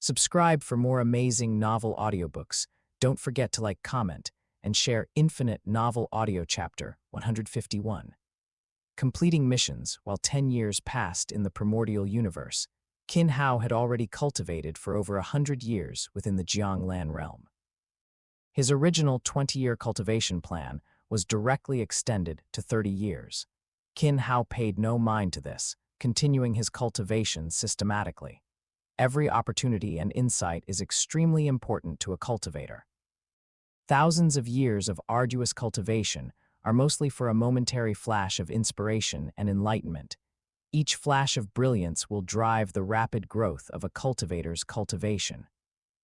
Subscribe for more amazing novel audiobooks. Don't forget to like, comment, and share Infinite Novel Audio Chapter 151. Completing missions while 10 years passed in the primordial universe, Qin Hao had already cultivated for over 100 years within the Jianglan realm. His original 20-year cultivation plan was directly extended to 30 years. Qin Hao paid no mind to this, continuing his cultivation systematically. Every opportunity and insight is extremely important to a cultivator. Thousands of years of arduous cultivation are mostly for a momentary flash of inspiration and enlightenment. Each flash of brilliance will drive the rapid growth of a cultivator's cultivation.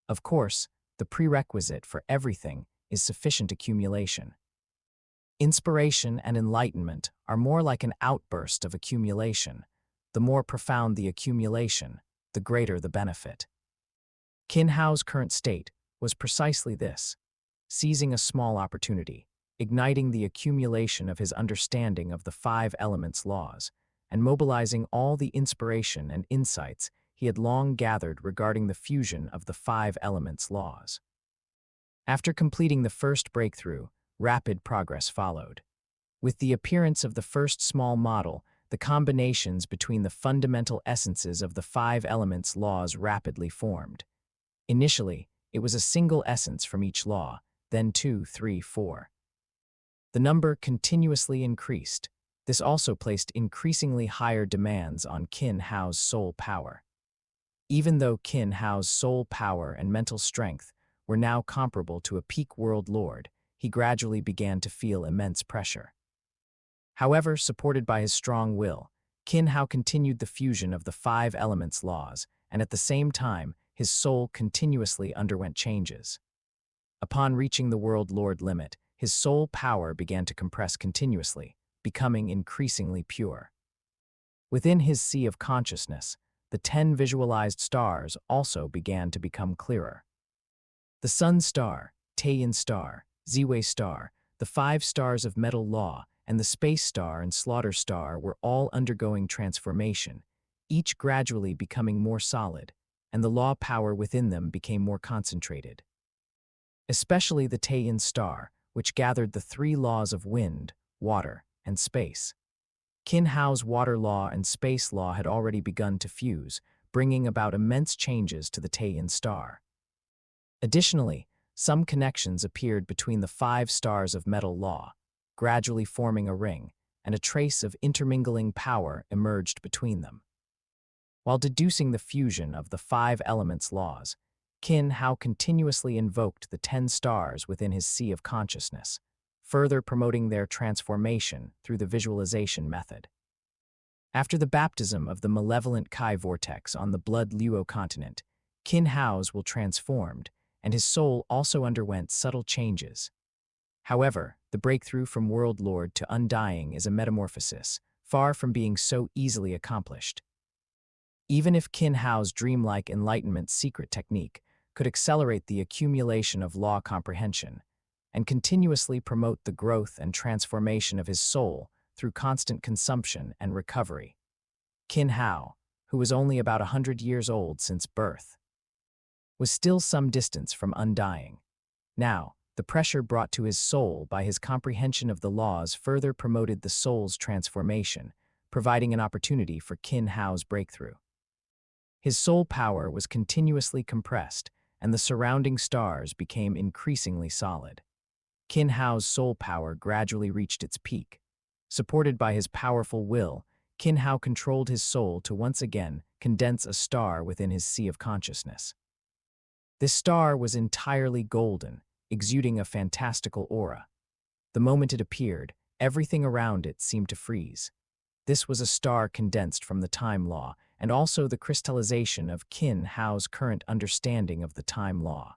Of course, the prerequisite for everything is sufficient accumulation. Inspiration and enlightenment are more like an outburst of accumulation. The more profound the accumulation, the greater the benefit. Qin Hao's current state was precisely this: seizing a small opportunity, igniting the accumulation of his understanding of the 5 elements laws, and mobilizing all the inspiration and insights he had long gathered regarding the fusion of the 5 elements laws. After completing the first breakthrough, rapid progress followed. With the appearance of the first small model, the combinations between the fundamental essences of the 5 elements laws rapidly formed. Initially, it was a single essence from each law, then 2, 3, 4. The number continuously increased. This also placed increasingly higher demands on Qin Hao's soul power. Even though Qin Hao's soul power and mental strength were now comparable to a peak world lord, he gradually began to feel immense pressure. However, supported by his strong will, Qin Hao continued the fusion of the 5 elements laws, and at the same time, his soul continuously underwent changes. Upon reaching the world lord limit, his soul power began to compress continuously, becoming increasingly pure. Within his sea of consciousness, the 10 visualized stars also began to become clearer. The Sun Star, Taiyin Star, Ziwei Star, the 5 stars of Metal Law, and the Space Star and Slaughter Star were all undergoing transformation, each gradually becoming more solid, and the law power within them became more concentrated. Especially the Taiyin Star, which gathered the 3 laws of wind, water, and space. Qin Hao's water law and space law had already begun to fuse, bringing about immense changes to the Taiyin Star. Additionally, some connections appeared between the 5 stars of Metal Law, gradually forming a ring, and a trace of intermingling power emerged between them. While deducing the fusion of the 5 elements laws, Qin Hao continuously invoked the 10 stars within his sea of consciousness, further promoting their transformation through the visualization method. After the baptism of the malevolent Kai vortex on the Blood Luo continent, Qin Hao's will transformed, and his soul also underwent subtle changes. However, the breakthrough from World Lord to Undying is a metamorphosis, far from being so easily accomplished. Even if Qin Hao's dreamlike enlightenment secret technique could accelerate the accumulation of law comprehension and continuously promote the growth and transformation of his soul through constant consumption and recovery, Qin Hao, who was only about 100 years old since birth, was still some distance from undying. Now, the pressure brought to his soul by his comprehension of the laws further promoted the soul's transformation, providing an opportunity for Qin Hao's breakthrough. His soul power was continuously compressed, and the surrounding stars became increasingly solid. Qin Hao's soul power gradually reached its peak. Supported by his powerful will, Qin Hao controlled his soul to once again condense a star within his sea of consciousness. This star was entirely golden, exuding a fantastical aura. The moment it appeared, everything around it seemed to freeze. This was a star condensed from the time law, and also the crystallization of Qin Hao's current understanding of the time law.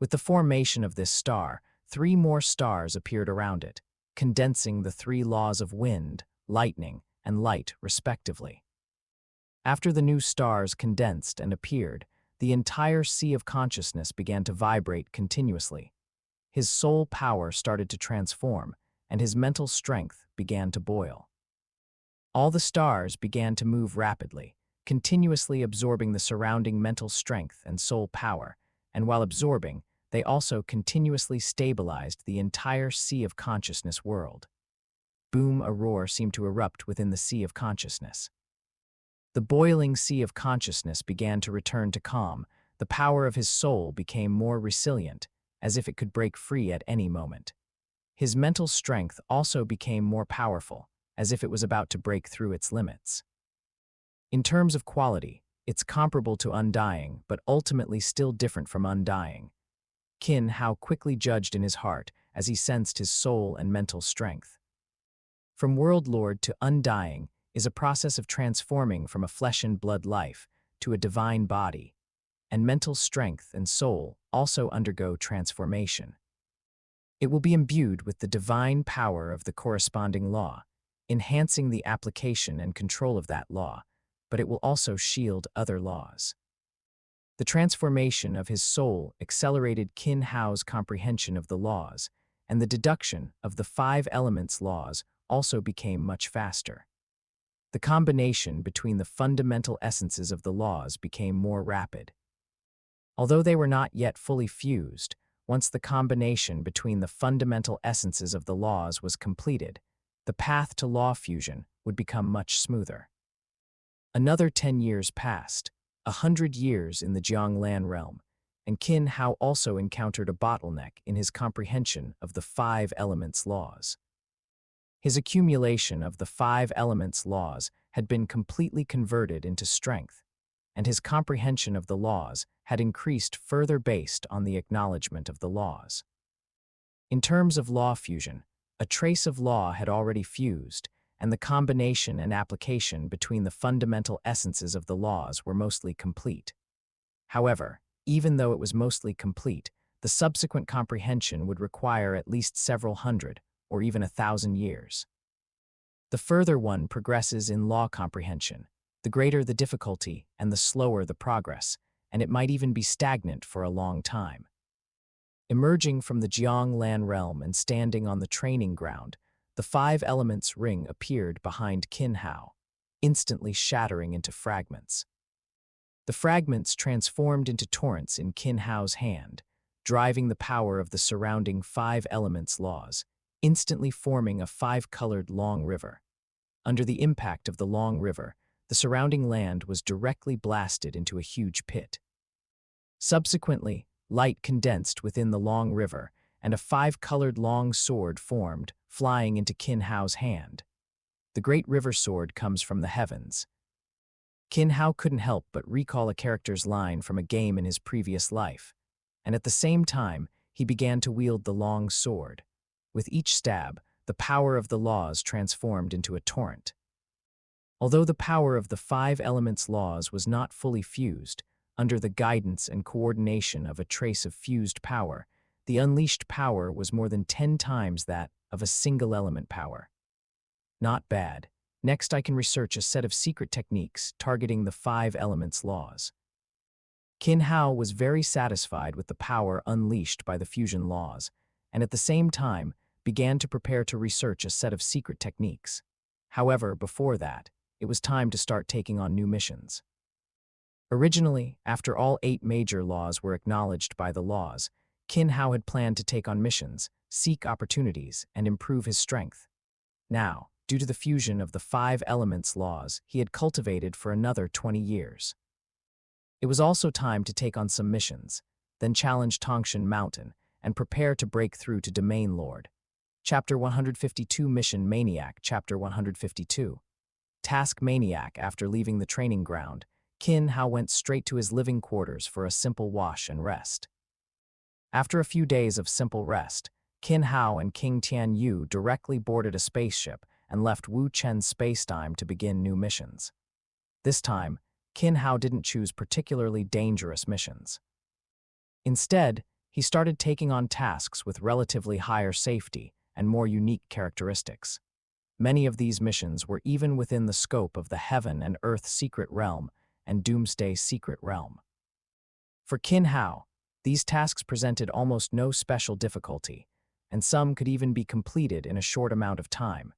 With the formation of this star, 3 more stars appeared around it, condensing the 3 laws of wind, lightning, and light, respectively. After the new stars condensed and appeared, the entire sea of consciousness began to vibrate continuously. His soul power started to transform, and his mental strength began to boil. All the stars began to move rapidly, continuously absorbing the surrounding mental strength and soul power, and while absorbing, they also continuously stabilized the entire sea of consciousness world. Boom, a roar seemed to erupt within the sea of consciousness. The boiling sea of consciousness began to return to calm. The power of his soul became more resilient, as if it could break free at any moment. His mental strength also became more powerful, as if it was about to break through its limits. In terms of quality, it's comparable to undying, but ultimately still different from undying. Qin Hao quickly judged in his heart as he sensed his soul and mental strength. From World Lord to undying is a process of transforming from a flesh and blood life to a divine body, and mental strength and soul also undergo transformation. It will be imbued with the divine power of the corresponding law, enhancing the application and control of that law, but it will also shield other laws. The transformation of his soul accelerated Qin Hao's comprehension of the laws, and the deduction of the 5 elements laws also became much faster. The combination between the fundamental essences of the laws became more rapid. Although they were not yet fully fused, once the combination between the fundamental essences of the laws was completed, the path to law fusion would become much smoother. Another 10 years passed, 100 years in the Jianglan realm, and Qin Hao also encountered a bottleneck in his comprehension of the 5 elements laws. His accumulation of the 5 elements laws had been completely converted into strength, and his comprehension of the laws had increased further based on the acknowledgement of the laws. In terms of law fusion, a trace of law had already fused, and the combination and application between the fundamental essences of the laws were mostly complete. However, even though it was mostly complete, the subsequent comprehension would require at least several hundred, or even 1,000 years. The further one progresses in law comprehension, the greater the difficulty and the slower the progress, and it might even be stagnant for a long time. Emerging from the Jianglan realm and standing on the training ground, the 5 elements ring appeared behind Qin Hao, instantly shattering into fragments. The fragments transformed into torrents in Qin Hao's hand, driving the power of the surrounding 5 elements laws, instantly forming a 5-colored long river. Under the impact of the long river, the surrounding land was directly blasted into a huge pit. Subsequently, light condensed within the long river, and a 5-colored long sword formed, flying into Qin Hao's hand. The great river sword comes from the heavens. Qin Hao couldn't help but recall a character's line from a game in his previous life, and at the same time, he began to wield the long sword. With each stab, the power of the laws transformed into a torrent. Although the power of the 5 elements laws was not fully fused, under the guidance and coordination of a trace of fused power, the unleashed power was more than 10 times that of a single element power. Not bad. Next, I can research a set of secret techniques targeting the 5 elements laws. Qin Hao was very satisfied with the power unleashed by the fusion laws, and at the same time began to prepare to research a set of secret techniques. However, before that, it was time to start taking on new missions. Originally, after all 8 major laws were acknowledged by the laws, Qin Hao had planned to take on missions, seek opportunities, and improve his strength. Now, due to the fusion of the 5 elements laws, he had cultivated for another 20 years. It was also time to take on some missions, then challenge Tongshan Mountain, and prepare to break through to Domain Lord. Chapter 152 Mission Maniac. Chapter 152 Task Maniac. After leaving the training ground, Qin Hao went straight to his living quarters for a simple wash and rest. After a few days of simple rest, Qin Hao and King Tianyu directly boarded a spaceship and left Wu Chen's spacetime to begin new missions. This time, Qin Hao didn't choose particularly dangerous missions. Instead, he started taking on tasks with relatively higher safety and more unique characteristics. Many of these missions were even within the scope of the Heaven and Earth Secret Realm and Doomsday Secret Realm. For Qin Hao, these tasks presented almost no special difficulty, and some could even be completed in a short amount of time.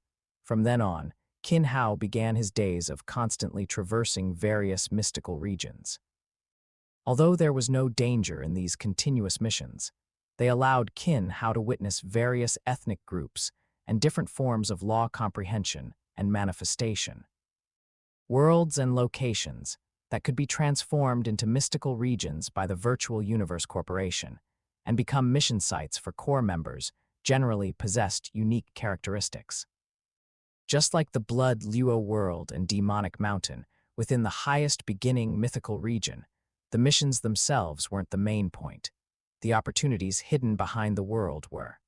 From then on, Qin Hao began his days of constantly traversing various mystical regions. Although there was no danger in these continuous missions, they allowed Qin Hao to witness various ethnic groups and different forms of law comprehension and manifestation. Worlds and locations that could be transformed into mystical regions by the Virtual Universe Corporation and become mission sites for core members generally possessed unique characteristics. Just like the Blood Luo world and Demonic Mountain, within the highest beginning mythical region, the missions themselves weren't the main point. The opportunities hidden behind the world were.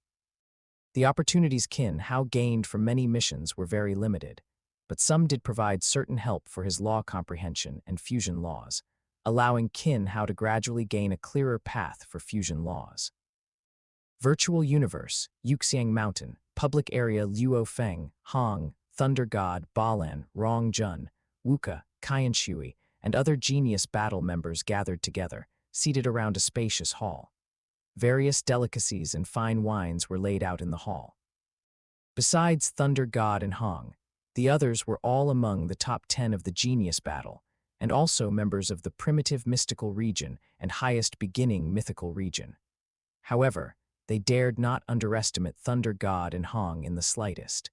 The opportunities Qin Hao gained from many missions were very limited, but some did provide certain help for his law comprehension and fusion laws, allowing Qin Hao to gradually gain a clearer path for fusion laws. Virtual Universe, Yuxiang Mountain, Public Area Luo Feng, Hong, Thunder God, Balan, Rong Jun, Wuka, Qianshui, and other genius battle members gathered together, seated around a spacious hall. Various delicacies and fine wines were laid out in the hall. Besides Thunder God and Hong, the others were all among the top 10 of the genius battle, and also members of the primitive mystical region and highest beginning mythical region. However, they dared not underestimate Thunder God and Hong in the slightest.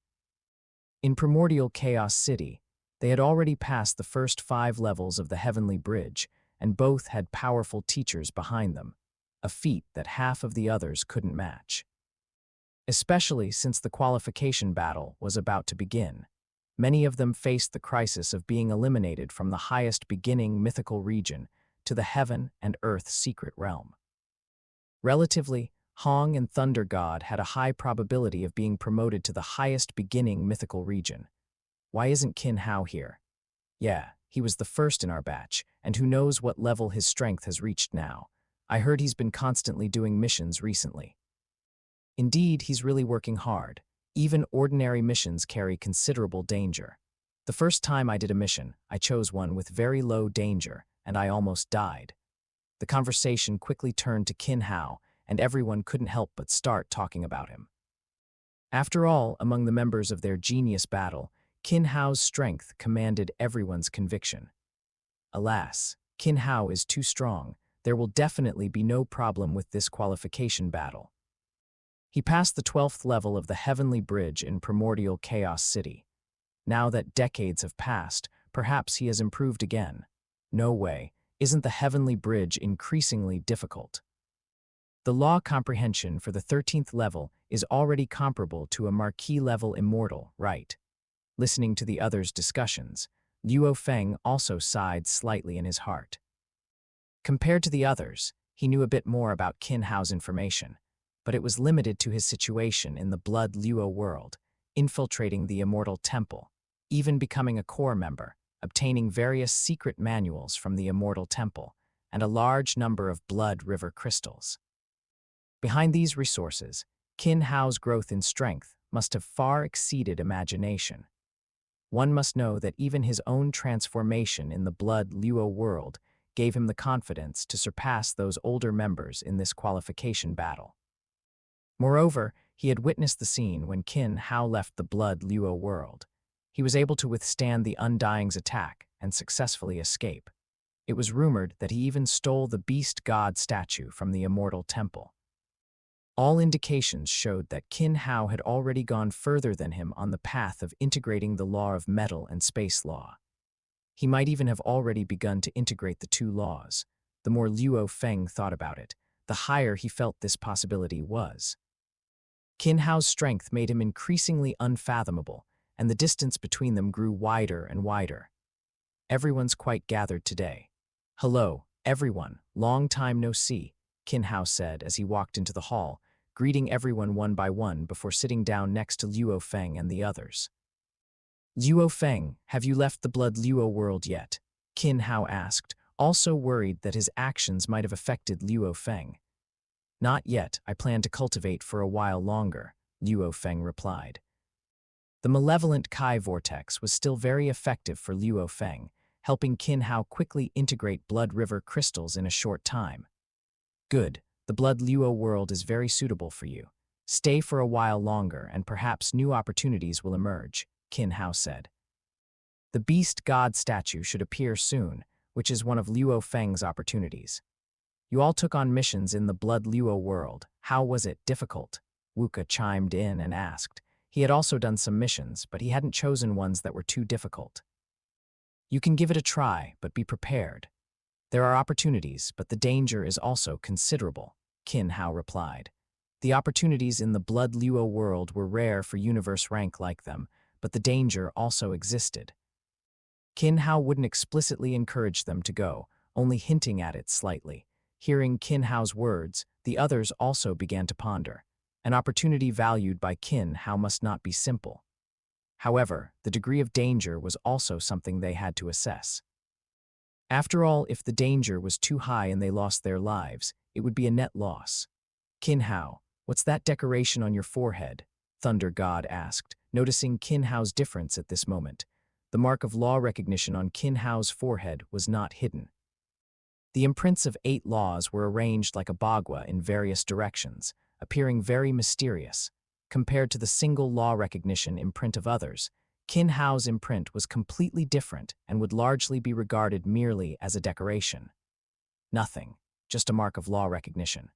In Primordial Chaos City, they had already passed the first 5 levels of the Heavenly Bridge, and both had powerful teachers behind them, a feat that half of the others couldn't match. Especially since the qualification battle was about to begin, many of them faced the crisis of being eliminated from the highest beginning mythical region to the Heaven and Earth secret realm. Relatively, Hong and Thunder God had a high probability of being promoted to the highest beginning mythical region. Why isn't Qin Hao here? Yeah, he was the first in our batch, and who knows what level his strength has reached now. I heard he's been constantly doing missions recently. Indeed, he's really working hard. Even ordinary missions carry considerable danger. The first time I did a mission, I chose one with very low danger, and I almost died. The conversation quickly turned to Qin Hao, and everyone couldn't help but start talking about him. After all, among the members of their genius battle, Qin Hao's strength commanded everyone's conviction. Alas, Qin Hao is too strong. There will definitely be no problem with this qualification battle. He passed the 12th level of the Heavenly Bridge in Primordial Chaos City. Now that decades have passed, perhaps he has improved again. No way, isn't the Heavenly Bridge increasingly difficult? The law comprehension for the 13th level is already comparable to a marquee-level immortal, right? Listening to the others' discussions, Luo Feng also sighed slightly in his heart. Compared to the others, he knew a bit more about Qin Hao's information, but it was limited to his situation in the Blood Luo world, infiltrating the Immortal Temple, even becoming a core member, obtaining various secret manuals from the Immortal Temple, and a large number of Blood River crystals. Behind these resources, Qin Hao's growth in strength must have far exceeded imagination. One must know that even his own transformation in the Blood Luo world gave him the confidence to surpass those older members in this qualification battle. Moreover, he had witnessed the scene when Qin Hao left the Blood Luo world. He was able to withstand the Undying's attack and successfully escape. It was rumored that he even stole the Beast God statue from the Immortal Temple. All indications showed that Qin Hao had already gone further than him on the path of integrating the law of metal and space law. He might even have already begun to integrate the two laws. The more Luo Feng thought about it, the higher he felt this possibility was. Qin Hao's strength made him increasingly unfathomable, and the distance between them grew wider and wider. Everyone's quite gathered today. Hello, everyone, long time no see, Qin Hao said as he walked into the hall, greeting everyone one by one before sitting down next to Luo Feng and the others. Luo Feng, have you left the Blood Luo world yet? Qin Hao asked, also worried that his actions might have affected Luo Feng. Not yet, I plan to cultivate for a while longer, Luo Feng replied. The malevolent Kai vortex was still very effective for Luo Feng, helping Qin Hao quickly integrate Blood River crystals in a short time. Good, the Blood Luo world is very suitable for you. Stay for a while longer and perhaps new opportunities will emerge, Qin Hao said. The beast god statue should appear soon, which is one of Luo Feng's opportunities. You all took on missions in the Blood Luo world. How was it difficult? Wuka chimed in and asked. He had also done some missions, but he hadn't chosen ones that were too difficult. You can give it a try, but be prepared. There are opportunities, but the danger is also considerable, Qin Hao replied. The opportunities in the Blood Luo world were rare for universe rank like them, but the danger also existed. Qin Hao wouldn't explicitly encourage them to go, only hinting at it slightly. Hearing Qin Hao's words, the others also began to ponder. An opportunity valued by Qin Hao must not be simple. However, the degree of danger was also something they had to assess. After all, if the danger was too high and they lost their lives, it would be a net loss. Qin Hao, what's that decoration on your forehead? Thunder God asked, noticing Qin Hao's difference at this moment. The mark of law recognition on Qin Hao's forehead was not hidden. The imprints of 8 laws were arranged like a bagua in various directions, appearing very mysterious. Compared to the single law recognition imprint of others, Qin Hao's imprint was completely different and would largely be regarded merely as a decoration. Nothing, just a mark of law recognition.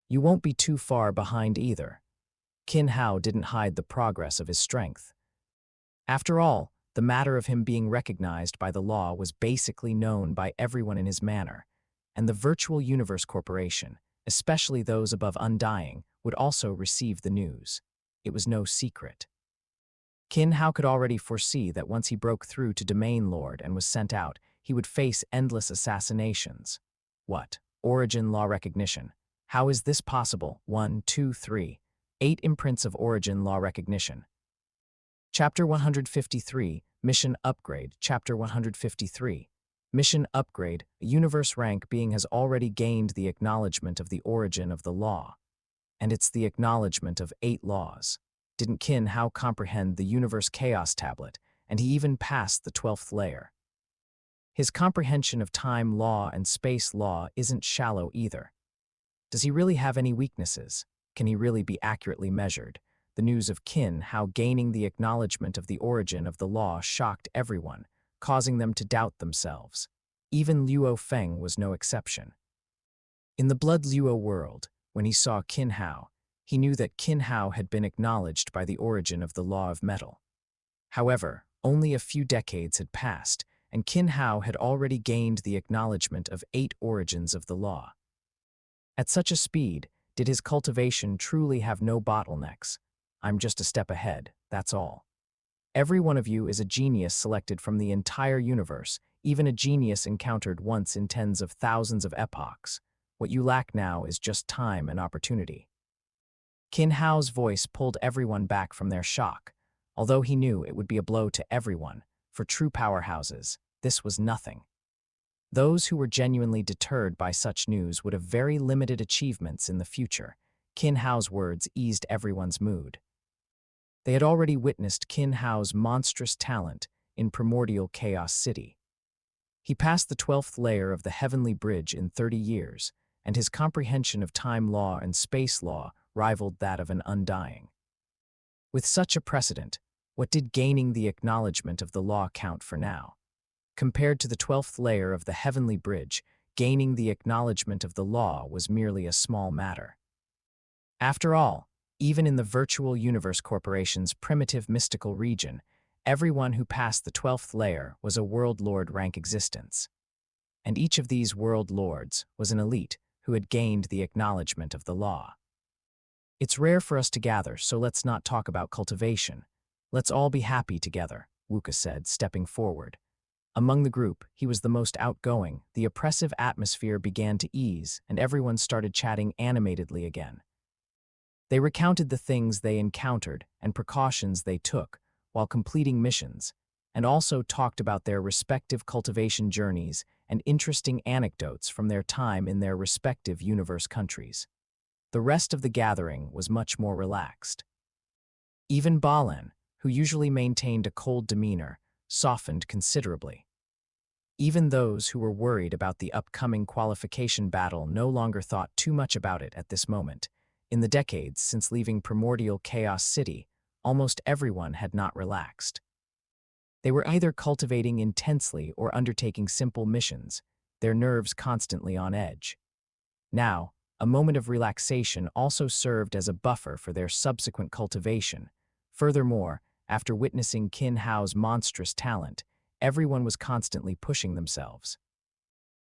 You won't be too far behind either. Qin Hao didn't hide the progress of his strength. After all, the matter of him being recognized by the law was basically known by everyone in his manor, and the Virtual Universe Corporation, especially those above Undying, would also receive the news. It was no secret. Qin Hao could already foresee that once he broke through to Domain Lord and was sent out, he would face endless assassinations. What? Origin law recognition. How is this possible? 1, 2, 3. 8 imprints of origin law recognition. Chapter 153, Mission Upgrade. Chapter 153. Mission Upgrade. A universe rank being has already gained the acknowledgement of the origin of the law. And it's the acknowledgement of 8 laws. Didn't Qin Hao comprehend the Universe Chaos Tablet, and he even passed the 12th layer. His comprehension of time law and space law isn't shallow either. Does he really have any weaknesses? Can he really be accurately measured? The news of Qin Hao gaining the acknowledgement of the origin of the law shocked everyone, causing them to doubt themselves. Even Luo Feng was no exception. In the Blood Luo world, when he saw Qin Hao, he knew that Qin Hao had been acknowledged by the origin of the law of metal. However, only a few decades had passed, and Qin Hao had already gained the acknowledgement of 8 origins of the law. At such a speed, did his cultivation truly have no bottlenecks? I'm just a step ahead, that's all. Every one of you is a genius selected from the entire universe, even a genius encountered once in tens of thousands of epochs. What you lack now is just time and opportunity. Qin Hao's voice pulled everyone back from their shock. Although he knew it would be a blow to everyone, for true powerhouses, this was nothing. Those who were genuinely deterred by such news would have very limited achievements in the future. Qin Hao's words eased everyone's mood. They had already witnessed Qin Hao's monstrous talent in Primordial Chaos City. He passed the 12th layer of the Heavenly Bridge in 30 years, and his comprehension of time law and space law rivaled that of an Undying. With such a precedent, what did gaining the acknowledgement of the law count for now? Compared to the 12th layer of the Heavenly Bridge, gaining the acknowledgement of the law was merely a small matter. After all, even in the Virtual Universe Corporation's primitive mystical region, everyone who passed the 12th layer was a World Lord rank existence. And each of these World Lords was an elite who had gained the acknowledgement of the law. It's rare for us to gather, so let's not talk about cultivation. Let's all be happy together, Wuka said, stepping forward. Among the group, he was the most outgoing. The oppressive atmosphere began to ease, and everyone started chatting animatedly again. They recounted the things they encountered and precautions they took while completing missions, and also talked about their respective cultivation journeys and interesting anecdotes from their time in their respective universe countries. The rest of the gathering was much more relaxed. Even Balin, who usually maintained a cold demeanor, softened considerably. Even those who were worried about the upcoming qualification battle no longer thought too much about it at this moment. In the decades since leaving Primordial Chaos City, almost everyone had not relaxed. They were either cultivating intensely or undertaking simple missions, their nerves constantly on edge. Now, a moment of relaxation also served as a buffer for their subsequent cultivation. Furthermore, after witnessing Qin Hao's monstrous talent, everyone was constantly pushing themselves.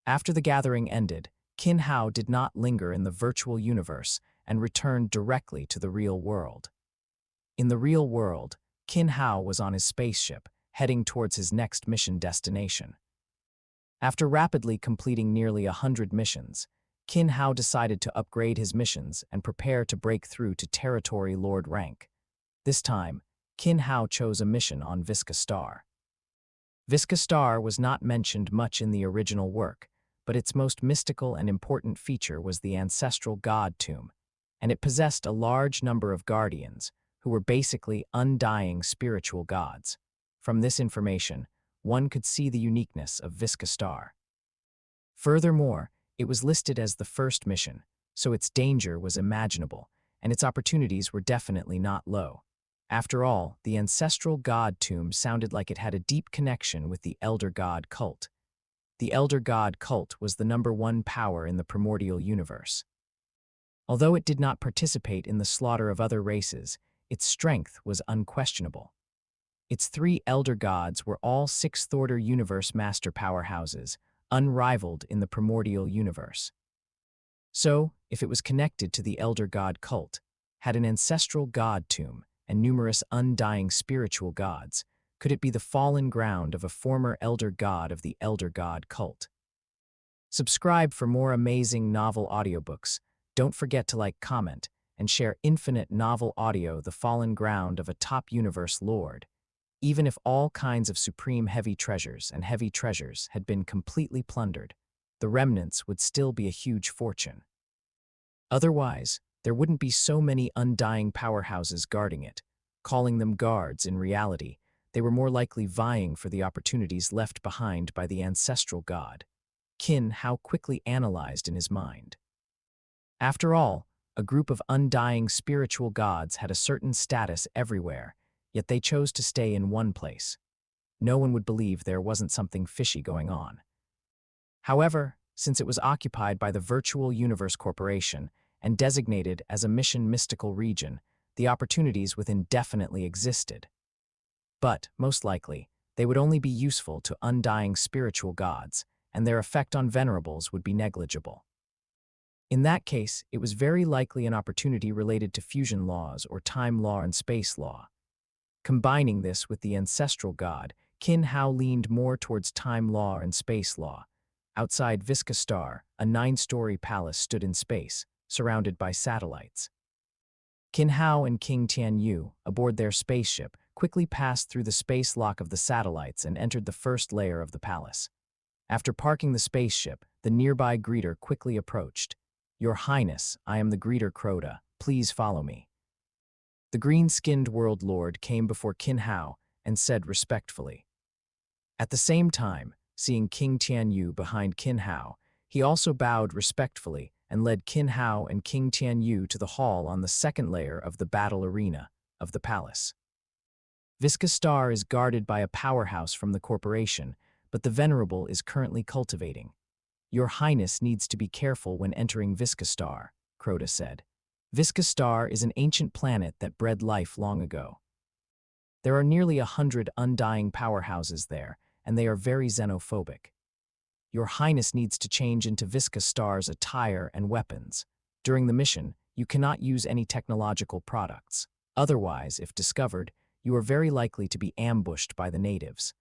After the gathering ended, Qin Hao did not linger in the virtual universe and returned directly to the real world. In the real world, Qin Hao was on his spaceship, heading towards his next mission destination. After rapidly completing nearly 100 missions, Qin Hao decided to upgrade his missions and prepare to break through to Territory Lord rank. This time, Qin Hao chose a mission on Visaar Star. Visaar Star was not mentioned much in the original work, but its most mystical and important feature was the ancestral god tomb, and it possessed a large number of guardians, who were basically undying spiritual gods. From this information, one could see the uniqueness of Visaar Star. Furthermore, it was listed as the first mission, so its danger was imaginable, and its opportunities were definitely not low. After all, the ancestral god tomb sounded like it had a deep connection with the Elder God cult. The Elder God cult was the #1 power in the primordial universe. Although it did not participate in the slaughter of other races, its strength was unquestionable. Its 3 elder gods were all 6th order universe master powerhouses, unrivaled in the primordial universe. So, if it was connected to the Elder God cult, had an ancestral god tomb, and numerous undying spiritual gods, could it be the fallen ground of a former elder god of the Elder God cult? Subscribe for more amazing novel audiobooks. Don't forget to like, comment, and share Infinite Novel Audio, the fallen ground of a top universe lord. Even if all kinds of supreme heavy treasures had been completely plundered, the remnants would still be a huge fortune. Otherwise, there wouldn't be so many undying powerhouses guarding it. Calling them guards, in reality, they were more likely vying for the opportunities left behind by the ancestral god. Qin Hao quickly analyzed in his mind. After all, a group of undying spiritual gods had a certain status everywhere, yet they chose to stay in one place. No one would believe there wasn't something fishy going on. However, since it was occupied by the Virtual Universe Corporation and designated as a mission mystical region, the opportunities within definitely existed. But, most likely, they would only be useful to undying spiritual gods, and their effect on venerables would be negligible. In that case, it was very likely an opportunity related to fusion laws or time law and space law. Combining this with the ancestral god, Qin Hao leaned more towards time law and space law. Outside Visaar Star, a 9-story palace stood in space, surrounded by satellites. Qin Hao and King Tianyu, aboard their spaceship, quickly passed through the space lock of the satellites and entered the first layer of the palace. After parking the spaceship, the nearby greeter quickly approached. "Your Highness, I am the greeter Crota. Please follow me." The green-skinned world lord came before Qin Hao and said respectfully. At the same time, seeing King Tianyu behind Qin Hao, he also bowed respectfully and led Qin Hao and King Tianyu to the hall on the second layer of the battle arena of the palace. Visaar Star is guarded by a powerhouse from the corporation, but the Venerable is currently cultivating. "Your Highness needs to be careful when entering Visaar Star," Crota said. Visaar Star is an ancient planet that bred life long ago. There are nearly 100 undying powerhouses there, and they are very xenophobic. Your Highness needs to change into Visaar Star's attire and weapons. During the mission, you cannot use any technological products. Otherwise, if discovered, you are very likely to be ambushed by the natives.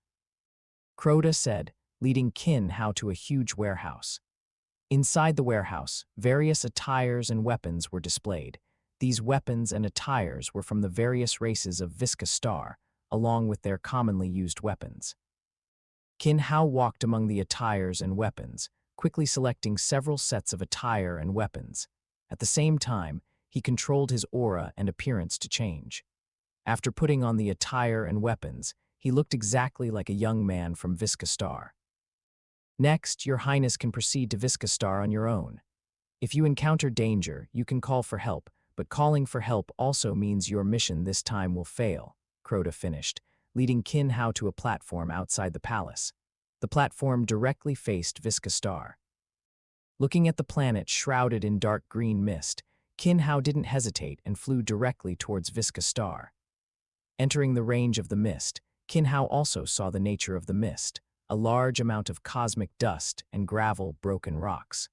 Crota said, leading Qin Hao to a huge warehouse. Inside the warehouse, various attires and weapons were displayed. These weapons and attires were from the various races of Visaar Star, along with their commonly used weapons. Qin Hao walked among the attires and weapons, quickly selecting several sets of attire and weapons. At the same time, he controlled his aura and appearance to change. After putting on the attire and weapons, he looked exactly like a young man from Visaar Star. Next, Your Highness can proceed to Visaar Star on your own. If you encounter danger, you can call for help, but calling for help also means your mission this time will fail, Crota finished, leading Qin Hao to a platform outside the palace. The platform directly faced Visaar. Looking at the planet shrouded in dark green mist, Qin Hao didn't hesitate and flew directly towards Visaar. Entering the range of the mist, Qin Hao also saw the nature of the mist, a large amount of cosmic dust and gravel broken rocks.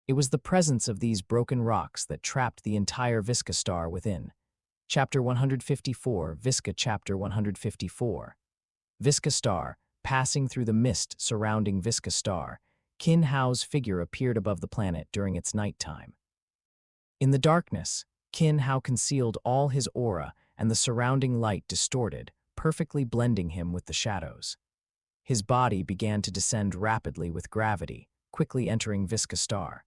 It was the presence of these broken rocks that trapped the entire Visaar within. Chapter 154, Visca Chapter 154. Visaar, passing through the mist surrounding Visaar, Qin Hao's figure appeared above the planet during its nighttime. In the darkness, Qin Hao concealed all his aura and the surrounding light distorted, perfectly blending him with the shadows. His body began to descend rapidly with gravity, quickly entering Visaar.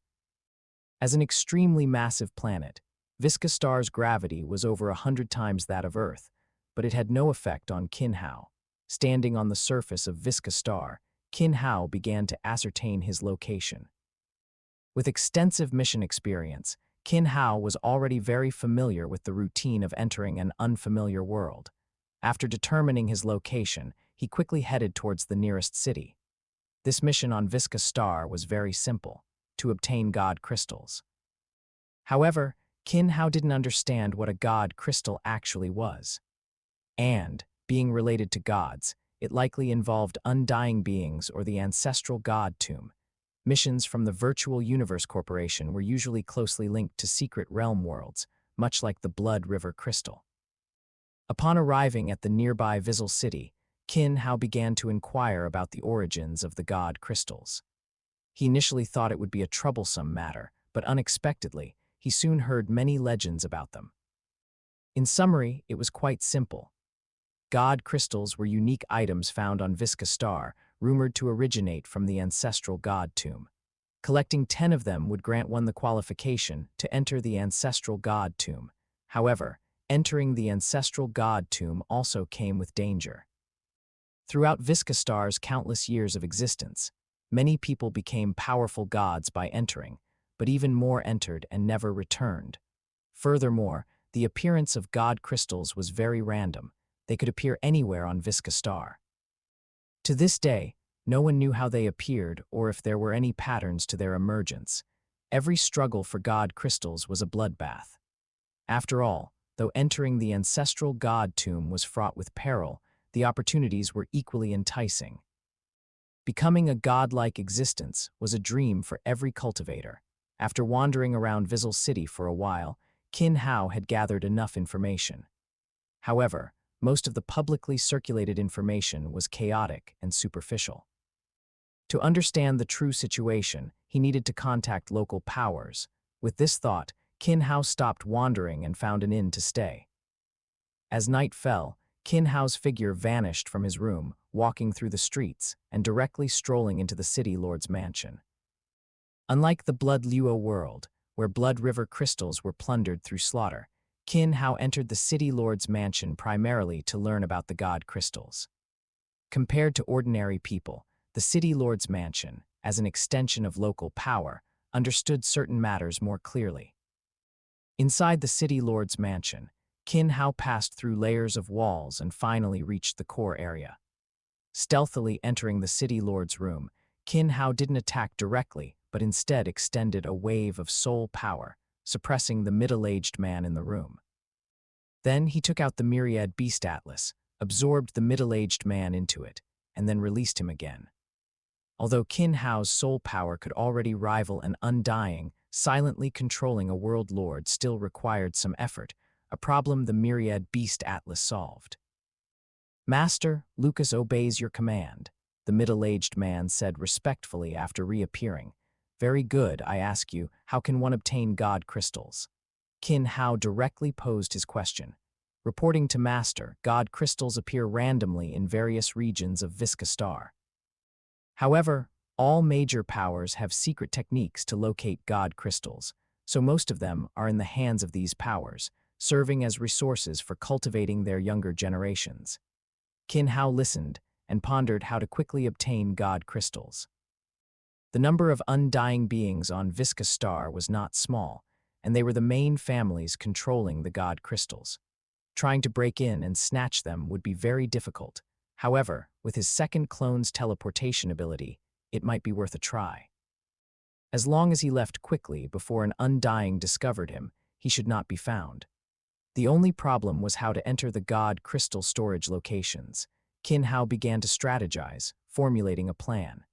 As an extremely massive planet, Visaar's gravity was over 100 times that of Earth, but it had no effect on Qin Hao. Standing on the surface of Visaar, Qin Hao began to ascertain his location. With extensive mission experience, Qin Hao was already very familiar with the routine of entering an unfamiliar world. After determining his location, he quickly headed towards the nearest city. This mission on Visaar was very simple: to obtain god crystals. However, Qin Hao didn't understand what a god crystal actually was. And, being related to gods, it likely involved undying beings or the ancestral god tomb. Missions from the Virtual Universe Corporation were usually closely linked to secret realm worlds, much like the Blood River Crystal. Upon arriving at the nearby Visaar city, Qin Hao began to inquire about the origins of the god crystals. He initially thought it would be a troublesome matter, but unexpectedly, he soon heard many legends about them. In summary, it was quite simple. God crystals were unique items found on Visaar, rumored to originate from the ancestral god tomb. Collecting 10 of them would grant one the qualification to enter the ancestral god tomb. However, entering the ancestral god tomb also came with danger. Throughout Visaar's countless years of existence, many people became powerful gods by entering, but even more entered and never returned. Furthermore, the appearance of god crystals was very random. They could appear anywhere on Visaar. To this day, no one knew how they appeared or if there were any patterns to their emergence. Every struggle for god crystals was a bloodbath. After all, though entering the ancestral god tomb was fraught with peril, the opportunities were equally enticing. Becoming a godlike existence was a dream for every cultivator. After wandering around Visaar City for a while, Qin Hao had gathered enough information. However, most of the publicly circulated information was chaotic and superficial. To understand the true situation, he needed to contact local powers. With this thought, Qin Hao stopped wandering and found an inn to stay. As night fell, Qin Hao's figure vanished from his room, walking through the streets and directly strolling into the city lord's mansion. Unlike the Blood Luo world, where Blood River crystals were plundered through slaughter, Qin Hao entered the city lord's mansion primarily to learn about the god crystals. Compared to ordinary people, the city lord's mansion, as an extension of local power, understood certain matters more clearly. Inside the city lord's mansion, Qin Hao passed through layers of walls and finally reached the core area. Stealthily entering the city lord's room, Qin Hao didn't attack directly, but instead extended a wave of soul power, suppressing the middle-aged man in the room. Then he took out the myriad beast atlas, absorbed the middle-aged man into it, and then released him again. Although Qin Hao's soul power could already rival an undying, silently controlling a world lord still required some effort, a problem the myriad beast atlas solved. "Master, Lucas obeys your command," the middle-aged man said respectfully after reappearing. "Very good, I ask you, how can one obtain god crystals?" Qin Hao directly posed his question. Reporting to Master, god crystals appear randomly in various regions of Visaar. However, all major powers have secret techniques to locate god crystals, so most of them are in the hands of these powers, serving as resources for cultivating their younger generations. Qin Hao listened and pondered how to quickly obtain god crystals. The number of undying beings on Visaar was not small, and they were the main families controlling the god crystals. Trying to break in and snatch them would be very difficult. However, with his second clone's teleportation ability, it might be worth a try. As long as he left quickly before an undying discovered him, he should not be found. The only problem was how to enter the god crystal storage locations. Qin Hao began to strategize, formulating a plan.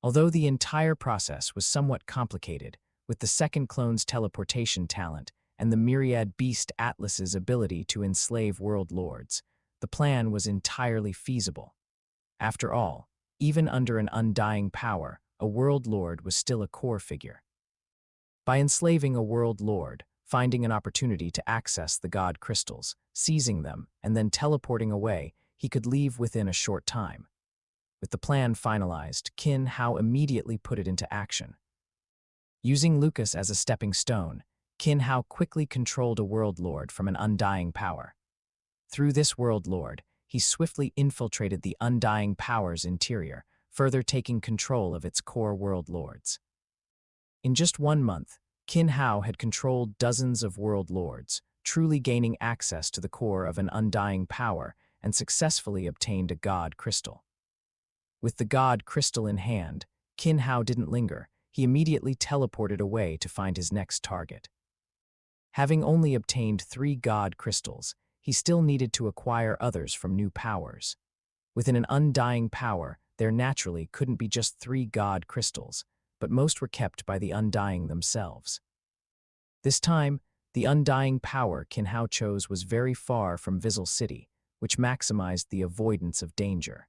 Although the entire process was somewhat complicated, with the second clone's teleportation talent and the myriad beast Atlas's ability to enslave world lords, the plan was entirely feasible. After all, even under an undying power, a world lord was still a core figure. By enslaving a world lord, finding an opportunity to access the god crystals, seizing them, and then teleporting away, he could leave within a short time. With the plan finalized, Qin Hao immediately put it into action. Using Lucas as a stepping stone, Qin Hao quickly controlled a world lord from an undying power. Through this world lord, he swiftly infiltrated the undying power's interior, further taking control of its core world lords. In just 1 month, Qin Hao had controlled dozens of world lords, truly gaining access to the core of an undying power and successfully obtained a god crystal. With the god crystal in hand, Qin Hao didn't linger. He immediately teleported away to find his next target. Having only obtained 3 god crystals, he still needed to acquire others from new powers. Within an undying power, there naturally couldn't be just 3 god crystals, but most were kept by the undying themselves. This time, the undying power Qin Hao chose was very far from Visaar City, which maximized the avoidance of danger.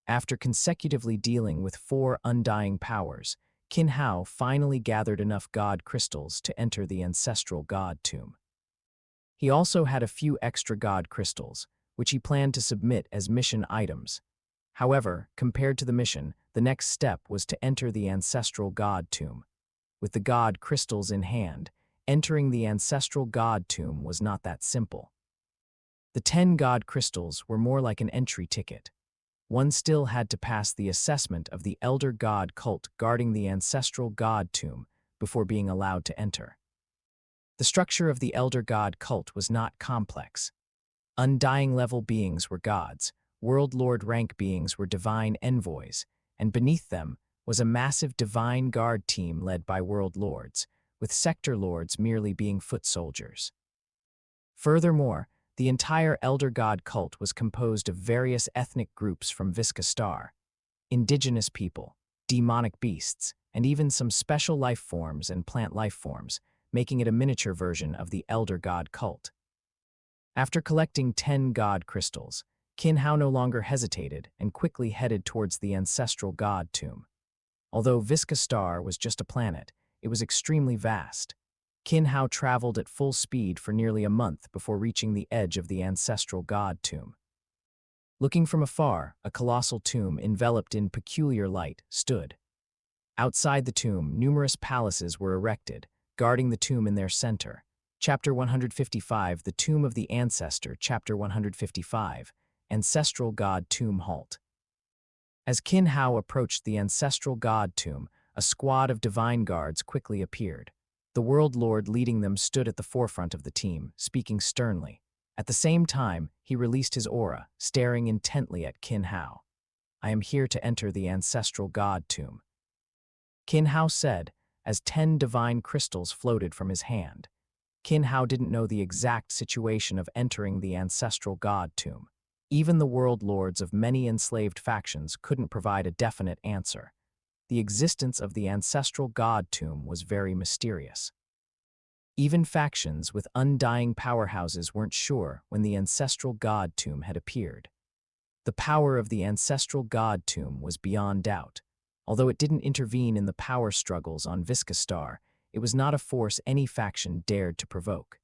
After consecutively dealing with 4 undying powers, Qin Hao finally gathered enough god crystals to enter the ancestral god tomb. He also had a few extra god crystals, which he planned to submit as mission items. However, compared to the mission, the next step was to enter the ancestral god tomb. With the god crystals in hand, entering the ancestral god tomb was not that simple. The 10 god crystals were more like an entry ticket. One still had to pass the assessment of the elder god cult guarding the ancestral god tomb before being allowed to enter. The structure of the elder god cult was not complex. Undying level beings were gods, world lord rank beings were divine envoys, and beneath them was a massive divine guard team led by world lords, with sector lords merely being foot soldiers. Furthermore, the entire elder god cult was composed of various ethnic groups from Visaar, indigenous people, demonic beasts, and even some special life forms and plant life forms, making it a miniature version of the elder god cult. After collecting 10 god crystals, Qin Hao no longer hesitated and quickly headed towards the ancestral god tomb. Although Visaar was just a planet, it was extremely vast. Qin Hao traveled at full speed for nearly a month before reaching the edge of the ancestral god tomb. Looking from afar, a colossal tomb enveloped in peculiar light stood. Outside the tomb, numerous palaces were erected, guarding the tomb in their center. Chapter 155, The Tomb of the Ancestor. Chapter 155, Ancestral God Tomb Halt. As Qin Hao approached the ancestral god tomb, a squad of divine guards quickly appeared. The world lord leading them stood at the forefront of the team, speaking sternly. At the same time, he released his aura, staring intently at Qin Hao. "I am here to enter the ancestral god tomb," Qin Hao said, as 10 divine crystals floated from his hand. Qin Hao didn't know the exact situation of entering the ancestral god tomb. Even the world lords of many enslaved factions couldn't provide a definite answer. The existence of the ancestral god tomb was very mysterious. Even factions with undying powerhouses weren't sure when the ancestral god tomb had appeared. The power of the ancestral god tomb was beyond doubt. Although it didn't intervene in the power struggles on Visaar, it was not a force any faction dared to provoke.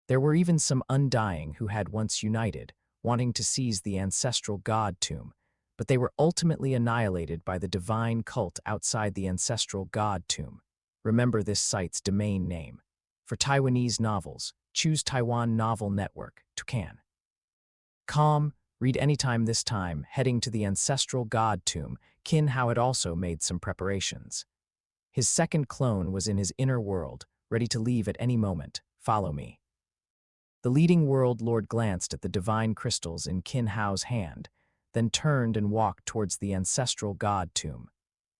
There were even some undying who had once united, wanting to seize the ancestral god tomb, but they were ultimately annihilated by the divine cult outside the ancestral god tomb. Remember this site's domain name. For Taiwanese novels, choose Taiwan Novel Network, Tucan.com. Read anytime. This time, heading to the ancestral god tomb, Qin Hao had also made some preparations. His second clone was in his inner world, ready to leave at any moment. Follow me. The leading world lord glanced at the divine crystals in Qin Hao's hand, then turned and walked towards the ancestral god tomb.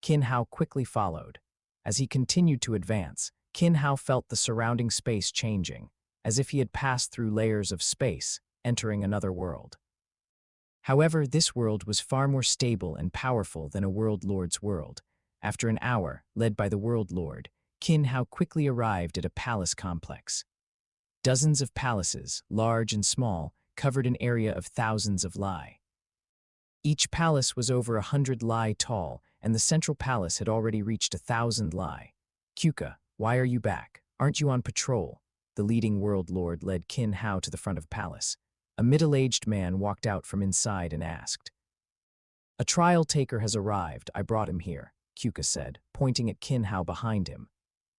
Qin Hao quickly followed. As he continued to advance, Qin Hao felt the surrounding space changing, as if he had passed through layers of space, entering another world. However, this world was far more stable and powerful than a world lord's world. After an hour, led by the world lord, Qin Hao quickly arrived at a palace complex. Dozens of palaces, large and small, covered an area of thousands of li. Each palace was over 100 li tall, and the central palace had already reached 1,000 li. Kuka, why are you back? Aren't you on patrol? The leading world lord led Qin Hao to the front of palace. A middle-aged man walked out from inside and asked. A trial taker has arrived, I brought him here, Kuka said, pointing at Qin Hao behind him.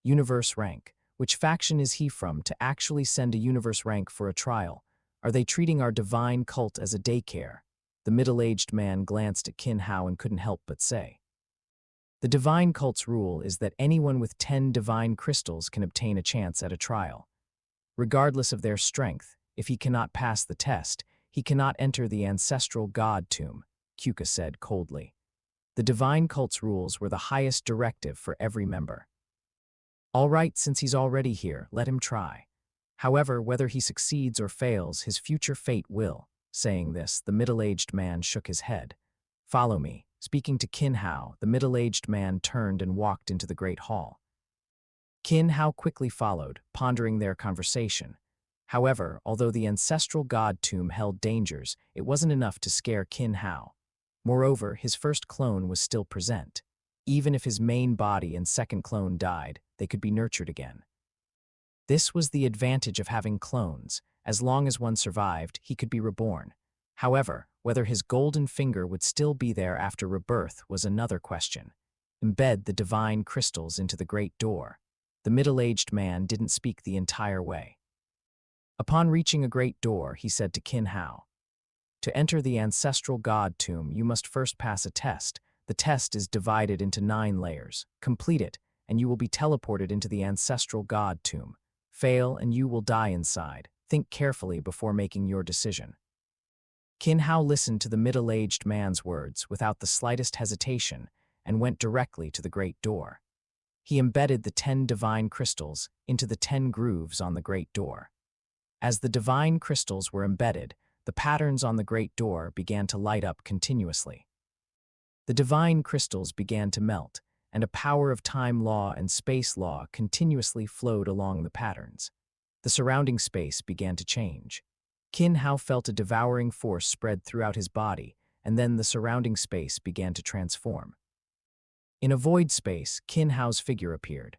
Universe rank. Which faction is he from to actually send a universe rank for a trial? Are they treating our divine cult as a daycare? The middle-aged man glanced at Qin Hao and couldn't help but say. The divine cult's rule is that anyone with 10 divine crystals can obtain a chance at a trial. Regardless of their strength, if he cannot pass the test, he cannot enter the ancestral god tomb, Kuka said coldly. The divine cult's rules were the highest directive for every member. All right, since he's already here, let him try. However, whether he succeeds or fails, his future fate will. Saying this, the middle-aged man shook his head. Follow me. Speaking to Qin Hao, the middle-aged man turned and walked into the great hall. Qin Hao quickly followed, pondering their conversation. However, although the ancestral god tomb held dangers, it wasn't enough to scare Qin Hao. Moreover, his first clone was still present. Even if his main body and second clone died, they could be nurtured again. This was the advantage of having clones. As long as one survived, he could be reborn. However, whether his golden finger would still be there after rebirth was another question. Embed the divine crystals into the great door. The middle-aged man didn't speak the entire way. Upon reaching a great door, he said to Qin Hao, to enter the ancestral god tomb, you must first pass a test. The test is divided into 9 layers. Complete it, and you will be teleported into the ancestral god tomb. Fail, and you will die inside. Think carefully before making your decision. Qin Hao listened to the middle-aged man's words without the slightest hesitation and went directly to the great door. He embedded the 10 divine crystals into the 10 grooves on the great door. As the divine crystals were embedded, the patterns on the great door began to light up continuously. The divine crystals began to melt, and a power of time law and space law continuously flowed along the patterns. The surrounding space began to change. Qin Hao felt a devouring force spread throughout his body, and then the surrounding space began to transform. In a void space, Qin Hao's figure appeared.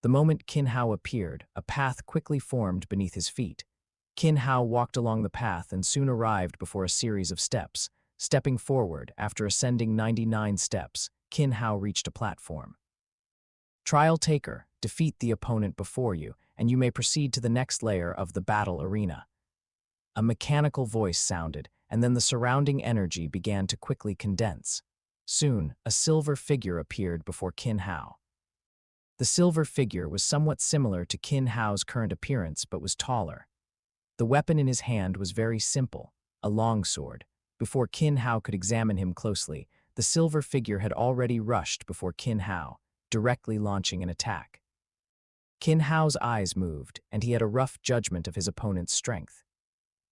The moment Qin Hao appeared, a path quickly formed beneath his feet. Qin Hao walked along the path and soon arrived before a series of steps. Stepping forward, after ascending 99 steps, Qin Hao reached a platform. Trial taker, defeat the opponent before you, and you may proceed to the next layer of the battle arena. A mechanical voice sounded, and then the surrounding energy began to quickly condense. Soon, a silver figure appeared before Qin Hao. The silver figure was somewhat similar to Qin Hao's current appearance but was taller. The weapon in his hand was very simple, a longsword. Before Qin Hao could examine him closely, the silver figure had already rushed before Qin Hao, directly launching an attack. Qin Hao's eyes moved, and he had a rough judgment of his opponent's strength.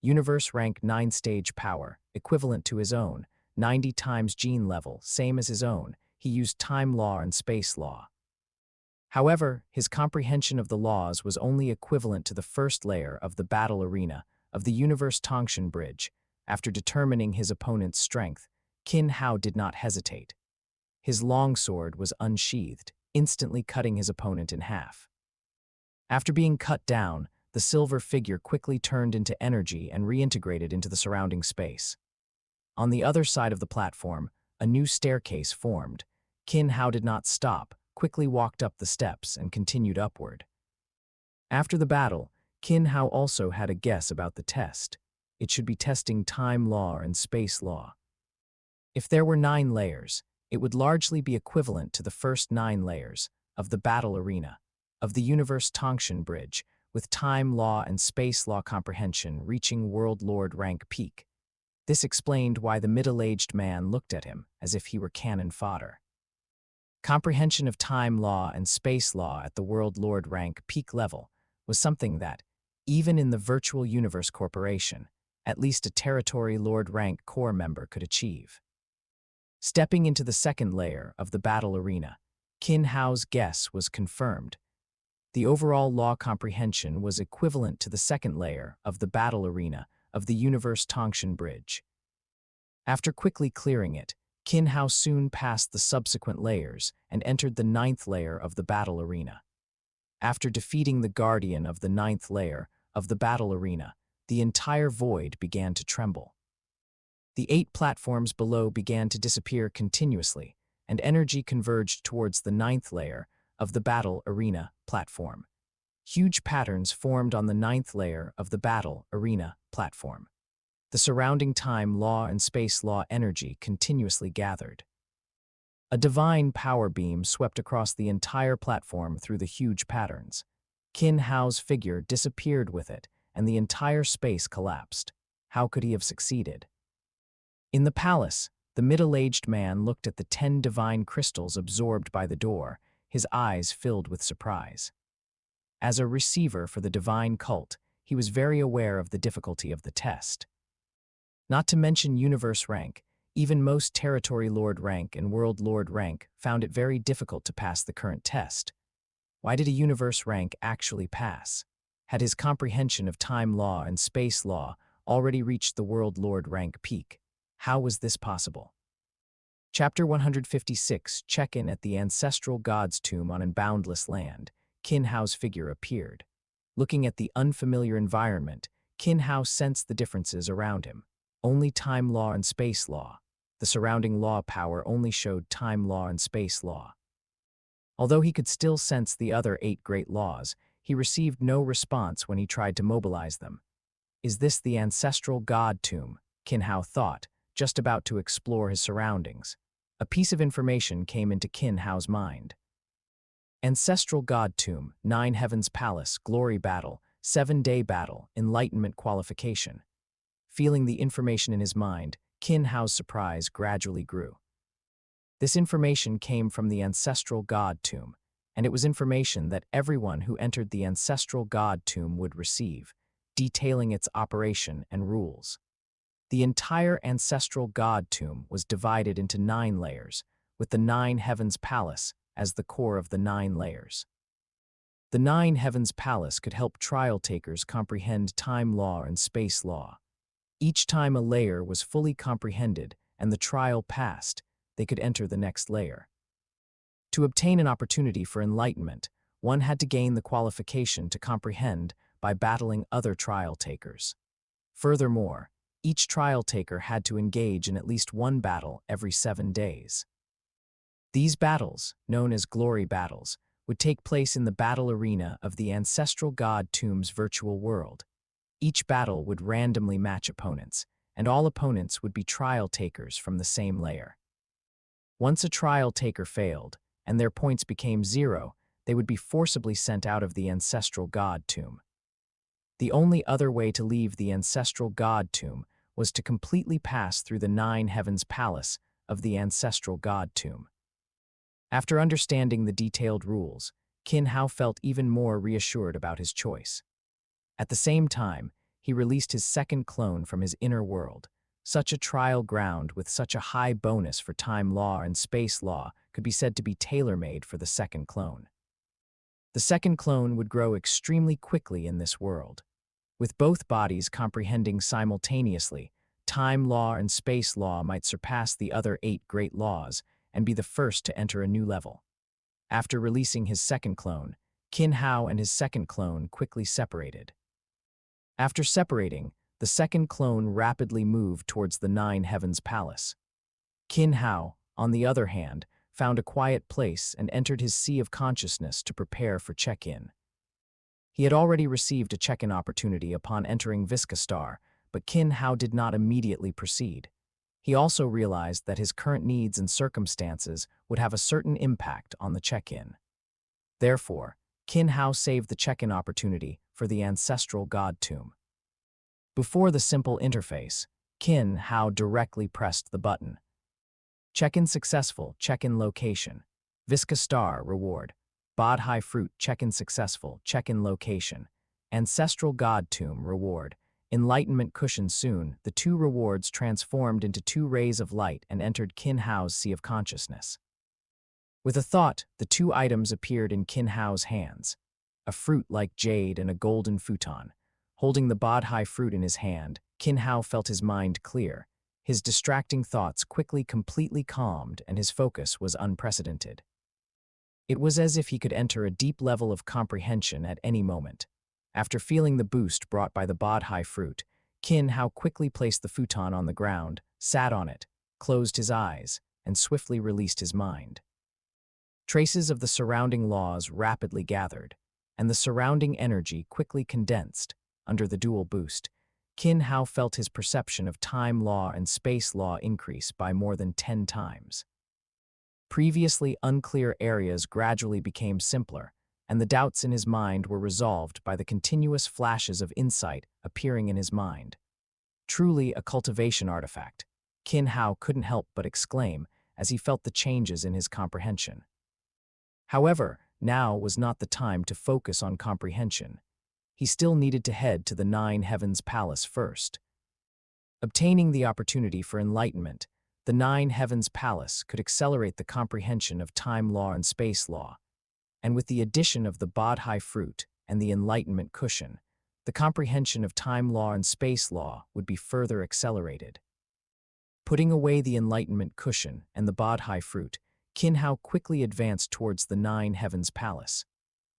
Universe rank 9 stage power, equivalent to his own, 90 times gene level, same as his own. He used time law and space law. However, his comprehension of the laws was only equivalent to the first layer of the battle arena of the universe Tongshan Bridge. After determining his opponent's strength, Qin Hao did not hesitate. His longsword was unsheathed, instantly cutting his opponent in half. After being cut down, the silver figure quickly turned into energy and reintegrated into the surrounding space. On the other side of the platform, a new staircase formed. Qin Hao did not stop, quickly walked up the steps and continued upward. After the battle, Qin Hao also had a guess about the test. It should be testing time law and space law. If there were 9 layers, it would largely be equivalent to the first 9 layers of the battle arena. of the universe Tongshan Bridge, with time law and space law comprehension reaching World Lord rank peak. This explained why the middle-aged man looked at him as if he were cannon fodder. Comprehension of time law and space law at the World Lord rank peak level was something that, even in the Virtual Universe Corporation, at least a Territory Lord rank core member could achieve. Stepping into the second layer of the battle arena, Qin Hao's guess was confirmed. The overall law comprehension was equivalent to the second layer of the battle arena of the Universe Tongshan Bridge. After quickly clearing it, Qin Hao soon passed the subsequent layers and entered the ninth layer of the battle arena. After defeating the guardian of the ninth layer of the battle arena, the entire void began to tremble. The 8 platforms below began to disappear continuously, and energy converged towards the ninth layer of the battle arena platform. Huge patterns formed on the ninth layer of the battle arena platform. The surrounding time law and space law energy continuously gathered. A divine power beam swept across the entire platform through the huge patterns. Qin Hao's figure disappeared with it, and the entire space collapsed. How could he have succeeded? In the palace, the middle-aged man looked at the 10 divine crystals absorbed by the door, his eyes filled with surprise. As a receiver for the divine cult, he was very aware of the difficulty of the test. Not to mention universe rank, even most Territory Lord rank and World Lord rank found it very difficult to pass the current test. Why did a universe rank actually pass? Had his comprehension of time law and space law already reached the World Lord rank peak? How was this possible? Chapter 156, Check-in at the Ancestral God's Tomb on Boundless Land. Qin Hao's figure appeared. Looking at the unfamiliar environment, Qin Hao sensed the differences around him. Only time law and space law. The surrounding law power only showed time law and space law. Although he could still sense the other 8 great laws, he received no response when he tried to mobilize them. Is this the Ancestral God Tomb? Qin Hao thought, just about to explore his surroundings. A piece of information came into Qin Hao's mind. Ancestral God Tomb, 9 Heavens Palace, Glory Battle, 7-Day Battle, Enlightenment Qualification. Feeling the information in his mind, Qin Hao's surprise gradually grew. This information came from the Ancestral God Tomb, and it was information that everyone who entered the Ancestral God Tomb would receive, detailing its operation and rules. The entire Ancestral God Tomb was divided into 9 layers, with the 9 Heavens Palace as the core of the 9 layers. The 9 Heavens Palace could help trial takers comprehend time law and space law. Each time a layer was fully comprehended and the trial passed, they could enter the next layer. To obtain an opportunity for enlightenment, one had to gain the qualification to comprehend by battling other trial takers. Furthermore, each trial taker had to engage in at least one battle every 7 days. These battles, known as glory battles, would take place in the battle arena of the Ancestral God Tomb's virtual world. Each battle would randomly match opponents, and all opponents would be trial takers from the same layer. Once a trial taker failed, and their points became 0, they would be forcibly sent out of the Ancestral God Tomb. The only other way to leave the Ancestral God Tomb was to completely pass through the 9 Heavens Palace of the Ancestral God Tomb. After understanding the detailed rules, Qin Hao felt even more reassured about his choice. At the same time, he released his second clone from his inner world. Such a trial ground with such a high bonus for time law and space law could be said to be tailor-made for the second clone. The second clone would grow extremely quickly in this world. With both bodies comprehending simultaneously, time law and space law might surpass the other 8 great laws and be the first to enter a new level. After releasing his second clone, Qin Hao and his second clone quickly separated. After separating, the second clone rapidly moved towards the 9 Heavens Palace. Qin Hao, on the other hand, found a quiet place and entered his sea of consciousness to prepare for check-in. He had already received a check-in opportunity upon entering Visaar, but Qin Hao did not immediately proceed. He also realized that his current needs and circumstances would have a certain impact on the check-in. Therefore, Qin Hao saved the check-in opportunity for the Ancestral God Tomb. Before the simple interface, Qin Hao directly pressed the button. Check-in successful, check-in location. Visaar Star reward. Bod High Fruit, check-in successful, check-in location. Ancestral God Tomb reward. Enlightenment cushion soon, the two rewards transformed into two rays of light and entered Qin Hao's sea of consciousness. With a thought, the two items appeared in Qin Hao's hands. A fruit like jade and a golden futon. Holding the Bod High fruit in his hand, Qin Hao felt his mind clear. His distracting thoughts quickly completely calmed and his focus was unprecedented. It was as if he could enter a deep level of comprehension at any moment. After feeling the boost brought by the Bod High fruit, Qin Hao quickly placed the futon on the ground, sat on it, closed his eyes, and swiftly released his mind. Traces of the surrounding laws rapidly gathered, and the surrounding energy quickly condensed. Under the dual boost, Qin Hao felt his perception of time law and space law increase by more than 10 times. Previously unclear areas gradually became simpler, and the doubts in his mind were resolved by the continuous flashes of insight appearing in his mind. Truly a cultivation artifact, Qin Hao couldn't help but exclaim as he felt the changes in his comprehension. However, now was not the time to focus on comprehension. He still needed to head to the Nine Heavens Palace first. Obtaining the opportunity for enlightenment, the Nine Heavens Palace could accelerate the comprehension of time law and space law, and with the addition of the Bod High fruit and the enlightenment cushion, the comprehension of time law and space law would be further accelerated. Putting away the enlightenment cushion and the Bod High fruit, Qin Hao quickly advanced towards the Nine Heavens Palace.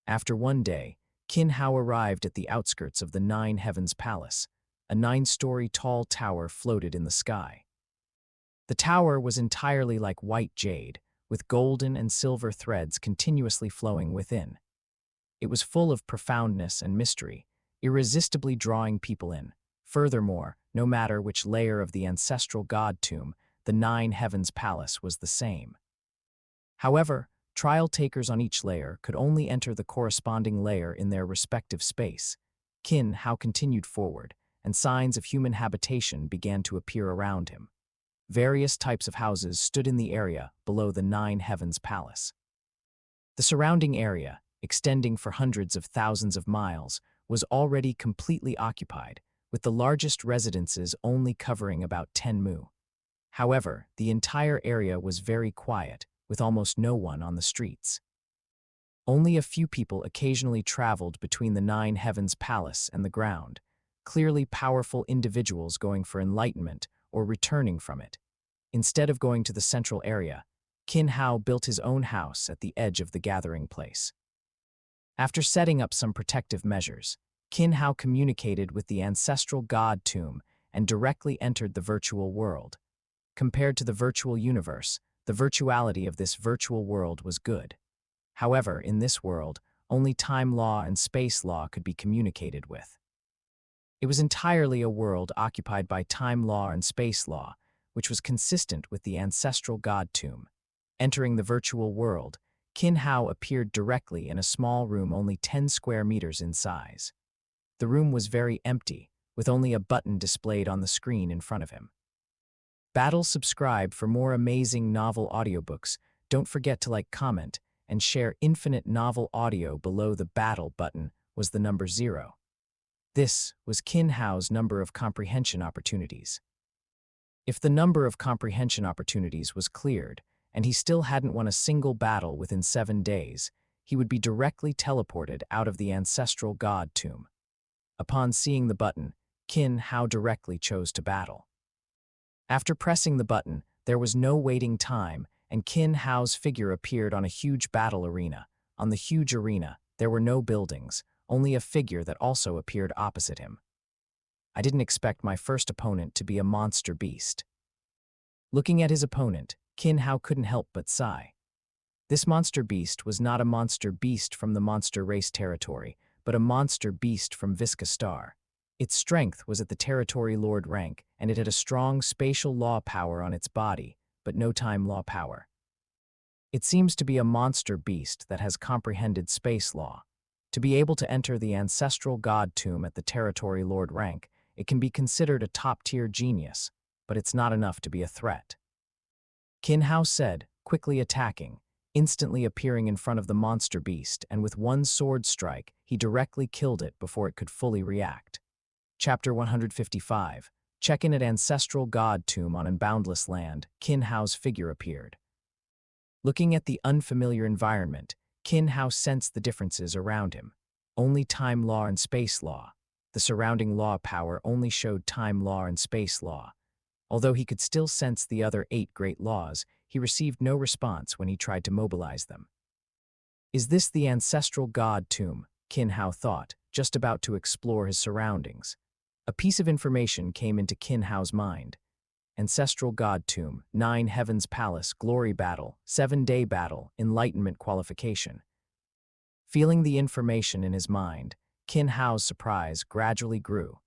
After one day, Qin Hao arrived at the outskirts of the Nine Heavens Palace. A 9-story tall tower floated in the sky. The tower was entirely like white jade, with golden and silver threads continuously flowing within. It was full of profoundness and mystery, irresistibly drawing people in. Furthermore, no matter which layer of the Ancestral God Tomb, the Nine Heavens Palace was the same. However, trial takers on each layer could only enter the corresponding layer in their respective space. Qin Hao continued forward, and signs of human habitation began to appear around him. Various types of houses stood in the area below the Nine Heavens Palace. The surrounding area, extending for hundreds of thousands of miles, was already completely occupied, with the largest residences only covering about 10 mu. However, the entire area was very quiet, with almost no one on the streets. Only a few people occasionally traveled between the Nine Heavens Palace and the ground, clearly powerful individuals going for enlightenment or returning from it. Instead of going to the central area, Qin Hao built his own house at the edge of the gathering place. After setting up some protective measures, Qin Hao communicated with the Ancestral God Tomb and directly entered the virtual world. Compared to the virtual universe, the virtuality of this virtual world was good. However, in this world, only time law and space law could be communicated with. It was entirely a world occupied by time law and space law, which was consistent with the Ancestral God Tomb. Entering the virtual world, Qin Hao appeared directly in a small room only 10 square meters in size. The room was very empty, with only a button displayed on the screen in front of him. Battle subscribe for more amazing novel audiobooks. Don't forget to like, comment, and share infinite novel audio below the battle button was the number 0. This was Qin Hao's number of comprehension opportunities. If the number of comprehension opportunities was cleared, and he still hadn't won a single battle within 7 days, he would be directly teleported out of the Ancestral God Tomb. Upon seeing the button, Qin Hao directly chose to battle. After pressing the button, there was no waiting time, and Qin Hao's figure appeared on a huge battle arena. On the huge arena, there were no buildings, only a figure that also appeared opposite him. I didn't expect my first opponent to be a monster beast. Looking at his opponent, Qin Hao couldn't help but sigh. This monster beast was not a monster beast from the monster race territory, but a monster beast from Visaar Star. Its strength was at the territory lord rank, and it had a strong spatial law power on its body, but no time law power. It seems to be a monster beast that has comprehended space law. To be able to enter the ancestral god tomb at the territory lord rank, it can be considered a top-tier genius, but it's not enough to be a threat. Qin Hao said, quickly attacking, instantly appearing in front of the monster beast, and with one sword strike, he directly killed it before it could fully react. Chapter 155. Check-in at Ancestral God Tomb on Unboundless Land, Qin Hao's figure appeared. Looking at the unfamiliar environment, Qin Hao sensed the differences around him. Only time law and space law. The surrounding law power only showed time law and space law. Although he could still sense the other 8 great laws, he received no response when he tried to mobilize them. Is this the Ancestral God Tomb? Qin Hao thought, just about to explore his surroundings. A piece of information came into Qin Hao's mind. Ancestral God Tomb, 9 Heavens Palace, Glory Battle, 7-Day Battle, Enlightenment Qualification. Feeling the information in his mind, Qin Hao's surprise gradually grew.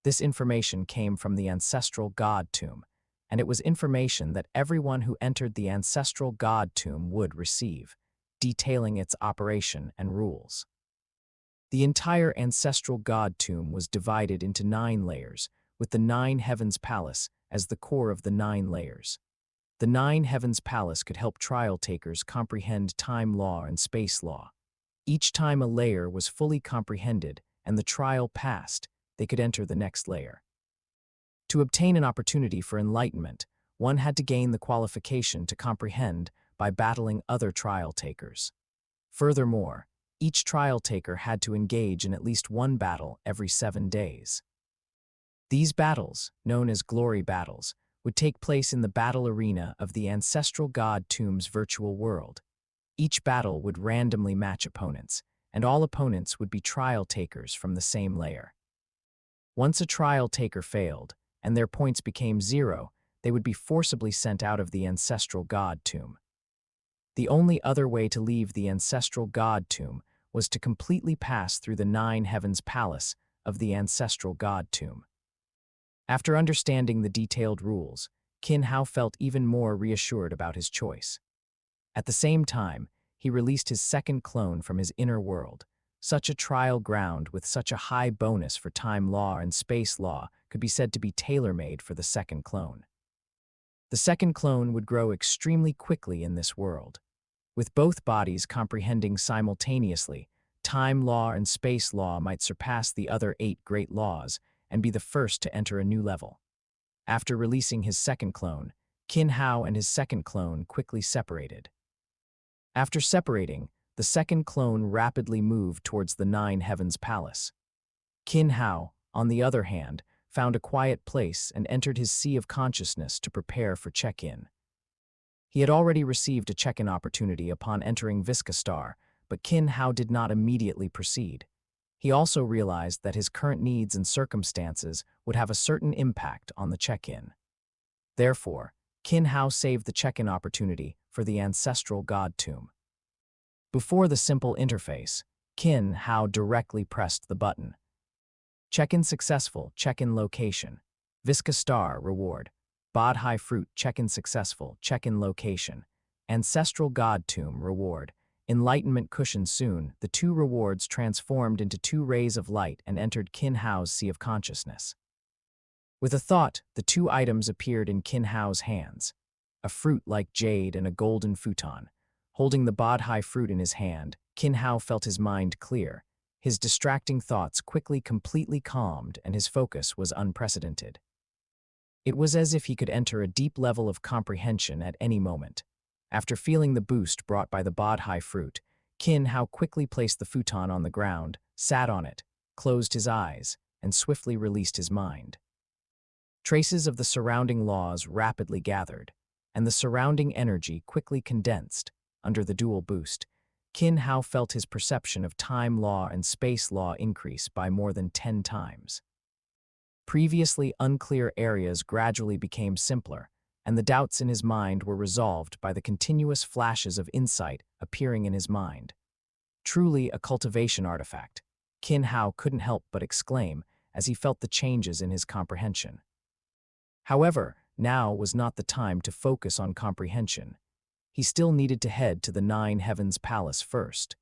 This information came from the Ancestral God Tomb, and it was information that everyone who entered the Ancestral God Tomb would receive, detailing its operation and rules. The entire Ancestral God Tomb was divided into 9 layers, with the 9 Heavens Palace as the core of the 9 layers. The 9 Heavens Palace could help trial takers comprehend time law and space law. Each time a layer was fully comprehended and the trial passed, they could enter the next layer. To obtain an opportunity for enlightenment, one had to gain the qualification to comprehend by battling other trial takers. Furthermore, each trial taker had to engage in at least one battle every 7 days. These battles, known as glory battles, would take place in the battle arena of the Ancestral God Tomb's virtual world. Each battle would randomly match opponents, and all opponents would be trial takers from the same layer. Once a trial taker failed, and their points became 0, they would be forcibly sent out of the Ancestral God Tomb. The only other way to leave the Ancestral God Tomb was to completely pass through the 9 Heavens Palace of the Ancestral God Tomb. After understanding the detailed rules, Qin Hao felt even more reassured about his choice. At the same time, he released his second clone from his inner world. Such a trial ground with such a high bonus for time law and space law could be said to be tailor-made for the second clone. The second clone would grow extremely quickly in this world. With both bodies comprehending simultaneously, time law and space law might surpass the other 8 great laws and be the first to enter a new level. After releasing his second clone, Qin Hao and his second clone quickly separated. After separating, the second clone rapidly moved towards the 9 Heavens Palace. Qin Hao, on the other hand, found a quiet place and entered his sea of consciousness to prepare for check-in. He had already received a check-in opportunity upon entering Visaar, but Qin Hao did not immediately proceed. He also realized that his current needs and circumstances would have a certain impact on the check-in. Therefore, Qin Hao saved the check-in opportunity for the Ancestral God Tomb. Before the simple interface, Qin Hao directly pressed the button. Check-in successful, check-in location. Visaar reward. Bod High Fruit, check-in successful, check-in location. Ancestral God Tomb reward. Enlightenment cushion soon, the 2 rewards transformed into 2 rays of light and entered Qin Hao's sea of consciousness. With a thought, the 2 items appeared in Qin Hao's hands. A fruit like jade and a golden futon. Holding the Bod High fruit in his hand, Qin Hao felt his mind clear. His distracting thoughts quickly completely calmed and his focus was unprecedented. It was as if he could enter a deep level of comprehension at any moment. After feeling the boost brought by the Bod High fruit, Qin Hao quickly placed the futon on the ground, sat on it, closed his eyes, and swiftly released his mind. Traces of the surrounding laws rapidly gathered, and the surrounding energy quickly condensed. Under the dual boost, Qin Hao felt his perception of time law and space law increase by more than 10 times. Previously unclear areas gradually became simpler, and the doubts in his mind were resolved by the continuous flashes of insight appearing in his mind. Truly a cultivation artifact, Qin Hao couldn't help but exclaim as he felt the changes in his comprehension. However, now was not the time to focus on comprehension. He still needed to head to the 9 Heavens Palace first.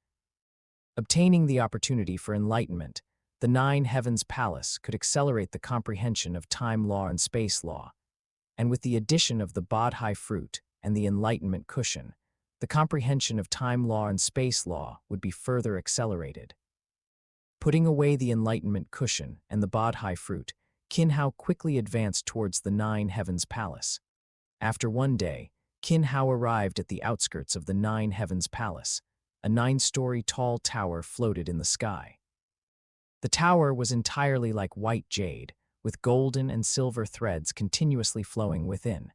Obtaining the opportunity for enlightenment, the Nine Heavens Palace could accelerate the comprehension of time law and space law, and with the addition of the Bodhi fruit and the enlightenment cushion, the comprehension of time law and space law would be further accelerated. Putting away the enlightenment cushion and the Bodhi fruit, Qin Hao quickly advanced towards the Nine Heavens Palace. After one day, Qin Hao arrived at the outskirts of the Nine Heavens Palace. A 9-story tall tower floated in the sky. The tower was entirely like white jade, with golden and silver threads continuously flowing within.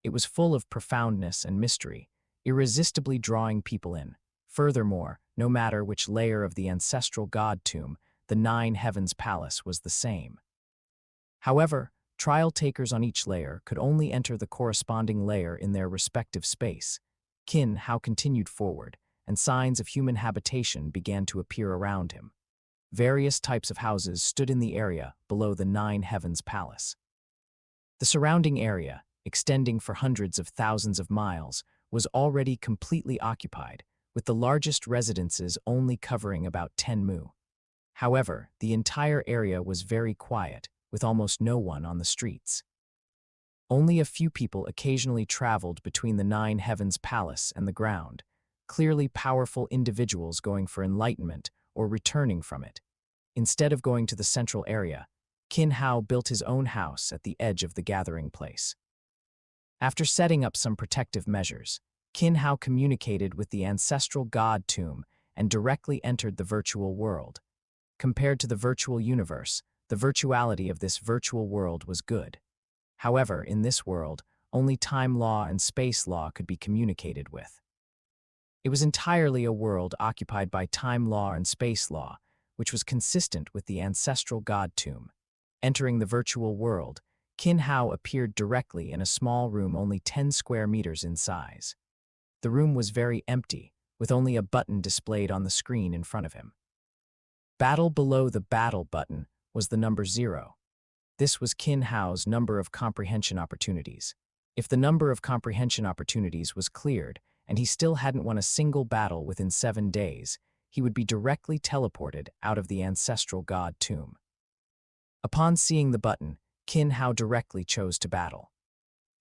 It was full of profoundness and mystery, irresistibly drawing people in. Furthermore, no matter which layer of the ancestral god tomb, the Nine Heavens Palace was the same. However, trial takers on each layer could only enter the corresponding layer in their respective space. Qin Hao continued forward, and signs of human habitation began to appear around him. Various types of houses stood in the area below the Nine Heavens Palace. The surrounding area, extending for hundreds of thousands of miles, was already completely occupied, with the largest residences only covering about 10 mu. However, the entire area was very quiet, with almost no one on the streets. Only a few people occasionally traveled between the Nine Heavens Palace and the ground, clearly powerful individuals going for enlightenment or returning from it. Instead of going to the central area, Qin Hao built his own house at the edge of the gathering place. After setting up some protective measures, Qin Hao communicated with the ancestral god tomb and directly entered the virtual world. Compared to the virtual universe, the virtuality of this virtual world was good. However, in this world, only time law and space law could be communicated with. It was entirely a world occupied by time law and space law, which was consistent with the ancestral god tomb. Entering the virtual world, Qin Hao appeared directly in a small room only 10 square meters in size. The room was very empty, with only a button displayed on the screen in front of him. Battle below the battle button was the number 0. This was Qin Hao's number of comprehension opportunities. If the number of comprehension opportunities was cleared, and he still hadn't won a single battle within 7 days, he would be directly teleported out of the ancestral god tomb. Upon seeing the button, Qin Hao directly chose to battle.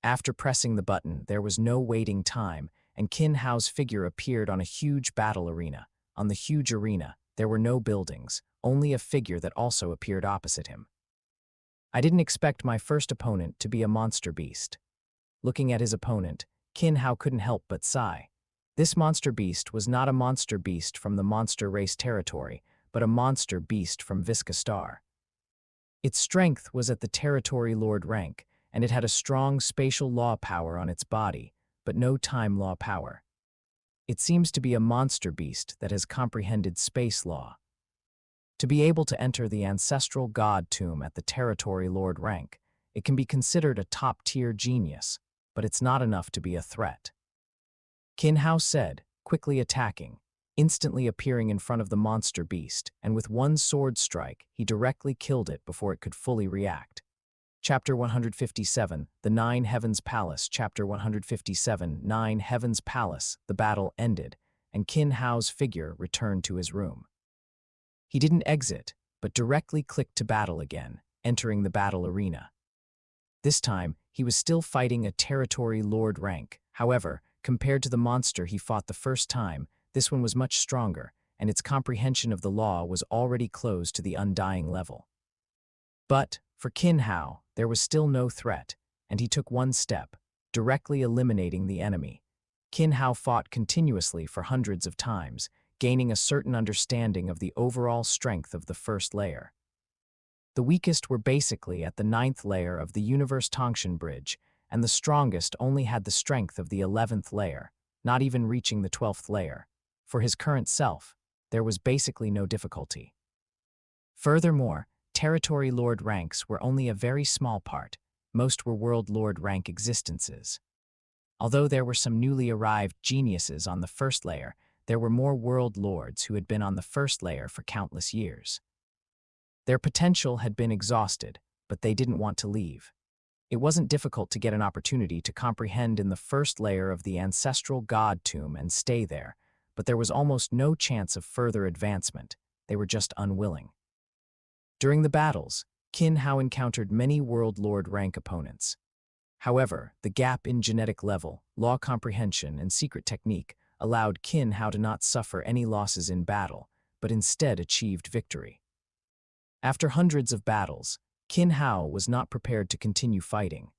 After pressing the button, there was no waiting time, and Qin Hao's figure appeared on a huge battle arena. On the huge arena, there were no buildings, only a figure that also appeared opposite him. I didn't expect my first opponent to be a monster beast. Looking at his opponent, Qin Hao couldn't help but sigh. This monster beast was not a monster beast from the monster race territory, but a monster beast from Visaar. Its strength was at the territory lord rank, and it had a strong spatial law power on its body, but no time law power. It seems to be a monster beast that has comprehended space law. To be able to enter the ancestral god tomb at the territory lord rank, it can be considered a top-tier genius, but it's not enough to be a threat. Qin Hao said, quickly attacking, instantly appearing in front of the monster beast, and with one sword strike, he directly killed it before it could fully react. Chapter 157, The Nine Heavens Palace. Chapter 157, Nine Heavens Palace. The battle ended, and Qin Hao's figure returned to his room. He didn't exit, but directly clicked to battle again, entering the battle arena. This time, he was still fighting a territory lord rank. However, compared to the monster he fought the first time, this one was much stronger, and its comprehension of the law was already close to the undying level. But, for Qin Hao, there was still no threat, and he took one step, directly eliminating the enemy. Qin Hao fought continuously for hundreds of times, gaining a certain understanding of the overall strength of the first layer. The weakest were basically at the 9th layer of the Universe Tongshan Bridge, and the strongest only had the strength of the 11th layer, not even reaching the 12th layer. For his current self, there was basically no difficulty. Furthermore, territory lord ranks were only a very small part. Most were world lord rank existences. Although there were some newly arrived geniuses on the first layer, there were more world lords who had been on the first layer for countless years. Their potential had been exhausted, but they didn't want to leave. It wasn't difficult to get an opportunity to comprehend in the first layer of the ancestral god tomb and stay there, but there was almost no chance of further advancement. They were just unwilling. During the battles, Qin Hao encountered many World Lord rank opponents. However, the gap in genetic level, law comprehension, and secret technique allowed Qin Hao to not suffer any losses in battle, but instead achieved victory. After hundreds of battles, Qin Hao was not prepared to continue fighting.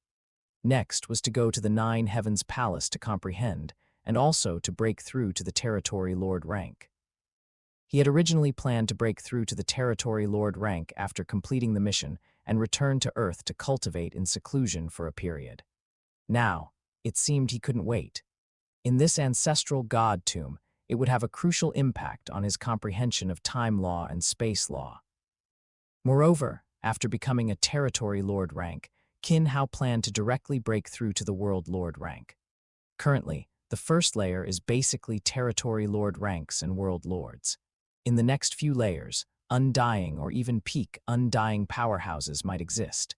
Next was to go to the Nine Heavens Palace to comprehend, and also to break through to the Territory Lord rank. He had originally planned to break through to the Territory Lord rank after completing the mission and return to Earth to cultivate in seclusion for a period. Now, it seemed he couldn't wait. In this ancestral god tomb, it would have a crucial impact on his comprehension of time law and space law. Moreover, after becoming a Territory Lord rank, Qin Hao planned to directly break through to the World Lord rank. Currently, the first layer is basically Territory Lord ranks and World Lords. In the next few layers, undying or even peak undying powerhouses might exist.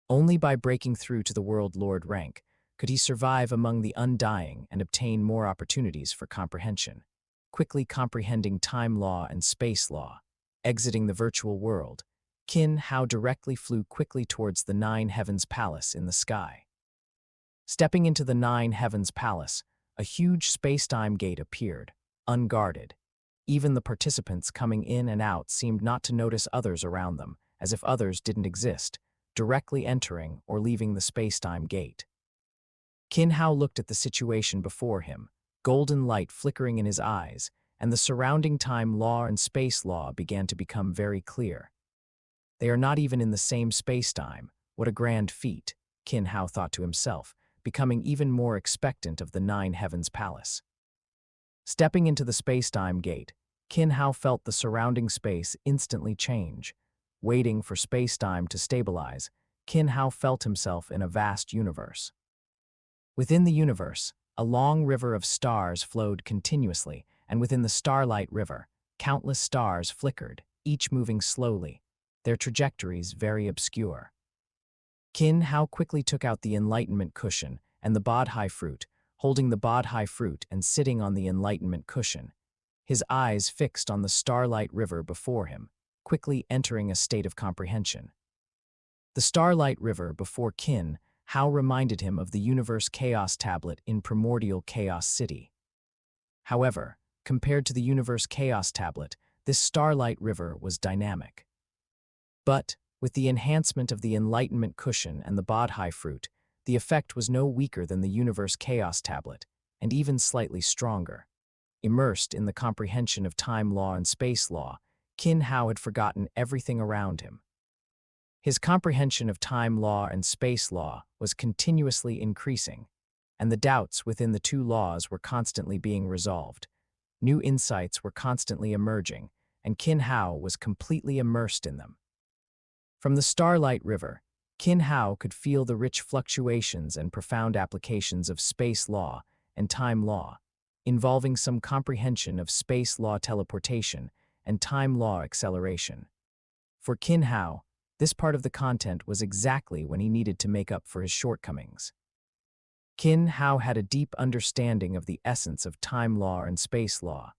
Only by breaking through to the World Lord rank could he survive among the undying and obtain more opportunities for comprehension, quickly comprehending time law and space law. Exiting the virtual world, Qin Hao directly flew quickly towards the Nine Heavens Palace in the sky. Stepping into the Nine Heavens Palace, a huge space-time gate appeared, unguarded. Even the participants coming in and out seemed not to notice others around them, as if others didn't exist, directly entering or leaving the space-time gate. Qin Hao looked at the situation before him, golden light flickering in his eyes, and the surrounding time law and space law began to become very clear. They are not even in the same space-time. What a grand feat, Qin Hao thought to himself, becoming even more expectant of the Nine Heavens Palace. Stepping into the space-time gate, Qin Hao felt the surrounding space instantly change. Waiting for space-time to stabilize, Qin Hao felt himself in a vast universe. Within the universe, a long river of stars flowed continuously, and within the Starlight River, countless stars flickered, each moving slowly, their trajectories very obscure. Qin Hao quickly took out the enlightenment cushion and the Bodhi fruit, holding the Bodhi fruit and sitting on the enlightenment cushion, his eyes fixed on the Starlight River before him, quickly entering a state of comprehension. The Starlight River before Qin Hao reminded him of the Universe Chaos Tablet in Primordial Chaos City. However, compared to the Universe Chaos Tablet, this Starlight River was dynamic. But, with the enhancement of the Enlightenment Cushion and the Bodhi Fruit, the effect was no weaker than the Universe Chaos Tablet, and even slightly stronger. Immersed in the comprehension of time law and space law, Qin Hao had forgotten everything around him. His comprehension of time law and space law was continuously increasing, and the doubts within the two laws were constantly being resolved. New insights were constantly emerging, and Qin Hao was completely immersed in them. From the Starlight River, Qin Hao could feel the rich fluctuations and profound applications of space law and time law, involving some comprehension of space law teleportation and time law acceleration. For Qin Hao, this part of the content was exactly when he needed to make up for his shortcomings. Qin Hao had a deep understanding of the essence of time law and space law,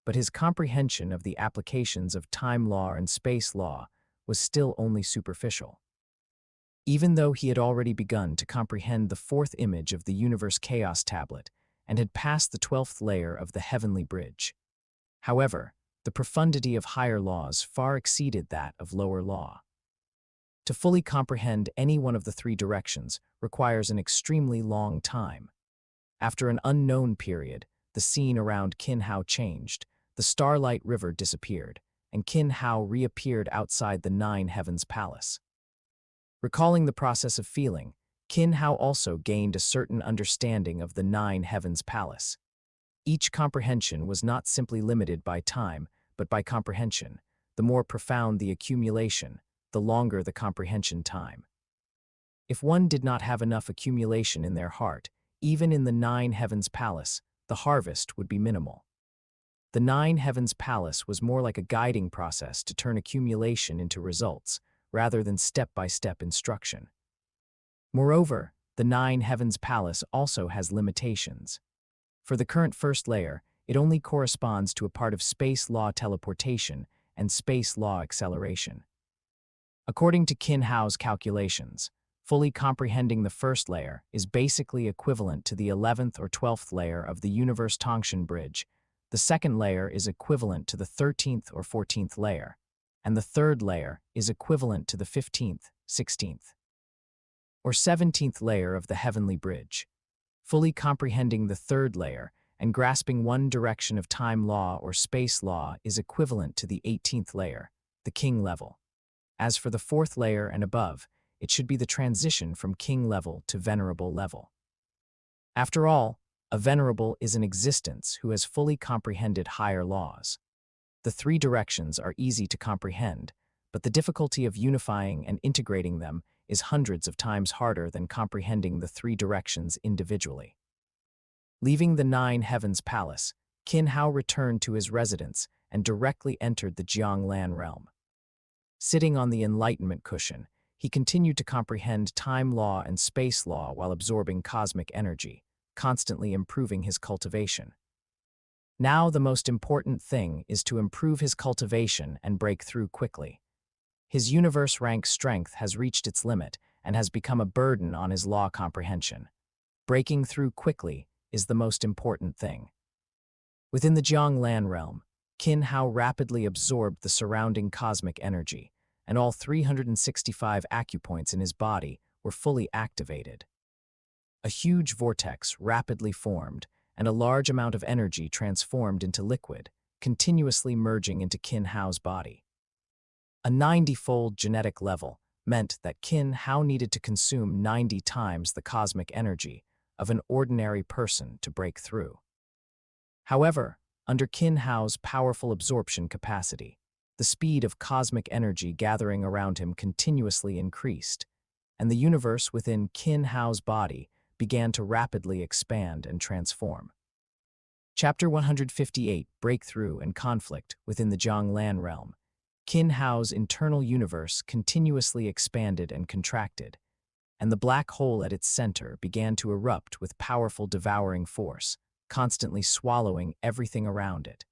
but his comprehension of the applications of time law and space law was still only superficial. Even though he had already begun to comprehend the fourth image of the Universe Chaos Tablet and had passed the 12th layer of the Heavenly Bridge. However, the profundity of higher laws far exceeded that of lower law. To fully comprehend any one of the three directions requires an extremely long time. After an unknown period, the scene around Qin Hao changed, the Starlight River disappeared, and Qin Hao reappeared outside the Nine Heavens Palace. Recalling the process of feeling, Qin Hao also gained a certain understanding of the Nine Heavens Palace. Each comprehension was not simply limited by time, but by comprehension. The more profound the accumulation, the longer the comprehension time. If one did not have enough accumulation in their heart, even in the Nine Heavens Palace, the harvest would be minimal. The Nine Heavens Palace was more like a guiding process to turn accumulation into results, rather than step-by-step instruction. Moreover, the Nine Heavens Palace also has limitations. For the current first layer, It only corresponds to a part of space law teleportation and space law acceleration. According to Qin Hao's calculations, fully comprehending the first layer is basically equivalent to the 11th or 12th layer of the universe Tongshan bridge. The second layer is equivalent to the 13th or 14th layer, and the third layer is equivalent to the 15th, 16th, or 17th layer of the heavenly bridge. Fully comprehending the third layer and grasping one direction of time law or space law is equivalent to the 18th layer, the king level. As for the fourth layer and above, it should be the transition from king level to venerable level. After all, a venerable is an existence who has fully comprehended higher laws. The three directions are easy to comprehend, but the difficulty of unifying and integrating them is hundreds of times harder than comprehending the three directions individually. Leaving the Nine Heavens Palace, Qin Hao returned to his residence and directly entered the Jianglan realm. Sitting on the enlightenment cushion, he continued to comprehend time law and space law while absorbing cosmic energy, constantly improving his cultivation. Now the most important thing is to improve his cultivation and break through quickly. His universe rank strength has reached its limit and has become a burden on his law comprehension. Breaking through quickly is the most important thing. Within the Jianglan realm, Qin Hao rapidly absorbed the surrounding cosmic energy, and all 365 acupoints in his body were fully activated. A huge vortex rapidly formed, and a large amount of energy transformed into liquid, continuously merging into Qin Hao's body. A 90-fold genetic level meant that Qin Hao needed to consume 90 times the cosmic energy of an ordinary person to break through. However, under Qin Hao's powerful absorption capacity, the speed of cosmic energy gathering around him continuously increased, and the universe within Qin Hao's body began to rapidly expand and transform. Chapter 158, Breakthrough and Conflict within the Jianglan realm. Qin Hao's internal universe continuously expanded and contracted, and the black hole at its center began to erupt with powerful devouring force, constantly swallowing everything around it.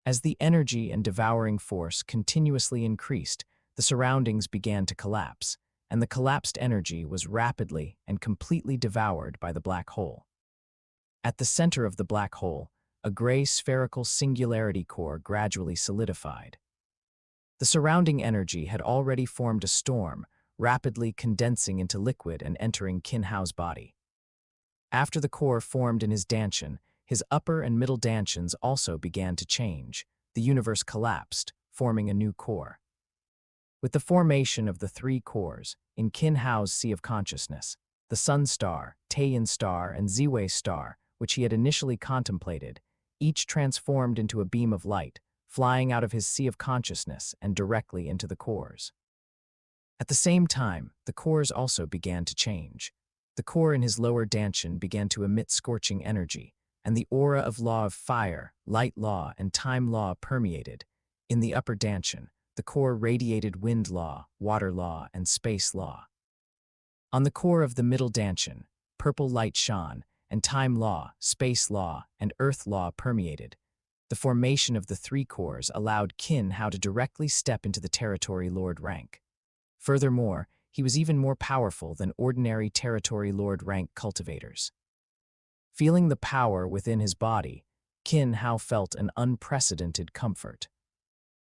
As the energy and devouring force continuously increased, the surroundings began to collapse, and the collapsed energy was rapidly and completely devoured by the black hole. At the center of the black hole, a gray spherical singularity core gradually solidified. The surrounding energy had already formed a storm, rapidly condensing into liquid and entering Qin Hao's body. After the core formed in his danshan, his upper and middle danshans also began to change. The universe collapsed, forming a new core. With the formation of the three cores, in Qin Hao's Sea of Consciousness, the Sun Star, Taiyan Star, and Ziwei Star, which he had initially contemplated, each transformed into a beam of light, flying out of his Sea of Consciousness and directly into the cores. At the same time, the cores also began to change. The core in his lower danshan began to emit scorching energy, and the aura of law of fire, light law, and time law permeated. In the upper danshan, the core radiated wind law, water law, and space law. On the core of the middle danshan, purple light shone, and time law, space law, and earth law permeated. The formation of the three cores allowed Qin Hao to directly step into the Territory Lord rank. Furthermore, he was even more powerful than ordinary Territory Lord rank cultivators. Feeling the power within his body, Qin Hao felt an unprecedented comfort.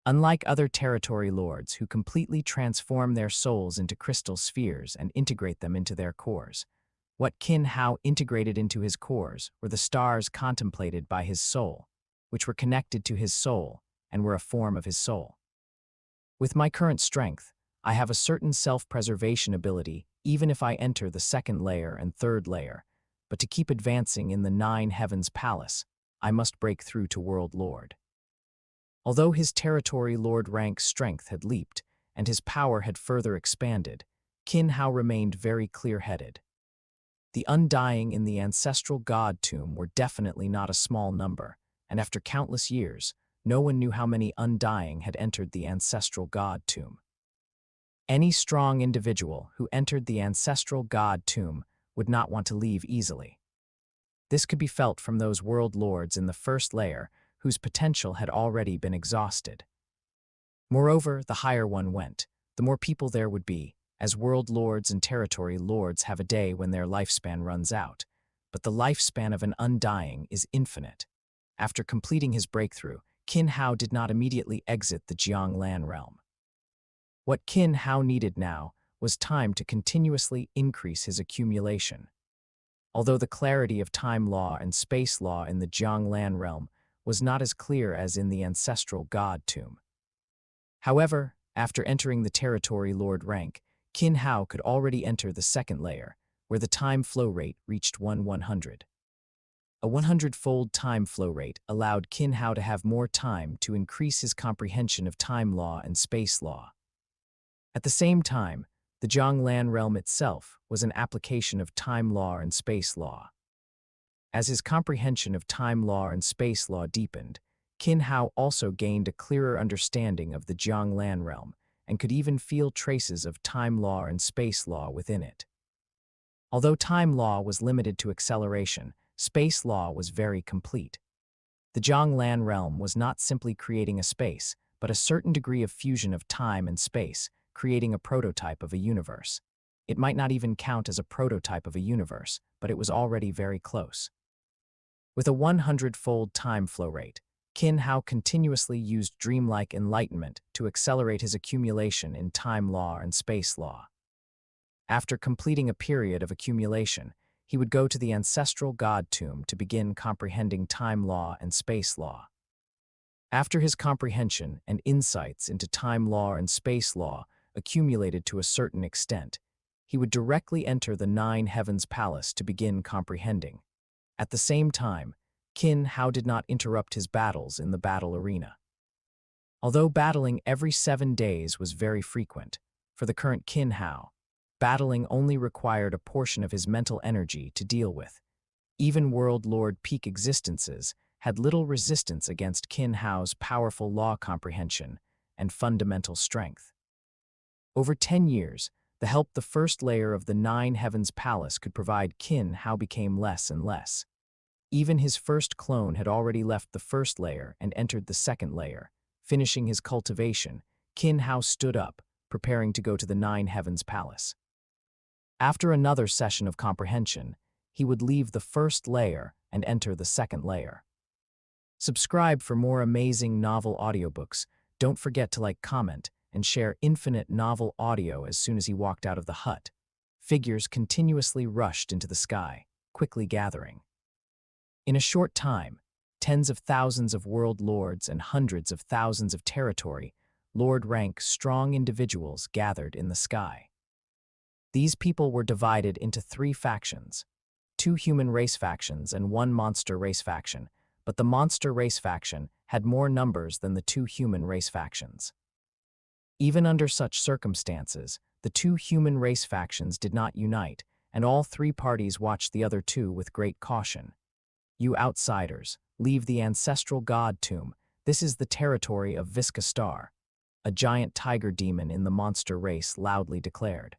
Unlike other Territory Lords who completely transform their souls into crystal spheres and integrate them into their cores, what Qin Hao integrated into his cores were the stars contemplated by his soul, which were connected to his soul and were a form of his soul. With my current strength, I have a certain self-preservation ability even if I enter the second layer and third layer, but to keep advancing in the Nine Heavens Palace, I must break through to World Lord. Although his Territory Lord rank strength had leaped and his power had further expanded, Qin Hao remained very clear-headed. The undying in the ancestral god tomb were definitely not a small number, and after countless years, no one knew how many undying had entered the ancestral god tomb. Any strong individual who entered the ancestral god tomb would not want to leave easily. This could be felt from those world lords in the first layer whose potential had already been exhausted. Moreover, the higher one went, the more people there would be, as world lords and territory lords have a day when their lifespan runs out. But the lifespan of an undying is infinite. After completing his breakthrough, Qin Hao did not immediately exit the Jianglan realm. What Qin Hao needed now was time to continuously increase his accumulation. Although the clarity of time law and space law in the Jianglan realm was not as clear as in the ancestral god tomb. However, after entering the territory lord rank, Qin Hao could already enter the second layer, where the time flow rate reached 100. A 100-fold time flow rate allowed Qin Hao to have more time to increase his comprehension of time law and space law. At the same time, the Jianglan realm itself was an application of time law and space law. As his comprehension of time law and space law deepened, Qin Hao also gained a clearer understanding of the Jianglan realm and could even feel traces of time law and space law within it. Although time law was limited to acceleration, space law was very complete. The Jianglan realm was not simply creating a space, but a certain degree of fusion of time and space, creating a prototype of a universe. It might not even count as a prototype of a universe, but it was already very close. With a 100-fold time flow rate, Qin Hao continuously used dreamlike enlightenment to accelerate his accumulation in time law and space law. After completing a period of accumulation, he would go to the ancestral god tomb to begin comprehending time law and space law. After his comprehension and insights into time law and space law accumulated to a certain extent, he would directly enter the Nine Heavens Palace to begin comprehending. At the same time, Qin Hao did not interrupt his battles in the battle arena. Although battling every 7 days was very frequent, for the current Qin Hao, battling only required a portion of his mental energy to deal with. Even World Lord peak existences had little resistance against Qin Hao's powerful law comprehension and fundamental strength. Over 10 years, the help the first layer of the Nine Heavens Palace could provide Qin Hao became less and less. Even his first clone had already left the first layer and entered the second layer. Finishing his cultivation, Qin Hao stood up, preparing to go to the Nine Heavens Palace. After another session of comprehension, he would leave the first layer and enter the second layer. Subscribe for more amazing novel audiobooks. Don't forget to like, comment, and share infinite novel audio. As soon as he walked out of the hut, figures continuously rushed into the sky, quickly gathering. In a short time, tens of thousands of world lords and hundreds of thousands of territory, lord rank strong individuals gathered in the sky. These people were divided into 3 factions, 2 human race factions and 1 monster race faction, but the monster race faction had more numbers than the 2 human race factions. Even under such circumstances, the 2 human race factions did not unite, and all 3 parties watched the other 2 with great caution. You outsiders, leave the ancestral god tomb. This is the territory of Visaar, a giant tiger demon in the monster race loudly declared.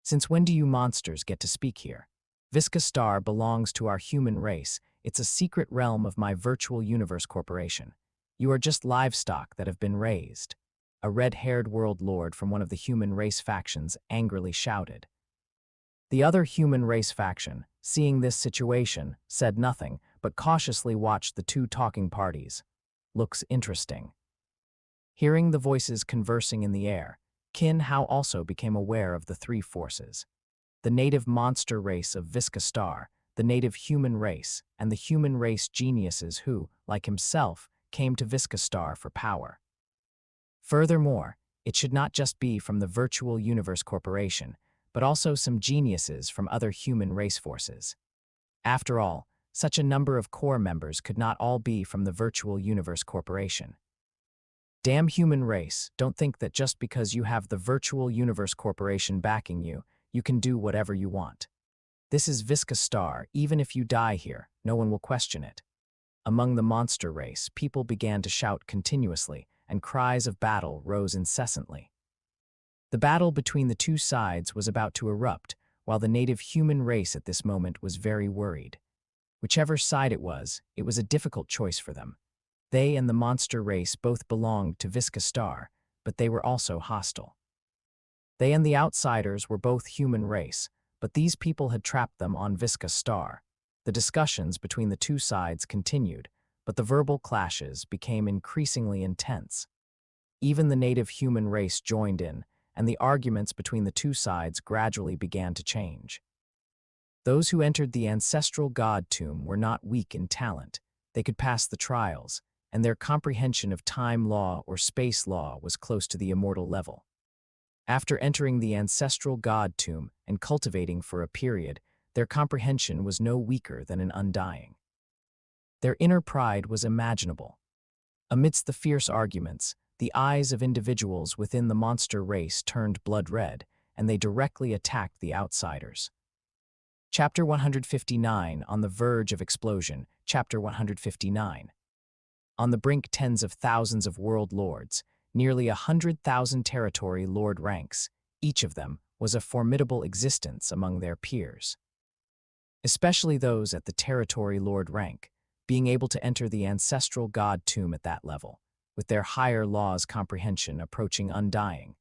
Since when do you monsters get to speak here? Visaar belongs to our human race. It's a secret realm of my virtual universe corporation. You are just livestock that have been raised. A red-haired world lord from one of the human race factions angrily shouted. The other human race faction, seeing this situation, said nothing, but cautiously watched the 2 talking parties. Looks interesting. Hearing the voices conversing in the air, Qin Hao also became aware of the 3 forces. The native monster race of Visaar, the native human race, and the human race geniuses who, like himself, came to Visaar for power. Furthermore, it should not just be from the Virtual Universe Corporation, but also some geniuses from other human race forces. After all, such a number of core members could not all be from the Virtual Universe Corporation. Damn human race, don't think that just because you have the Virtual Universe Corporation backing you, you can do whatever you want. This is Visaar. Even if you die here, no one will question it. Among the monster race, people began to shout continuously, and cries of battle rose incessantly. The battle between the 2 sides was about to erupt, while the native human race at this moment was very worried. Whichever side it was a difficult choice for them. They and the monster race both belonged to Star, but they were also hostile. They and the outsiders were both human race, but these people had trapped them on Star. The discussions between the two sides continued, but the verbal clashes became increasingly intense. Even the native human race joined in, and the arguments between the two sides gradually began to change. Those who entered the ancestral god tomb were not weak in talent. They could pass the trials, and their comprehension of time law or space law was close to the immortal level. After entering the ancestral god tomb and cultivating for a period, their comprehension was no weaker than an undying. Their inner pride was imaginable. Amidst the fierce arguments, the eyes of individuals within the monster race turned blood red, and they directly attacked the outsiders. Chapter 159, On the Verge of Explosion. Chapter 159. On the brink, tens of thousands of world lords, nearly 100,000 territory lord ranks. Each of them was a formidable existence among their peers. Especially those at the territory lord rank, being able to enter the ancestral god tomb at that level, with their higher laws comprehension approaching undying.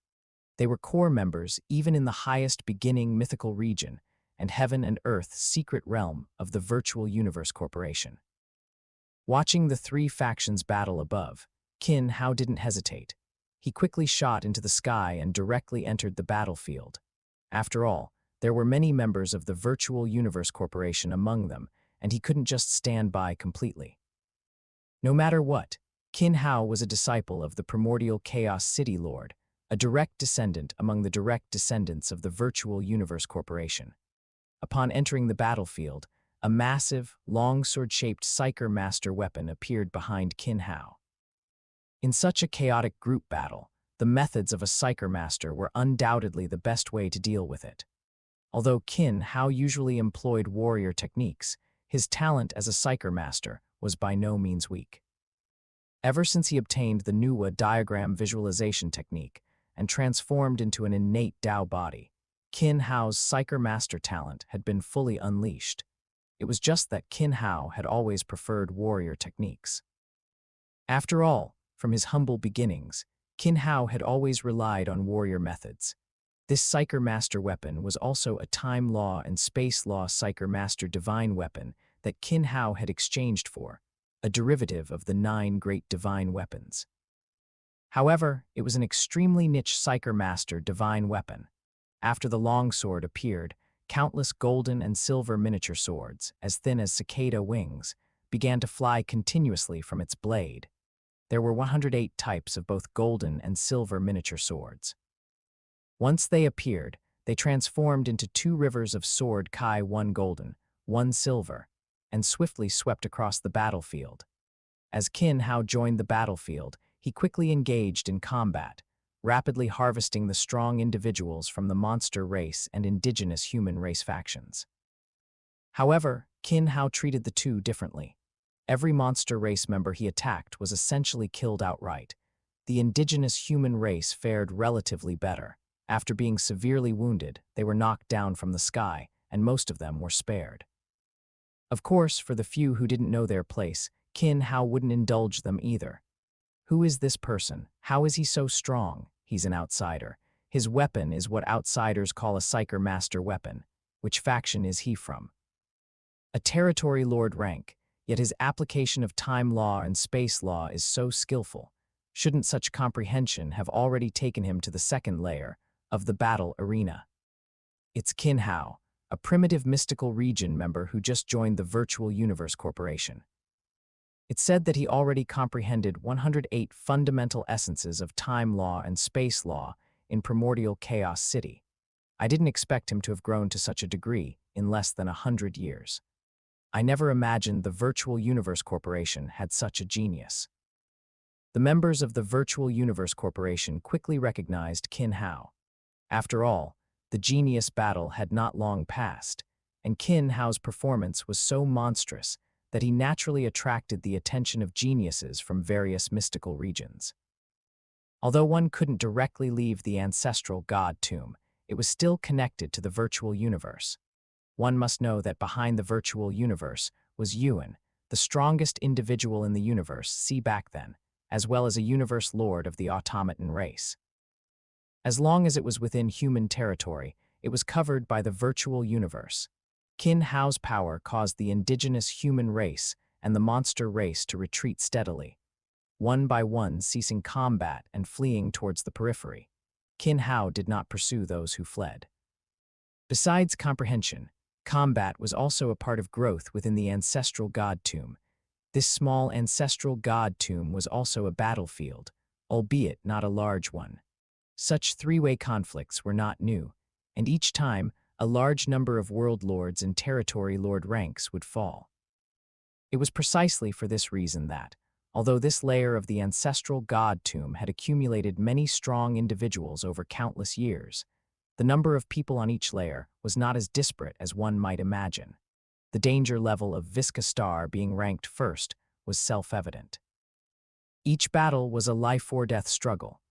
They were core members even in the highest beginning mythical region and heaven and earth's secret realm of the Virtual Universe Corporation. Watching the three factions battle above, Qin Hao didn't hesitate. He quickly shot into the sky and directly entered the battlefield. After all, there were many members of the Virtual Universe Corporation among them, and he couldn't just stand by completely. No matter what, Qin Hao was a disciple of the primordial Chaos City Lord, a direct descendant among the direct descendants of the Virtual Universe Corporation. Upon entering the battlefield, a massive, long sword-shaped Psyker Master weapon appeared behind Qin Hao. In such a chaotic group battle, the methods of a Psyker Master were undoubtedly the best way to deal with it. Although Qin Hao usually employed warrior techniques, his talent as a Psyker Master was by no means weak. Ever since he obtained the Nuwa diagram visualization technique and transformed into an innate Dao body, Qin Hao's Psyker Master talent had been fully unleashed. It was just that Qin Hao had always preferred warrior techniques. After all, from his humble beginnings, Qin Hao had always relied on warrior methods. This Psyker Master weapon was also a time law and space law Psyker Master divine weapon that Qin Hao had exchanged for, a derivative of the 9 great divine weapons. However, it was an extremely niche Psyker Master divine weapon. After the longsword appeared, countless golden and silver miniature swords, as thin as cicada wings, began to fly continuously from its blade. There were 108 types of both golden and silver miniature swords. Once they appeared, they transformed into 2 rivers of sword Kai, 1 golden, 1 silver, and swiftly swept across the battlefield. As Qin Hao joined the battlefield, he quickly engaged in combat, rapidly harvesting the strong individuals from the monster race and indigenous human race factions. However, Qin Hao treated the two differently. Every monster race member he attacked was essentially killed outright. The indigenous human race fared relatively better. After being severely wounded, they were knocked down from the sky, and most of them were spared. Of course, for the few who didn't know their place, Qin Hao wouldn't indulge them either. Who is this person? How is he so strong? He's an outsider. His weapon is what outsiders call a Psyker Master weapon. Which faction is he from? A territory lord rank, yet his application of time law and space law is so skillful. Shouldn't such comprehension have already taken him to the second layer of the battle arena? It's Qin Hao, a primitive mystical region member who just joined the Virtual Universe Corporation. It's said that he already comprehended 108 fundamental essences of time law and space law in primordial Chaos City. I didn't expect him to have grown to such a degree in less than 100 years. I never imagined the Virtual Universe Corporation had such a genius. The members of the Virtual Universe Corporation quickly recognized Qin Hao. After all, the genius battle had not long passed, and Qin Hao's performance was so monstrous that he naturally attracted the attention of geniuses from various mystical regions. Although one couldn't directly leave the ancestral god tomb, it was still connected to the virtual universe. One must know that behind the virtual universe was Yuan, the strongest individual in the universe, see back then, as well as a universe lord of the automaton race. As long as it was within human territory, it was covered by the virtual universe. Qin Hao's power caused the indigenous human race and the monster race to retreat steadily, one by one ceasing combat and fleeing towards the periphery. Qin Hao did not pursue those who fled. Besides comprehension, combat was also a part of growth within the ancestral god tomb. This small ancestral god tomb was also a battlefield, albeit not a large one. Such three-way conflicts were not new, and each time, a large number of world lords and territory lord ranks would fall. It was precisely for this reason that, although this layer of the ancestral god tomb had accumulated many strong individuals over countless years, the number of people on each layer was not as disparate as one might imagine. The danger level of Visaar Star being ranked first was self-evident. Each battle was a life-or-death struggle.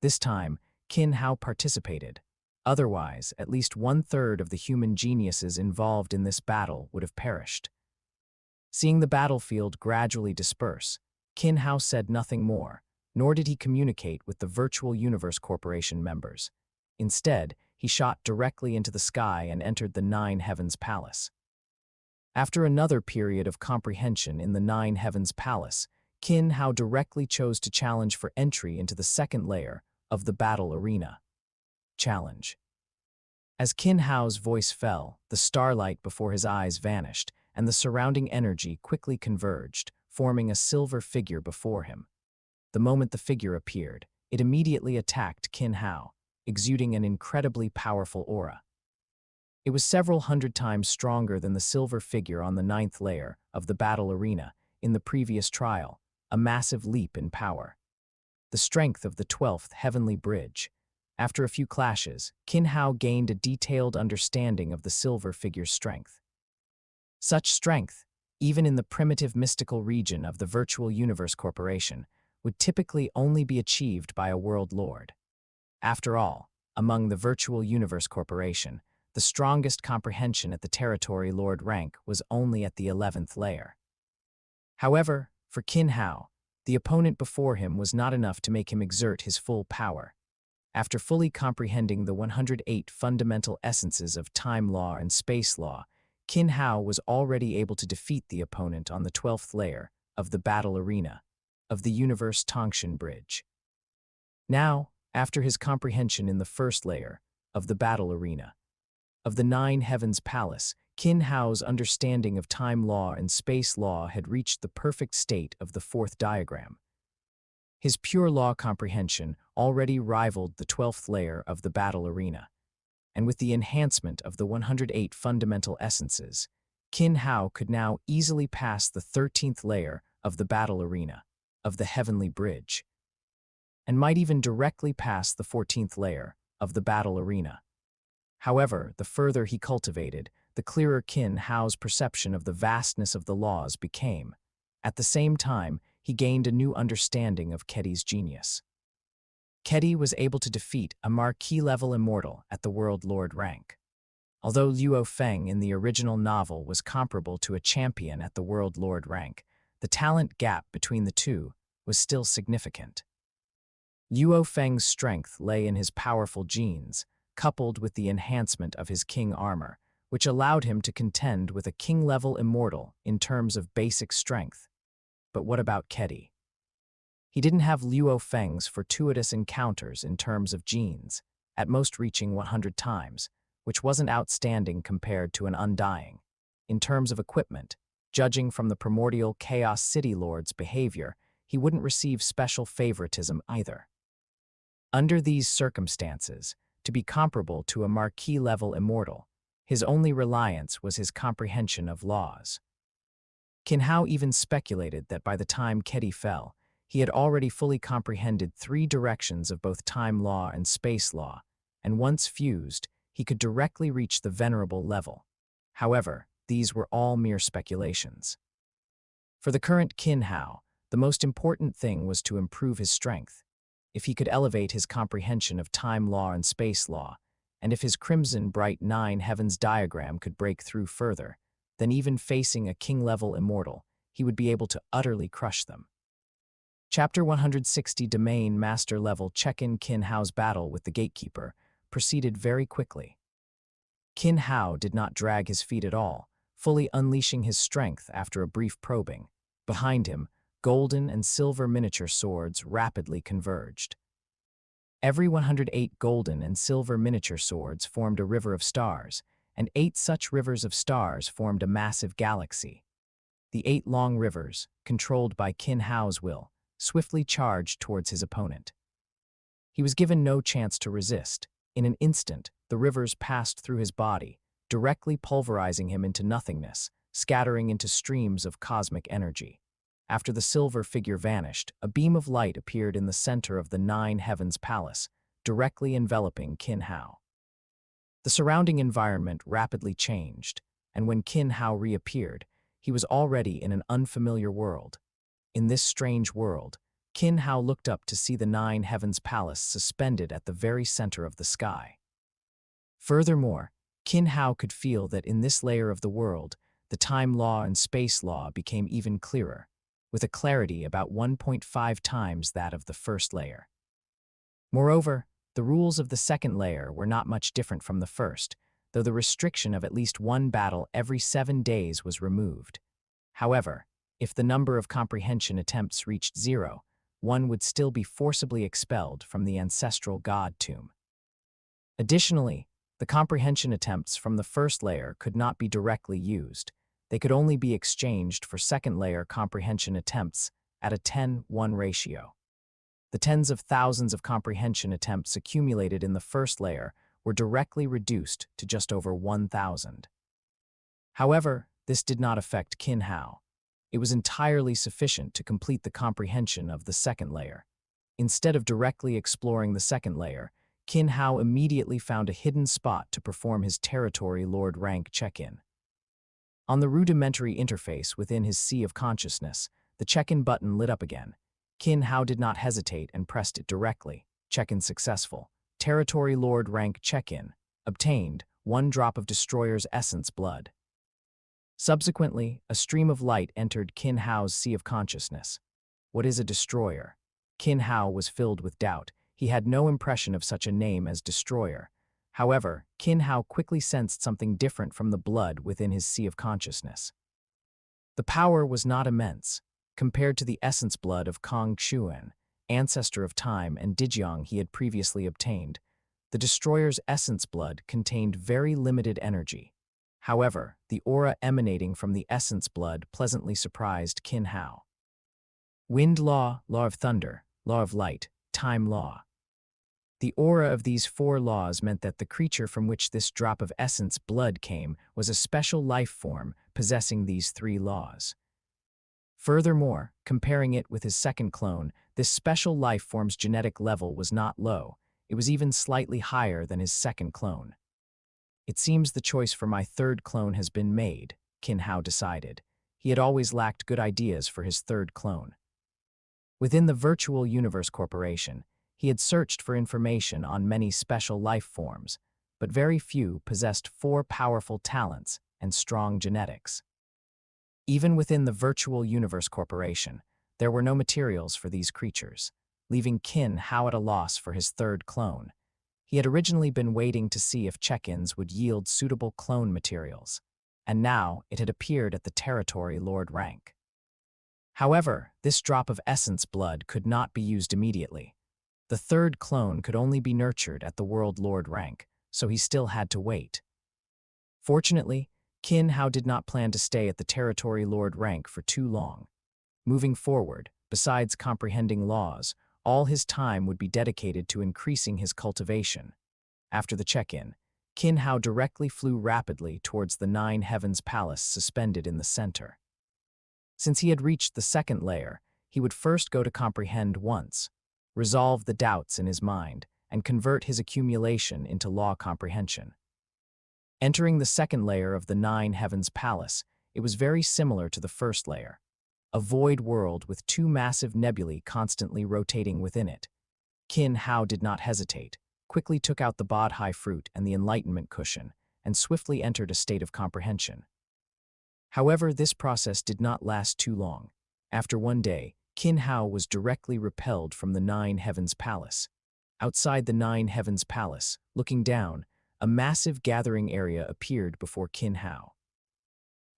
This time, Qin Hao participated. Otherwise, at least one-third of the human geniuses involved in this battle would have perished. Seeing the battlefield gradually disperse, Qin Hao said nothing more, nor did he communicate with the Virtual Universe Corporation members. Instead, he shot directly into the sky and entered the Nine Heavens Palace. After another period of comprehension in the Nine Heavens Palace, Qin Hao directly chose to challenge for entry into the second layer of the battle arena. Challenge. As Qin Hao's voice fell, the starlight before his eyes vanished, and the surrounding energy quickly converged, forming a silver figure before him. The moment the figure appeared, it immediately attacked Qin Hao, exuding an incredibly powerful aura. It was several hundred times stronger than the silver figure on the ninth layer of the battle arena in the previous trial, a massive leap in power. The strength of the 12th heavenly bridge. After a few clashes, Qin Hao gained a detailed understanding of the silver figure's strength. Such strength, even in the primitive mystical region of the Virtual Universe Corporation, would typically only be achieved by a world lord. After all, among the Virtual Universe Corporation, the strongest comprehension at the territory lord rank was only at the 11th layer. However, for Qin Hao, the opponent before him was not enough to make him exert his full power. After fully comprehending the 108 fundamental essences of time law and space law, Qin Hao was already able to defeat the opponent on the 12th layer of the battle arena of the Universe Tongshan Bridge. Now, after his comprehension in the first layer of the battle arena of the Nine Heavens Palace, Qin Hao's understanding of time law and space law had reached the perfect state of the fourth diagram. His pure law comprehension already rivaled the 12th layer of the battle arena, and with the enhancement of the 108 fundamental essences, Qin Hao could now easily pass the 13th layer of the battle arena of the heavenly bridge, and might even directly pass the 14th layer of the battle arena. However, the further he cultivated, the clearer Qin Hao's perception of the vastness of the laws became. At the same time, he gained a new understanding of Kedi's genius. Kedi was able to defeat a marquee-level immortal at the World Lord rank. Although Luo Feng in the original novel was comparable to a champion at the World Lord rank, the talent gap between the two was still significant. Luo Feng's strength lay in his powerful genes, coupled with the enhancement of his king armor, which allowed him to contend with a king-level immortal in terms of basic strength. But what about Kedi? He didn't have Luo Feng's fortuitous encounters in terms of genes, at most reaching 100 times, which wasn't outstanding compared to an undying. In terms of equipment, judging from the primordial Chaos City Lord's behavior, he wouldn't receive special favoritism either. Under these circumstances, to be comparable to a marquee-level immortal, his only reliance was his comprehension of laws. Qin Hao even speculated that by the time Kedi fell, he had already fully comprehended 3 directions of both time law and space law, and once fused, he could directly reach the venerable level. However, these were all mere speculations. For the current Qin Hao, the most important thing was to improve his strength. If he could elevate his comprehension of time law and space law, and if his crimson bright 9 heavens diagram could break through further, then even facing a king-level immortal, he would be able to utterly crush them. Chapter 160 Domain Master Level Check-in. Qin Hao's battle with the Gatekeeper proceeded very quickly. Qin Hao did not drag his feet at all, fully unleashing his strength after a brief probing. Behind him, golden and silver miniature swords rapidly converged. Every 108 golden and silver miniature swords formed a river of stars, and 8 such rivers of stars formed a massive galaxy. The 8 long rivers, controlled by Qin Hao's will, swiftly charged towards his opponent. He was given no chance to resist. In an instant, the rivers passed through his body, directly pulverizing him into nothingness, scattering into streams of cosmic energy. After the silver figure vanished, a beam of light appeared in the center of the 9 Heavens Palace, directly enveloping Qin Hao. The surrounding environment rapidly changed, and when Qin Hao reappeared, he was already in an unfamiliar world. In this strange world, Qin Hao looked up to see the 9 Heavens Palace suspended at the very center of the sky. Furthermore, Qin Hao could feel that in this layer of the world, the time law and space law became even clearer, with a clarity about 1.5 times that of the first layer. Moreover, the rules of the second layer were not much different from the first, though the restriction of at least one battle every 7 days was removed. However, if the number of comprehension attempts reached 0, one would still be forcibly expelled from the ancestral god tomb. Additionally, the comprehension attempts from the first layer could not be directly used. They could only be exchanged for second-layer comprehension attempts at a 10-1 ratio. The tens of thousands of comprehension attempts accumulated in the first layer were directly reduced to just over 1,000. However, this did not affect Qin Hao. It was entirely sufficient to complete the comprehension of the second layer. Instead of directly exploring the second layer, Qin Hao immediately found a hidden spot to perform his Territory Lord rank check-in. On the rudimentary interface within his sea of consciousness, the check-in button lit up again. Qin Hao did not hesitate and pressed it directly. Check-in successful. Territory Lord rank check-in. Obtained 1 drop of Destroyer's essence blood. Subsequently, a stream of light entered Qin Hao's sea of consciousness. What is a destroyer? Qin Hao was filled with doubt. He had no impression of such a name as destroyer. However, Qin Hao quickly sensed something different from the blood within his sea of consciousness. The power was not immense. Compared to the essence blood of Kong Xuan, ancestor of time and Dijiang he had previously obtained, the destroyer's essence blood contained very limited energy. However, the aura emanating from the essence blood pleasantly surprised Qin Hao. Wind law, law of thunder, law of light, time law. The aura of these 4 laws meant that the creature from which this drop of essence blood came was a special life form possessing these 3 laws. Furthermore, comparing it with his second clone, this special life form's genetic level was not low. It was even slightly higher than his second clone. It seems the choice for my third clone has been made, Qin Hao decided. He had always lacked good ideas for his third clone. Within the Virtual Universe Corporation, he had searched for information on many special life forms, but very few possessed 4 powerful talents and strong genetics. Even within the Virtual Universe Corporation, there were no materials for these creatures, leaving Qin Hao at a loss for his third clone. He had originally been waiting to see if check-ins would yield suitable clone materials, and now it had appeared at the Territory Lord rank. However, this drop of essence blood could not be used immediately. The third clone could only be nurtured at the World Lord rank, so he still had to wait. Fortunately, Qin Hao did not plan to stay at the Territory Lord rank for too long. Moving forward, besides comprehending laws, all his time would be dedicated to increasing his cultivation. After the check-in, Qin Hao directly flew rapidly towards the 9 Heavens Palace suspended in the center. Since he had reached the second layer, he would first go to comprehend once, resolve the doubts in his mind, and convert his accumulation into law comprehension. Entering the second layer of the 9 Heavens Palace, it was very similar to the first layer. A void world with 2 massive nebulae constantly rotating within it. Qin Hao did not hesitate, quickly took out the Bodhi fruit and the enlightenment cushion, and swiftly entered a state of comprehension. However, this process did not last too long. After one day, Qin Hao was directly repelled from the Nine Heavens Palace. Outside the Nine Heavens Palace, looking down, a massive gathering area appeared before Qin Hao.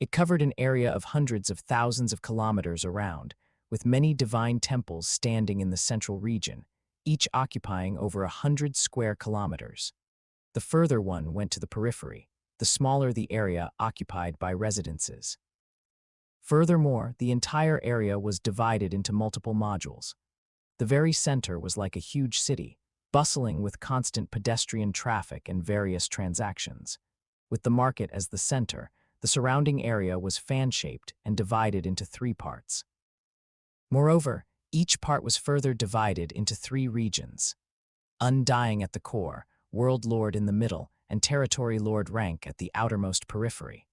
It covered an area of hundreds of thousands of kilometers around, with many divine temples standing in the central region, each occupying over 100 square kilometers. The further one went to the periphery, the smaller the area occupied by residences. Furthermore, the entire area was divided into multiple modules. The very center was like a huge city, bustling with constant pedestrian traffic and various transactions. With the market as the center, the surrounding area was fan-shaped and divided into 3 parts. Moreover, each part was further divided into 3 regions: Undying at the core, World Lord in the middle, and Territory Lord rank at the outermost periphery.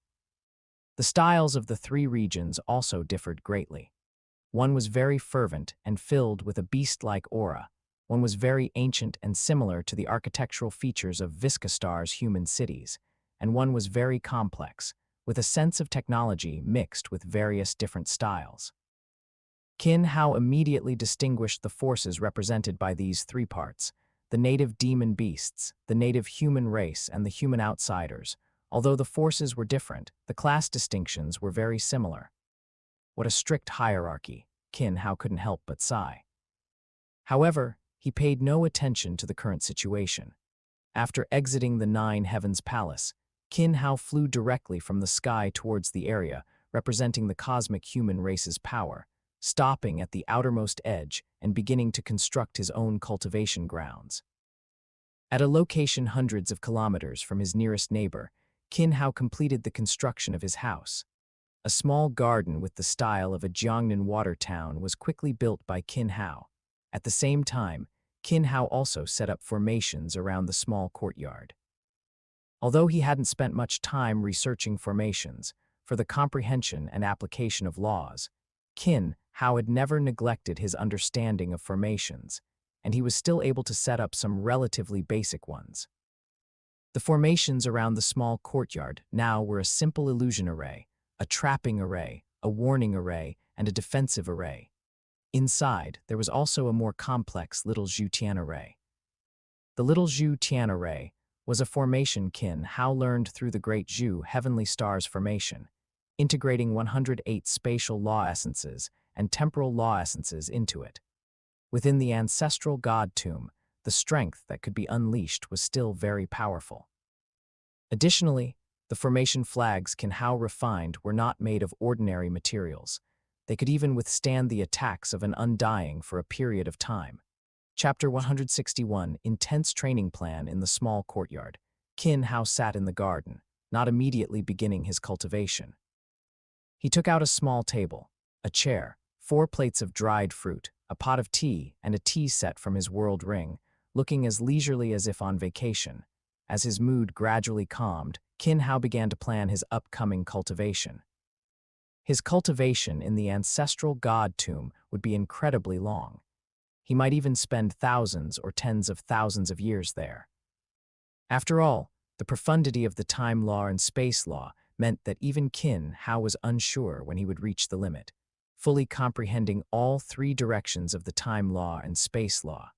The styles of the 3 regions also differed greatly. One was very fervent and filled with a beast-like aura. One was very ancient and similar to the architectural features of Visaar's human cities, and one was very complex, with a sense of technology mixed with various different styles. Qin Hao immediately distinguished the forces represented by these 3 parts: the native demon beasts, the native human race, and the human outsiders. Although the forces were different, the class distinctions were very similar. What a strict hierarchy, Qin Hao couldn't help but sigh. However, he paid no attention to the current situation. After exiting the Nine Heavens Palace, Qin Hao flew directly from the sky towards the area representing the cosmic human race's power, stopping at the outermost edge and beginning to construct his own cultivation grounds. At a location hundreds of kilometers from his nearest neighbor, Qin Hao completed the construction of his house. A small garden with the style of a Jiangnan water town was quickly built by Qin Hao. At the same time, Qin Hao also set up formations around the small courtyard. Although he hadn't spent much time researching formations for the comprehension and application of laws, Qin Hao had never neglected his understanding of formations, and he was still able to set up some relatively basic ones. The formations around the small courtyard now were a simple illusion array, a trapping array, a warning array, and a defensive array. Inside, there was also a more complex Little Zhu Tian array. The Little Zhu Tian array was a formation Qin Hao learned through the Great Zhu Heavenly Stars formation, integrating 108 spatial law essences and temporal law essences into it. Within the ancestral god tomb, the strength that could be unleashed was still very powerful. Additionally, the formation flags Qin Hao refined were not made of ordinary materials. They could even withstand the attacks of an undying for a period of time. Chapter 161, Intense Training Plan in the Small Courtyard. Qin Hao sat in the garden, not immediately beginning his cultivation. He took out a small table, a chair, 4 plates of dried fruit, a pot of tea, and a tea set from his world ring, looking as leisurely as if on vacation. As his mood gradually calmed, Qin Hao began to plan his upcoming cultivation. His cultivation in the ancestral god tomb would be incredibly long. He might even spend thousands or tens of thousands of years there. After all, the profundity of the time law and space law meant that even Qin Hao was unsure when he would reach the limit, fully comprehending all 3 directions of the time law and space law.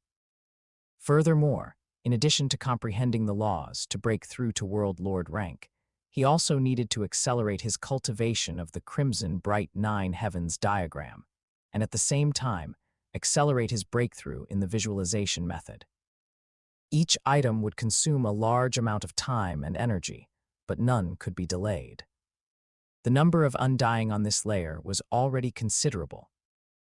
Furthermore, in addition to comprehending the laws to break through to World Lord rank, he also needed to accelerate his cultivation of the Crimson Bright Nine Heavens diagram, and at the same time, accelerate his breakthrough in the visualization method. Each item would consume a large amount of time and energy, but none could be delayed. The number of undying on this layer was already considerable.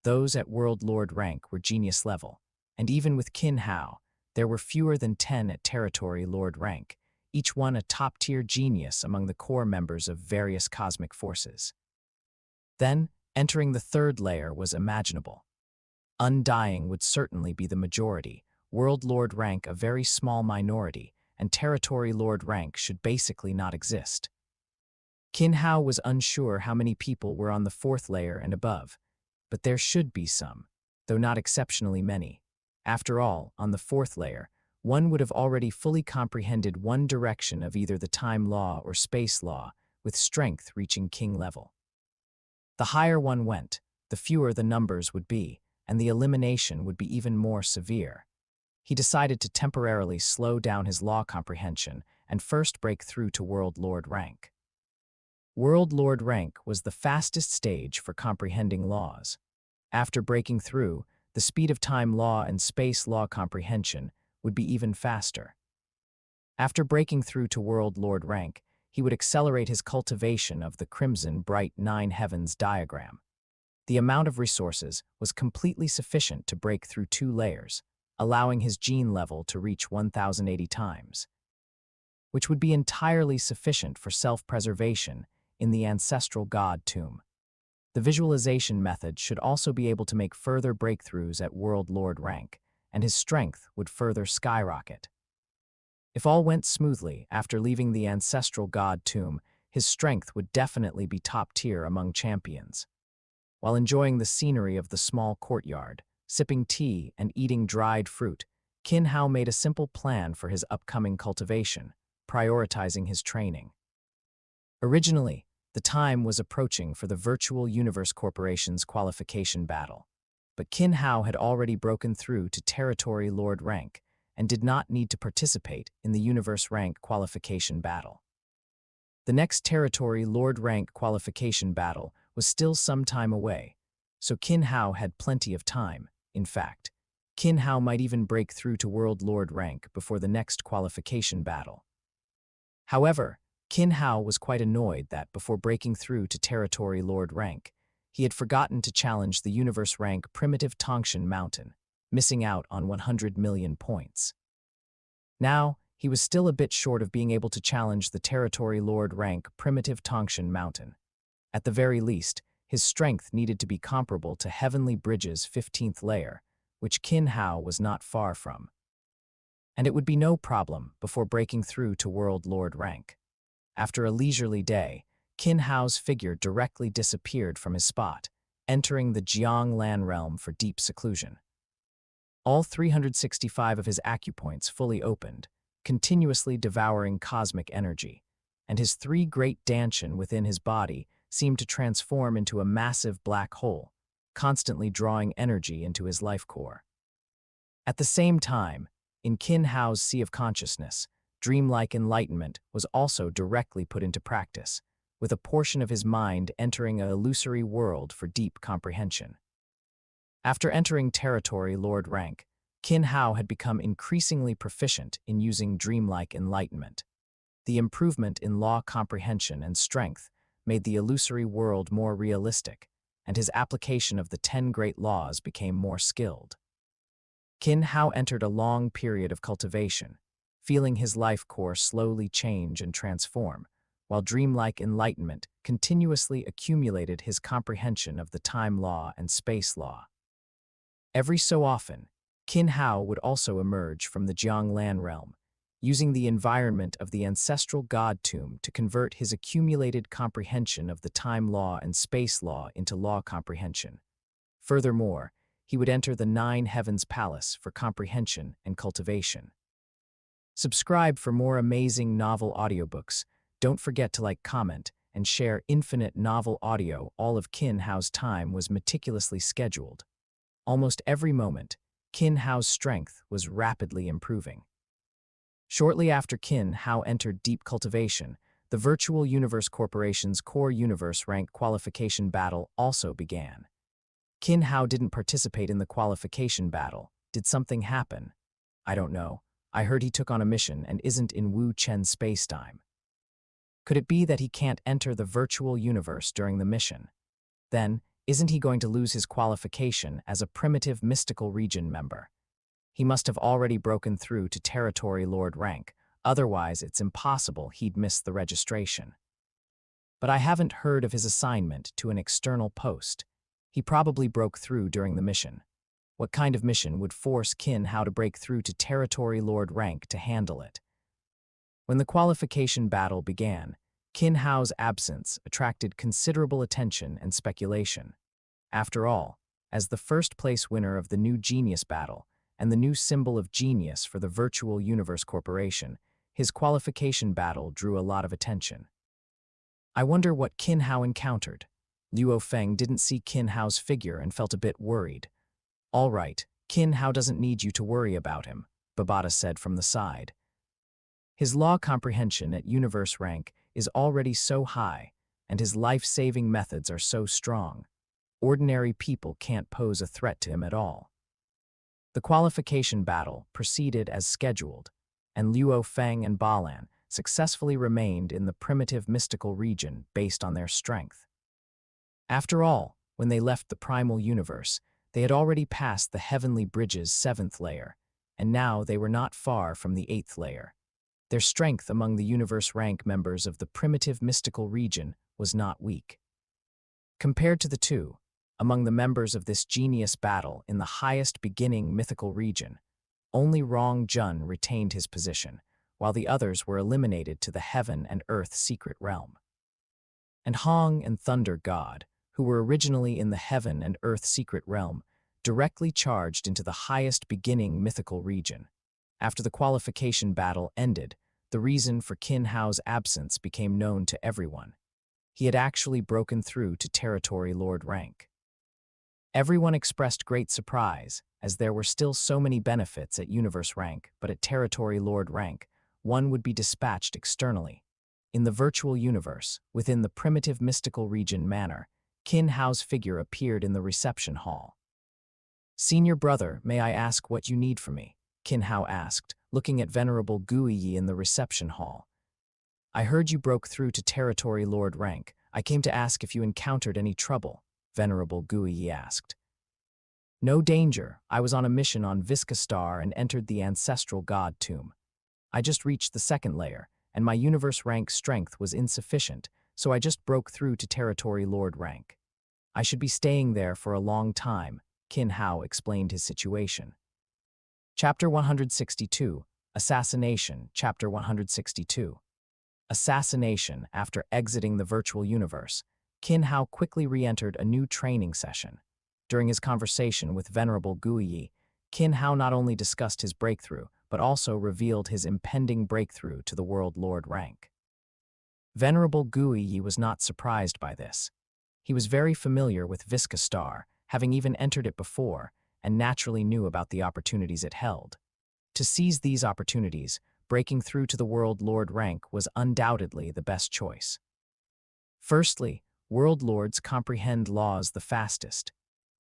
Those at World Lord rank were genius level, and even with Qin Hao, there were fewer than 10 at Territory Lord rank, each one a top-tier genius among the core members of various cosmic forces. Then, entering the 3rd layer was imaginable. Undying would certainly be the majority, World Lord rank a very small minority, and Territory Lord rank should basically not exist. Qin Hao was unsure how many people were on the 4th layer and above, but there should be some, though not exceptionally many. After all, on the 4th layer, one would have already fully comprehended one direction of either the time law or space law, with strength reaching king level. The higher one went, the fewer the numbers would be, and the elimination would be even more severe. He decided to temporarily slow down his law comprehension and first break through to World Lord rank. World Lord rank was the fastest stage for comprehending laws. After breaking through, the speed of time law and space law comprehension would be even faster. After breaking through to World Lord rank, he would accelerate his cultivation of the crimson bright nine heavens diagram. The amount of resources was completely sufficient to break through 2 layers, allowing his gene level to reach 1080 times, which would be entirely sufficient for self-preservation in the ancestral god tomb. The visualization method should also be able to make further breakthroughs at World Lord rank, and his strength would further skyrocket. If all went smoothly after leaving the ancestral god tomb, his strength would definitely be top tier among champions. While enjoying the scenery of the small courtyard, sipping tea and eating dried fruit, Qin Hao made a simple plan for his upcoming cultivation, prioritizing his training. Originally, the time was approaching for the Virtual Universe Corporation's qualification battle, but Qin Hao had already broken through to Territory Lord rank and did not need to participate in the Universe rank qualification battle. The next Territory Lord rank qualification battle was still some time away, so Qin Hao had plenty of time. In fact, Qin Hao might even break through to World Lord rank before the next qualification battle. However, Qin Hao was quite annoyed that before breaking through to Territory Lord rank, he had forgotten to challenge the Universe rank Primitive Tongshan Mountain, missing out on 100 million points. Now, he was still a bit short of being able to challenge the Territory Lord rank Primitive Tongshan Mountain. At the very least, his strength needed to be comparable to Heavenly Bridge's 15th layer, which Qin Hao was not far from. And it would be no problem before breaking through to World Lord rank. After a leisurely day, Qin Hao's figure directly disappeared from his spot, entering the Jianglan realm for deep seclusion. All 365 of his acupoints fully opened, continuously devouring cosmic energy, and his 3 great danshan within his body seemed to transform into a massive black hole, constantly drawing energy into his life core. At the same time, in Qin Hao's sea of consciousness, dreamlike enlightenment was also directly put into practice, with a portion of his mind entering an illusory world for deep comprehension. After entering Territory Lord rank, Qin Hao had become increasingly proficient in using dreamlike enlightenment. The improvement in law comprehension and strength made the illusory world more realistic, and his application of the 10 great laws became more skilled. Qin Hao entered a long period of cultivation, feeling his life core slowly change and transform, while dreamlike enlightenment continuously accumulated his comprehension of the time law and space law. Every so often, Qin Hao would also emerge from the Jianglan realm, using the environment of the ancestral god tomb to convert his accumulated comprehension of the time law and space law into law comprehension. Furthermore, he would enter the 9 Heavens Palace for comprehension and cultivation. Subscribe for more amazing novel audiobooks. Don't forget to like, comment, and share infinite novel audio. All of Qin Hao's time was meticulously scheduled. Almost every moment, Qin Hao's strength was rapidly improving. Shortly after Qin Hao entered deep cultivation, the Virtual Universe Corporation's Core Universe rank qualification battle also began. Qin Hao didn't participate in the qualification battle. Did something happen? I don't know. I heard he took on a mission and isn't in Wu Chen spacetime. Could it be that he can't enter the virtual universe during the mission? Then, isn't he going to lose his qualification as a primitive mystical region member? He must have already broken through to Territory Lord rank, otherwise it's impossible he'd miss the registration. But I haven't heard of his assignment to an external post. He probably broke through during the mission. What kind of mission would force Qin Hao to break through to Territory Lord rank to handle it? When the qualification battle began, Qin Hao's absence attracted considerable attention and speculation. After all, as the first-place winner of the new Genius battle and the new symbol of genius for the Virtual Universe Corporation, his qualification battle drew a lot of attention. I wonder what Qin Hao encountered. Luo Feng didn't see Qin Hao's figure and felt a bit worried. All right, Qin Hao doesn't need you to worry about him, Babata said from the side. His law comprehension at universe rank is already so high, and his life-saving methods are so strong. Ordinary people can't pose a threat to him at all. The qualification battle proceeded as scheduled, and Luo Feng and Balan successfully remained in the primitive mystical region based on their strength. After all, when they left the primal universe, they had already passed the Heavenly Bridge's 7th layer, and now they were not far from the 8th layer. Their strength among the universe rank members of the primitive mystical region was not weak. Compared to the two, among the members of this genius battle in the highest beginning mythical region, only Rong Jun retained his position, while the others were eliminated to the Heaven and Earth secret realm. And Hong and Thunder God, who were originally in the Heaven and Earth secret realm, directly charged into the highest beginning mythical region. After the qualification battle ended, the reason for Qin Hao's absence became known to everyone. He had actually broken through to Territory Lord rank. Everyone expressed great surprise, as there were still so many benefits at Universe rank, but at Territory Lord rank, one would be dispatched externally. In the virtual universe, within the primitive mystical region manor, Qin Hao's figure appeared in the reception hall. "Senior brother, may I ask what you need from me?" Qin Hao asked, looking at Venerable Guiyi in the reception hall. "I heard you broke through to Territory Lord rank. I came to ask if you encountered any trouble," Venerable Guiyi asked. "No danger. I was on a mission on Visaar Star and entered the Ancestral God Tomb. I just reached the 2nd layer, and my universe rank strength was insufficient, so I just broke through to Territory Lord rank. I should be staying there for a long time," Qin Hao explained his situation. Chapter 162, Assassination, Chapter 162. Assassination. After exiting the virtual universe, Qin Hao quickly re-entered a new training session. During his conversation with Venerable Guiyi, Qin Hao not only discussed his breakthrough, but also revealed his impending breakthrough to the World Lord rank. Venerable Guiyi was not surprised by this. He was very familiar with Visaar Star, having even entered it before, and naturally knew about the opportunities it held. To seize these opportunities, breaking through to the World Lord rank was undoubtedly the best choice. Firstly, World Lords comprehend laws the fastest.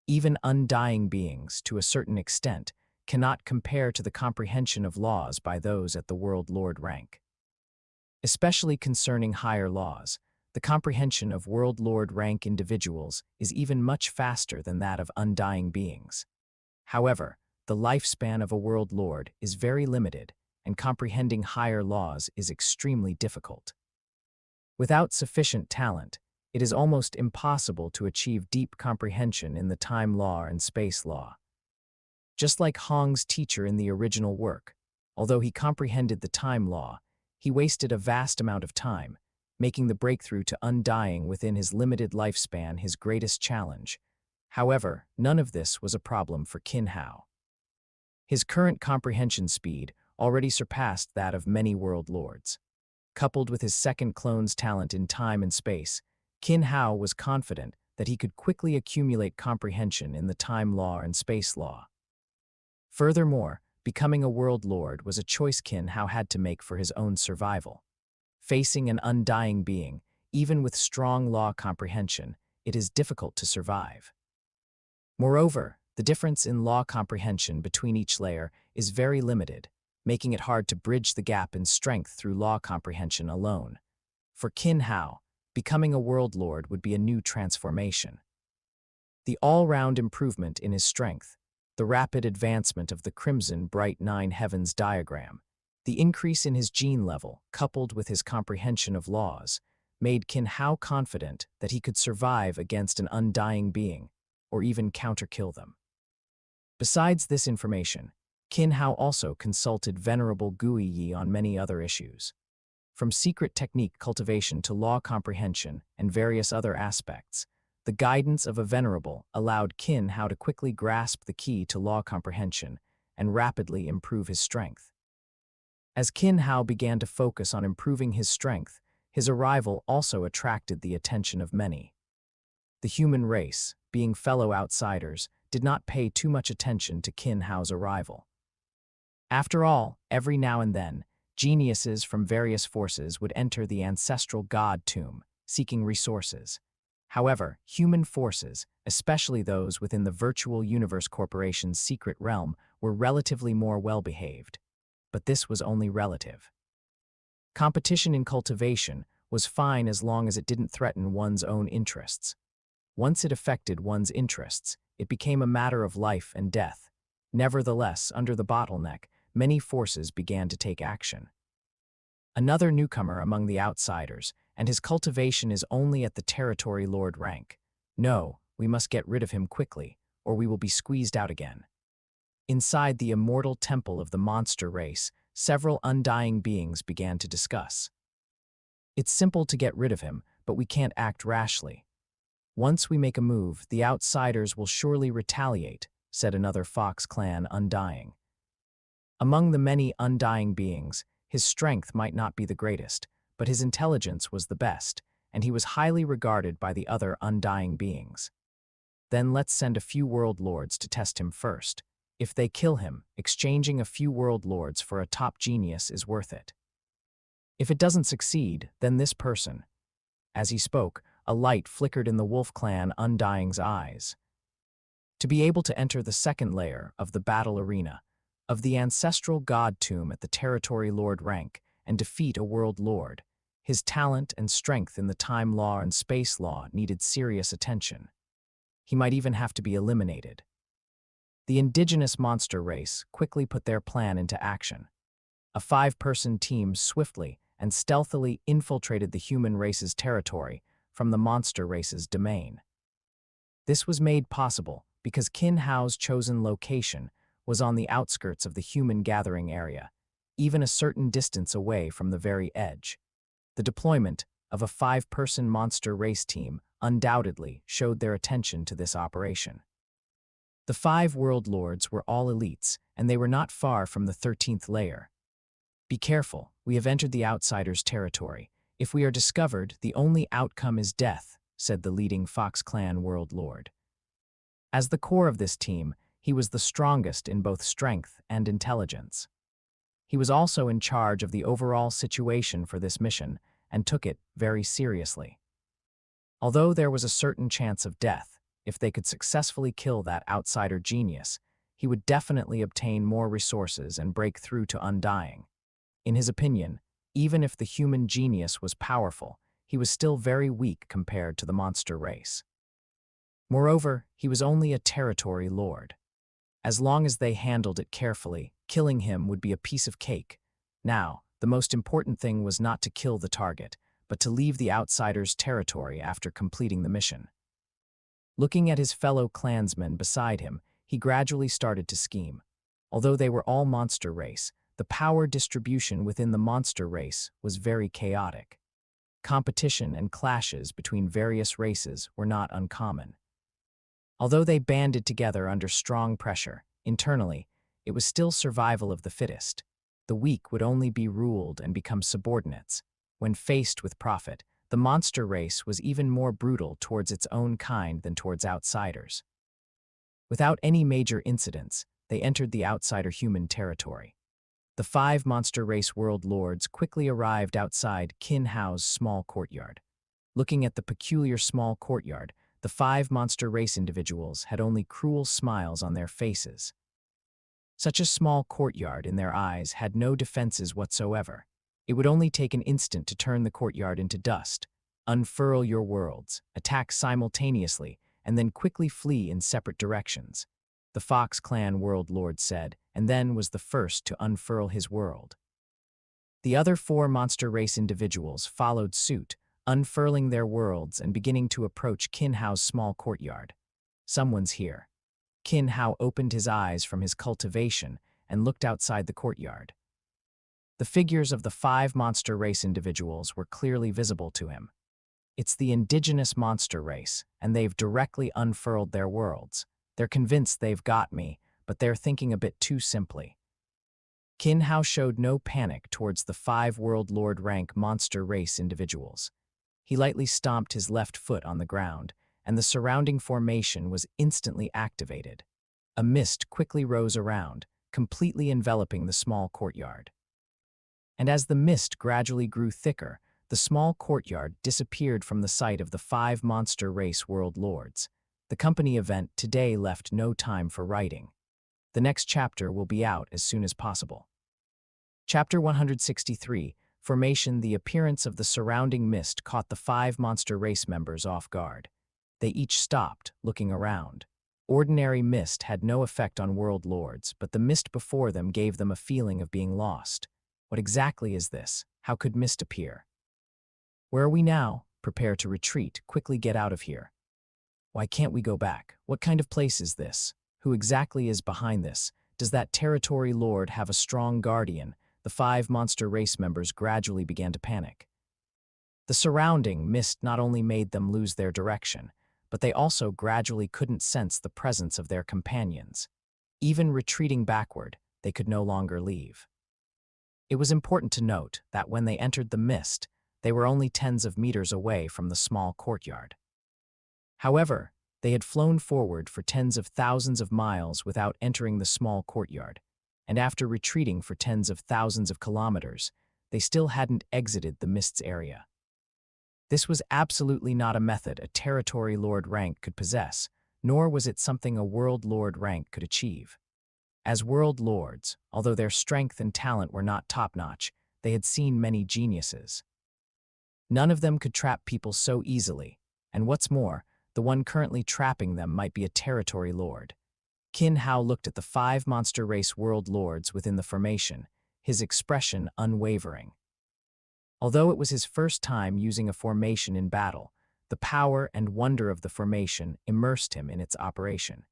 Even undying beings, to a certain extent, cannot compare to the comprehension of laws by those at the World Lord rank. Especially concerning higher laws, the comprehension of World Lord rank individuals is even much faster than that of undying beings. However, the lifespan of a World Lord is very limited, and comprehending higher laws is extremely difficult. Without sufficient talent, it is almost impossible to achieve deep comprehension in the time law and space law. Just like Hong's teacher in the original work, although he comprehended the time law, he wasted a vast amount of time, making the breakthrough to undying within his limited lifespan his greatest challenge. However, none of this was a problem for Qin Hao. His current comprehension speed already surpassed that of many World Lords. Coupled with his second clone's talent in time and space, Qin Hao was confident that he could quickly accumulate comprehension in the time law and space law. Furthermore, becoming a World Lord was a choice Qin Hao had to make for his own survival. Facing an undying being, even with strong law comprehension, it is difficult to survive. Moreover, the difference in law comprehension between each layer is very limited, making it hard to bridge the gap in strength through law comprehension alone. For Qin Hao, becoming a World Lord would be a new transformation. The all-round improvement in his strength, the rapid advancement of the Crimson Bright Nine Heavens diagram, the increase in his gene level, coupled with his comprehension of laws, made Qin Hao confident that he could survive against an undying being, or even counter-kill them. Besides this information, Qin Hao also consulted Venerable Guiyi on many other issues. From secret technique cultivation to law comprehension and various other aspects, the guidance of a Venerable allowed Qin Hao to quickly grasp the key to law comprehension and rapidly improve his strength. As Qin Hao began to focus on improving his strength, His arrival also attracted the attention of many. The human race, being fellow outsiders, did not pay too much attention to Qin Hao's arrival. After all, every now and then, geniuses from various forces would enter the ancestral god tomb, seeking resources. However, human forces, especially those within the Virtual Universe Corporation's secret realm, were relatively more well-behaved. But this was only relative. Competition in cultivation was fine as long as it didn't threaten one's own interests. Once it affected one's interests, it became a matter of life and death. Nevertheless, under the bottleneck, many forces began to take action. Another newcomer among the outsiders, and his cultivation is only at the territory lord rank. No, we must get rid of him quickly, or we will be squeezed out again. Inside the immortal temple of the monster race, several undying beings began to discuss. It's simple to get rid of him, but we can't act rashly. Once we make a move, the outsiders will surely retaliate, said another Fox clan undying. Among the many undying beings, his strength might not be the greatest, but his intelligence was the best, and he was highly regarded by the other undying beings. Then let's send a few world lords to test him first. If they kill him, exchanging a few world lords for a top genius is worth it. If it doesn't succeed, then this person. As he spoke, a light flickered in the Wolf Clan Undying's eyes. To be able to enter the second layer of the battle arena, of the ancestral god tomb at the territory lord rank, and defeat a world lord, his talent and strength in the time law and space law needed serious attention. He might even have to be eliminated. The indigenous monster race quickly put their plan into action. A 5-person team swiftly and stealthily infiltrated the human race's territory from the monster race's domain. This was made possible because Qin Hao's chosen location was on the outskirts of the human gathering area, even a certain distance away from the very edge. The deployment of a 5-person monster race team undoubtedly showed their attention to this operation. The 5 world lords were all elites, and they were not far from the 13th layer. Be careful, we have entered the outsider's territory. If we are discovered, the only outcome is death, said the leading Fox Clan world lord. As the core of this team, he was the strongest in both strength and intelligence. He was also in charge of the overall situation for this mission and took it very seriously. Although there was a certain chance of death, if they could successfully kill that outsider genius, he would definitely obtain more resources and break through to undying. In his opinion, even if the human genius was powerful, he was still very weak compared to the monster race. Moreover, he was only a territory lord. As long as they handled it carefully, killing him would be a piece of cake. Now, the most important thing was not to kill the target, but to leave the outsider's territory after completing the mission. Looking at his fellow clansmen beside him, he gradually started to scheme. Although they were all monster race, the power distribution within the monster race was very chaotic. Competition and clashes between various races were not uncommon. Although they banded together under strong pressure, internally, it was still survival of the fittest. The weak would only be ruled and become subordinates. When faced with profit, the monster race was even more brutal towards its own kind than towards outsiders. Without any major incidents, they entered the outsider human territory. The 5 monster race world lords quickly arrived outside Qin Hao's small courtyard. Looking at the peculiar small courtyard, the 5 monster race individuals had only cruel smiles on their faces. Such a small courtyard in their eyes had no defenses whatsoever. It would only take an instant to turn the courtyard into dust. Unfurl your worlds, attack simultaneously, and then quickly flee in separate directions, the Fox Clan world lord said, and then was the first to unfurl his world. The other 4 monster race individuals followed suit, unfurling their worlds and beginning to approach Qin Hao's small courtyard. Someone's here. Qin Hao opened his eyes from his cultivation and looked outside the courtyard. The figures of the 5 monster race individuals were clearly visible to him. It's the indigenous monster race, and they've directly unfurled their worlds. They're convinced they've got me, but they're thinking a bit too simply. Qin Hao showed no panic towards the 5 World Lord rank monster race individuals. He lightly stomped his left foot on the ground, and the surrounding formation was instantly activated. A mist quickly rose around, completely enveloping the small courtyard. And as the mist gradually grew thicker, the small courtyard disappeared from the sight of the 5 monster race world lords. The company event today left no time for writing. The next chapter will be out as soon as possible. Chapter 163, Formation. The appearance of the surrounding mist caught the 5 monster race members off guard. They each stopped, looking around. Ordinary mist had no effect on world lords, but the mist before them gave them a feeling of being lost. What exactly is this? How could mist appear? Where are we now? Prepare to retreat. Quickly get out of here. Why can't we go back? What kind of place is this? Who exactly is behind this? Does that territory lord have a strong guardian? The 5 monster race members gradually began to panic. The surrounding mist not only made them lose their direction, but they also gradually couldn't sense the presence of their companions. Even retreating backward, they could no longer leave. It was important to note that when they entered the mist, they were only tens of meters away from the small courtyard. However, they had flown forward for tens of thousands of miles without entering the small courtyard, and after retreating for tens of thousands of kilometers, they still hadn't exited the mist's area. This was absolutely not a method a territory lord rank could possess, nor was it something a world lord rank could achieve. As world lords, although their strength and talent were not top-notch, they had seen many geniuses. None of them could trap people so easily, and what's more, the one currently trapping them might be a territory lord. Qin Hao looked at the 5 monster race world lords within the formation, his expression unwavering. Although it was his first time using a formation in battle, the power and wonder of the formation immersed him in its operation.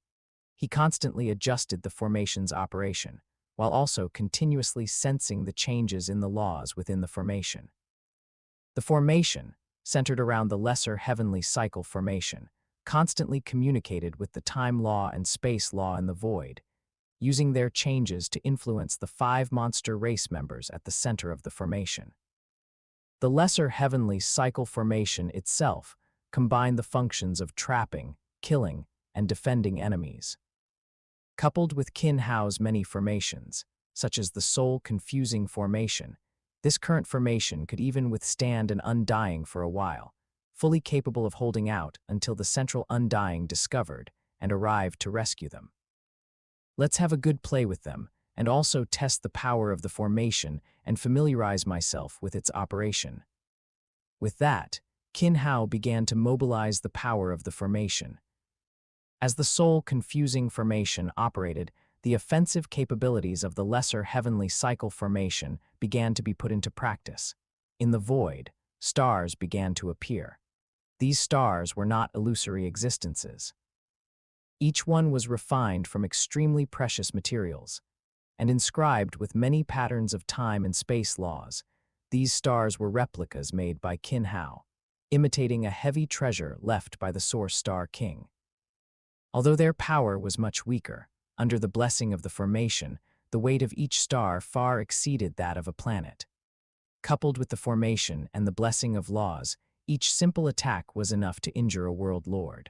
He constantly adjusted the formation's operation, while also continuously sensing the changes in the laws within the formation. The formation, centered around the lesser heavenly cycle formation, constantly communicated with the time law and space law in the void, using their changes to influence the 5 monster race members at the center of the formation. The lesser heavenly cycle formation itself combined the functions of trapping, killing, and defending enemies. Coupled with Qin Hao's many formations, such as the soul-confusing formation, this current formation could even withstand an undying for a while, fully capable of holding out until the central undying discovered and arrived to rescue them. Let's have a good play with them, and also test the power of the formation and familiarize myself with its operation. With that, Qin Hao began to mobilize the power of the formation. As the soul-confusing formation operated, the offensive capabilities of the lesser heavenly cycle formation began to be put into practice. In the void, stars began to appear. These stars were not illusory existences. Each one was refined from extremely precious materials, and inscribed with many patterns of time and space laws. These stars were replicas made by Qin Hao, imitating a heavy treasure left by the Source Star King. Although their power was much weaker, under the blessing of the formation, the weight of each star far exceeded that of a planet. Coupled with the formation and the blessing of laws, each simple attack was enough to injure a world lord.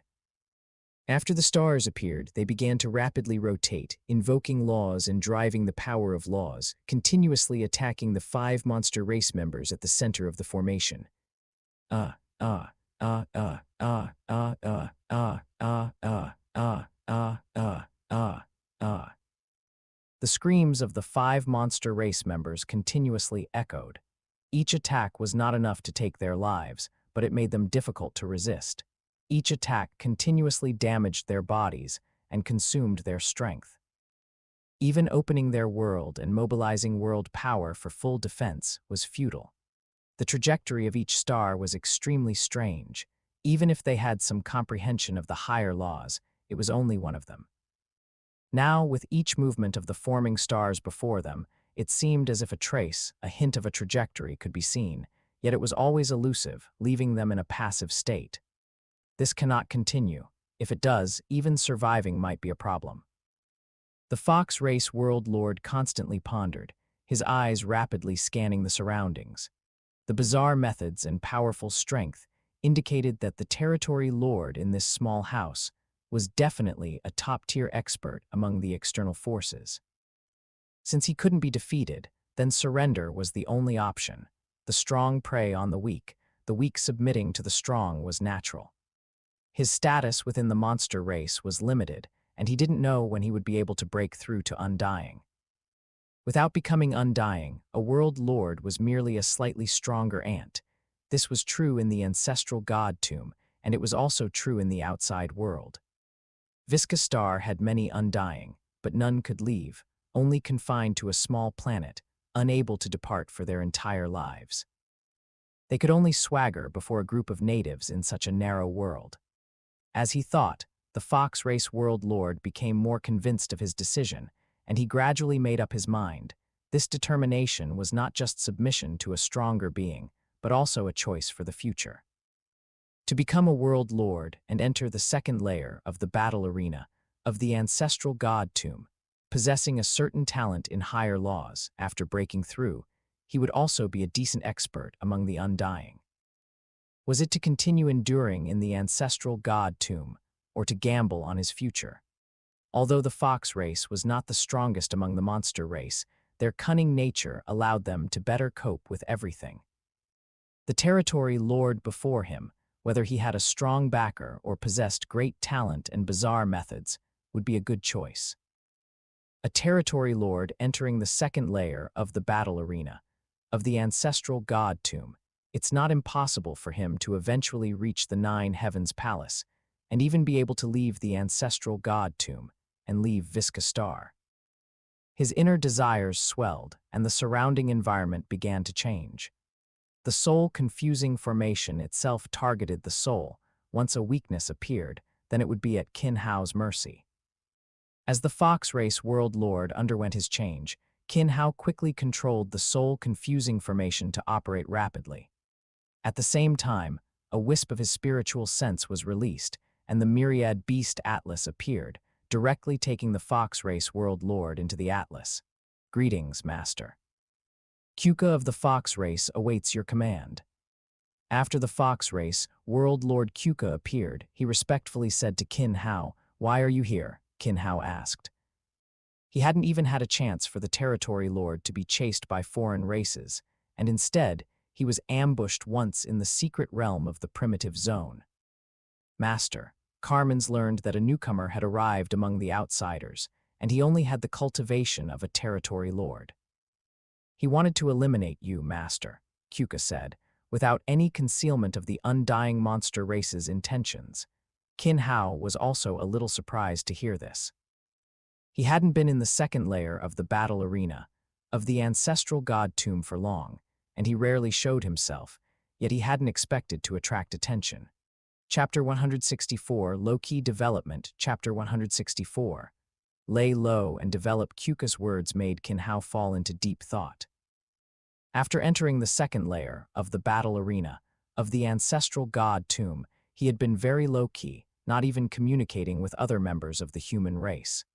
After the stars appeared, they began to rapidly rotate, invoking laws and driving the power of laws, continuously attacking the 5 monster race members at the center of the formation. The screams of the 5 monster race members continuously echoed. Each attack was not enough to take their lives, but it made them difficult to resist. Each attack continuously damaged their bodies and consumed their strength. Even opening their world and mobilizing world power for full defense was futile. The trajectory of each star was extremely strange. Even if they had some comprehension of the higher laws, it was only one of them. Now, with each movement of the forming stars before them, it seemed as if a trace, a hint of a trajectory could be seen, yet it was always elusive, leaving them in a passive state. This cannot continue. If it does, even surviving might be a problem. The Fox Race World Lord constantly pondered. his eyes rapidly scanning the surroundings. The bizarre methods and powerful strength indicated that the territory lord in this small house was definitely a top-tier expert among the external forces. Since he couldn't be defeated, then surrender was the only option. The strong prey on the weak submitting to the strong was natural. His status within the monster race was limited, and he didn't know when he would be able to break through to undying. Without becoming undying, a world lord was merely a slightly stronger ant. This was true in the ancestral god tomb, and it was also true in the outside world. Visaar had many undying, but none could leave, only confined to a small planet, unable to depart for their entire lives. They could only swagger before a group of natives in such a narrow world. As he thought, the fox race world lord became more convinced of his decision, and he gradually made up his mind. This determination was not just submission to a stronger being, but also a choice for the future. To become a world lord and enter the second layer of the battle arena of the ancestral god tomb, possessing a certain talent in higher laws, after breaking through, he would also be a decent expert among the undying. Was it to continue enduring in the ancestral god tomb, or to gamble on his future? Although the fox race was not the strongest among the monster race, their cunning nature allowed them to better cope with everything. The territory lord before him, whether he had a strong backer or possessed great talent and bizarre methods, would be a good choice. A territory lord entering the second layer of the battle arena, of the ancestral god tomb, it's not impossible for him to eventually reach the Nine Heavens Palace, and even be able to leave the ancestral god tomb and leave Visaar. His inner desires swelled, and the surrounding environment began to change. The soul-confusing formation itself targeted the soul. Once a weakness appeared, then it would be at Qin Hao's mercy. As the fox race world lord underwent his change, Qin Hao quickly controlled the soul-confusing formation to operate rapidly. At the same time, a wisp of his spiritual sense was released, and the myriad beast atlas appeared, directly taking the fox race world lord into the atlas. Greetings, master. Kuka of the fox race awaits your command. After the fox race, world lord Kuka appeared. He respectfully said to Qin Hao, "Why are you here?" Qin Hao asked. He hadn't even had a chance for the territory lord to be chased by foreign races, and instead, he was ambushed once in the secret realm of the primitive zone. Master, Carmen's learned that a newcomer had arrived among the outsiders, and he only had the cultivation of a territory lord. He wanted to eliminate you, master, Kuka said, without any concealment of the undying monster race's intentions. Qin Hao was also a little surprised to hear this. He hadn't been in the second layer of the battle arena, of the ancestral god tomb for long, and he rarely showed himself, yet he hadn't expected to attract attention. Chapter 164, Low-Key Development. Chapter 164. Lay low and develop. Kuka's words made Qin Hao fall into deep thought. After entering the second layer of the battle arena, of the ancestral god tomb, he had been very low-key, not even communicating with other members of the human race.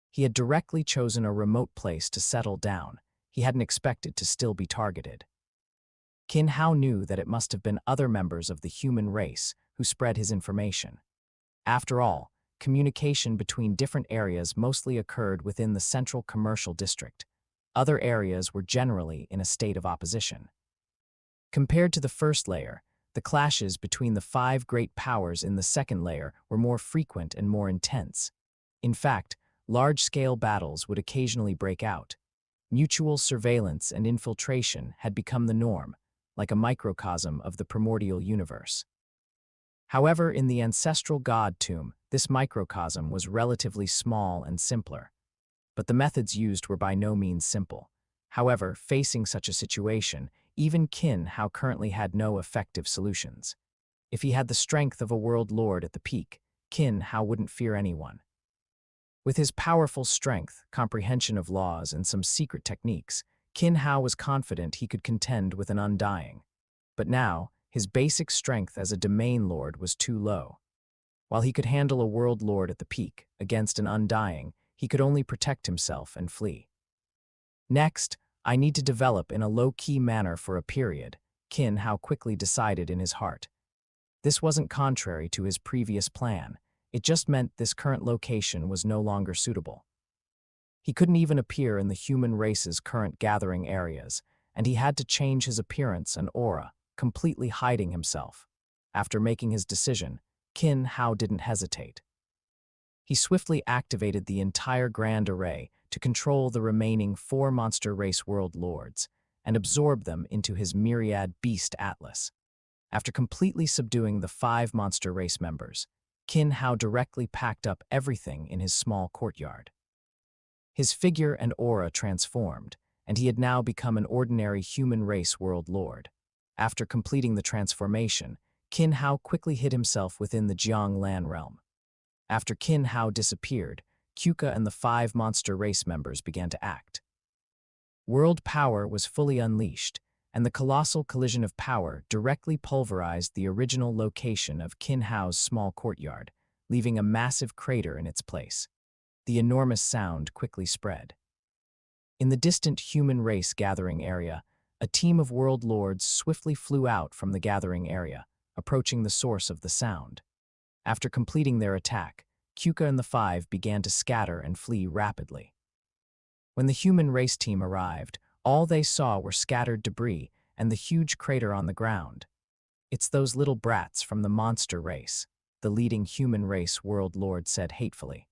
He had directly chosen a remote place to settle down. He hadn't expected to still be targeted. Qin Hao knew that it must have been other members of the human race who spread his information. After all, communication between different areas mostly occurred within the central commercial district. Other areas were generally in a state of opposition. Compared to the first layer, the clashes between the five great powers in the second layer were more frequent and more intense. In fact, large-scale battles would occasionally break out. Mutual surveillance and infiltration had become the norm, like a microcosm of the primordial universe. However, in the ancestral god tomb, this microcosm was relatively small and simpler. But the methods used were by no means simple. However, facing such a situation, even Qin Hao currently had no effective solutions. If he had the strength of a world lord at the peak, Qin Hao wouldn't fear anyone. With his powerful strength, comprehension of laws, and some secret techniques, Qin Hao was confident he could contend with an undying. But now, his basic strength as a domain lord was too low. While he could handle a world lord at the peak, against an undying, he could only protect himself and flee. Next, I need to develop in a low-key manner for a period, Qin Hao quickly decided in his heart. This wasn't contrary to his previous plan, it just meant this current location was no longer suitable. He couldn't even appear in the human race's current gathering areas, and he had to change his appearance and aura, completely hiding himself. After making his decision, Qin Hao didn't hesitate. He swiftly activated the entire Grand Array to control the remaining 4 monster race world lords and absorb them into his myriad beast atlas. After completely subduing the 5 monster race members, Qin Hao directly packed up everything in his small courtyard. His figure and aura transformed, and he had now become an ordinary human race world lord. After completing the transformation, Qin Hao quickly hid himself within the Jianglan realm. After Qin Hao disappeared, Kyuka and the 5 monster race members began to act. World power was fully unleashed, and the colossal collision of power directly pulverized the original location of Qin Hao's small courtyard, leaving a massive crater in its place. The enormous sound quickly spread. In the distant human race gathering area, a team of world lords swiftly flew out from the gathering area, approaching the source of the sound. After completing their attack, Kyuka and the 5 began to scatter and flee rapidly. When the human race team arrived, all they saw were scattered debris and the huge crater on the ground. "It's those little brats from the monster race," the leading human race world lord said hatefully.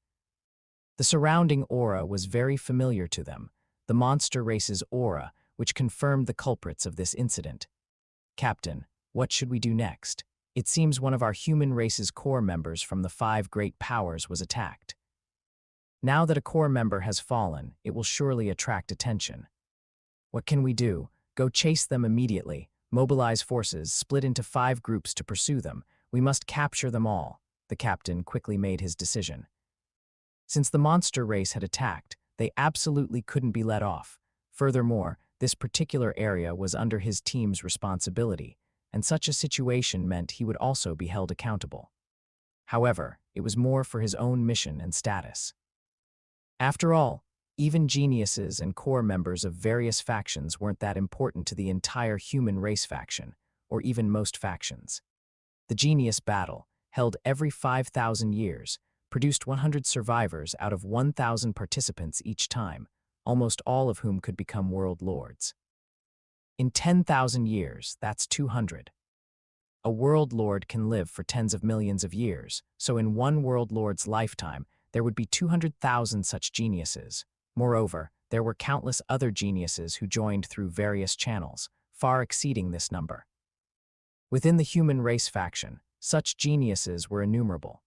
The surrounding aura was very familiar to them, the monster race's aura, which confirmed the culprits of this incident. "Captain, what should we do next? It seems one of our human race's core members from the 5 great powers was attacked. Now that a core member has fallen, it will surely attract attention. What can we do? Go chase them immediately. Mobilize forces, split into 5 groups to pursue them. We must capture them all." The captain quickly made his decision. Since the monster race had attacked, they absolutely couldn't be let off. Furthermore, this particular area was under his team's responsibility, and such a situation meant he would also be held accountable. However, it was more for his own mission and status. After all, even geniuses and core members of various factions weren't that important to the entire human race faction, or even most factions. The genius battle, held every 5,000 years, produced 100 survivors out of 1,000 participants each time, almost all of whom could become world lords. In 10,000 years, that's 200. A world lord can live for tens of millions of years, so in one world lord's lifetime, there would be 200,000 such geniuses. Moreover, there were countless other geniuses who joined through various channels, far exceeding this number. Within the human race faction, such geniuses were innumerable.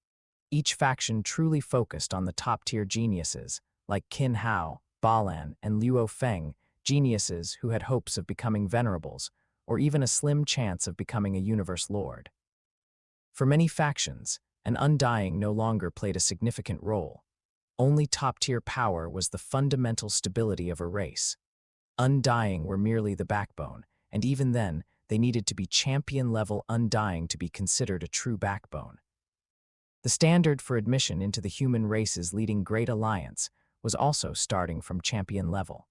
Each faction truly focused on the top-tier geniuses, like Qin Hao, Balan, and Luo Feng, geniuses who had hopes of becoming venerables, or even a slim chance of becoming a universe lord. For many factions, an undying no longer played a significant role. Only top-tier power was the fundamental stability of a race. Undying were merely the backbone, and even then, they needed to be champion-level undying to be considered a true backbone. The standard for admission into the human race's leading great alliance was also starting from champion level.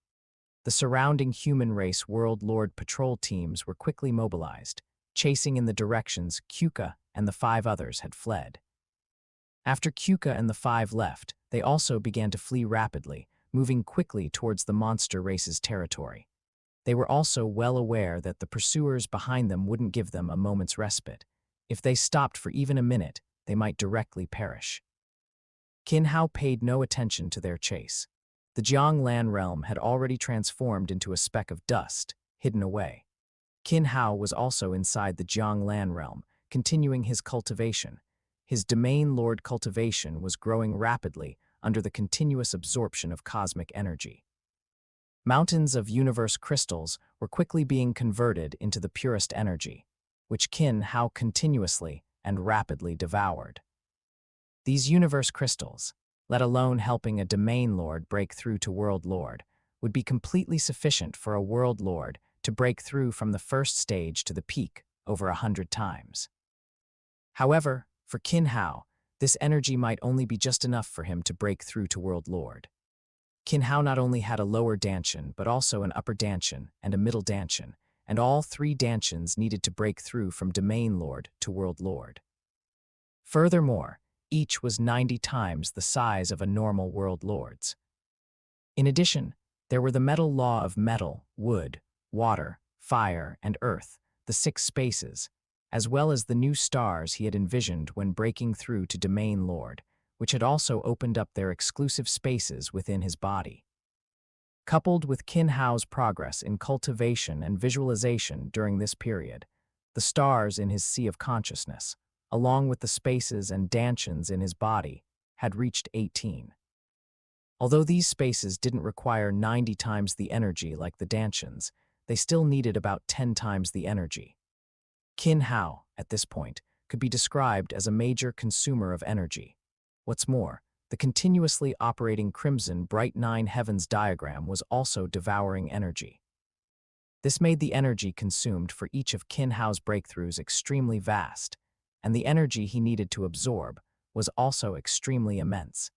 The surrounding human race world lord patrol teams were quickly mobilized, chasing in the directions Kyuka and the 5 others had fled. After Kyuka and the 5 left, they also began to flee rapidly, moving quickly towards the monster race's territory. They were also well aware that the pursuers behind them wouldn't give them a moment's respite. If they stopped for even a minute, they might directly perish. Qin Hao paid no attention to their chase. The Jianglan realm had already transformed into a speck of dust, hidden away. Qin Hao was also inside the Jianglan realm, continuing his cultivation. His domain lord cultivation was growing rapidly under the continuous absorption of cosmic energy. Mountains of universe crystals were quickly being converted into the purest energy, which Qin Hao continuously and rapidly devoured. These universe crystals, let alone helping a domain lord break through to world lord, would be completely sufficient for a world lord to break through from the first stage to the peak over 100 times. However, for Qin Hao, this energy might only be just enough for him to break through to world lord. Qin Hao not only had a lower Danshan, but also an upper Danshan and a middle Danshan, and all three Danshans needed to break through from Domain Lord to World Lord. Furthermore, each was 90 times the size of a normal World Lord's. In addition, there were the metal law of metal, wood, water, fire, and earth, the 6 spaces, as well as the new stars he had envisioned when breaking through to Domain Lord, which had also opened up their exclusive spaces within his body. Coupled with Qin Hao's progress in cultivation and visualization during this period, the stars in his sea of consciousness, along with the spaces and Danshans in his body, had reached 18. Although these spaces didn't require 90 times the energy like the Danshans, they still needed about 10 times the energy. Qin Hao, at this point, could be described as a major consumer of energy. What's more, the continuously operating crimson bright 9 heavens diagram was also devouring energy. This made the energy consumed for each of Qin Hao's breakthroughs extremely vast, and the energy he needed to absorb was also extremely immense.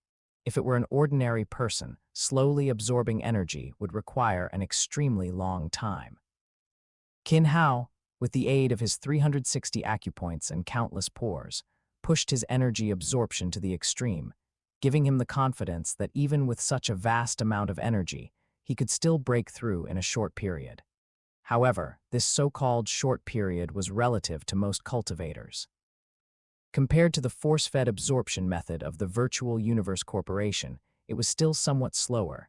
If it were an ordinary person, slowly absorbing energy would require an extremely long time. Qin Hao, with the aid of his 360 acupoints and countless pores, pushed his energy absorption to the extreme, giving him the confidence that even with such a vast amount of energy, he could still break through in a short period. However, this so-called short period was relative to most cultivators. Compared to the force-fed absorption method of the Virtual Universe Corporation, it was still somewhat slower.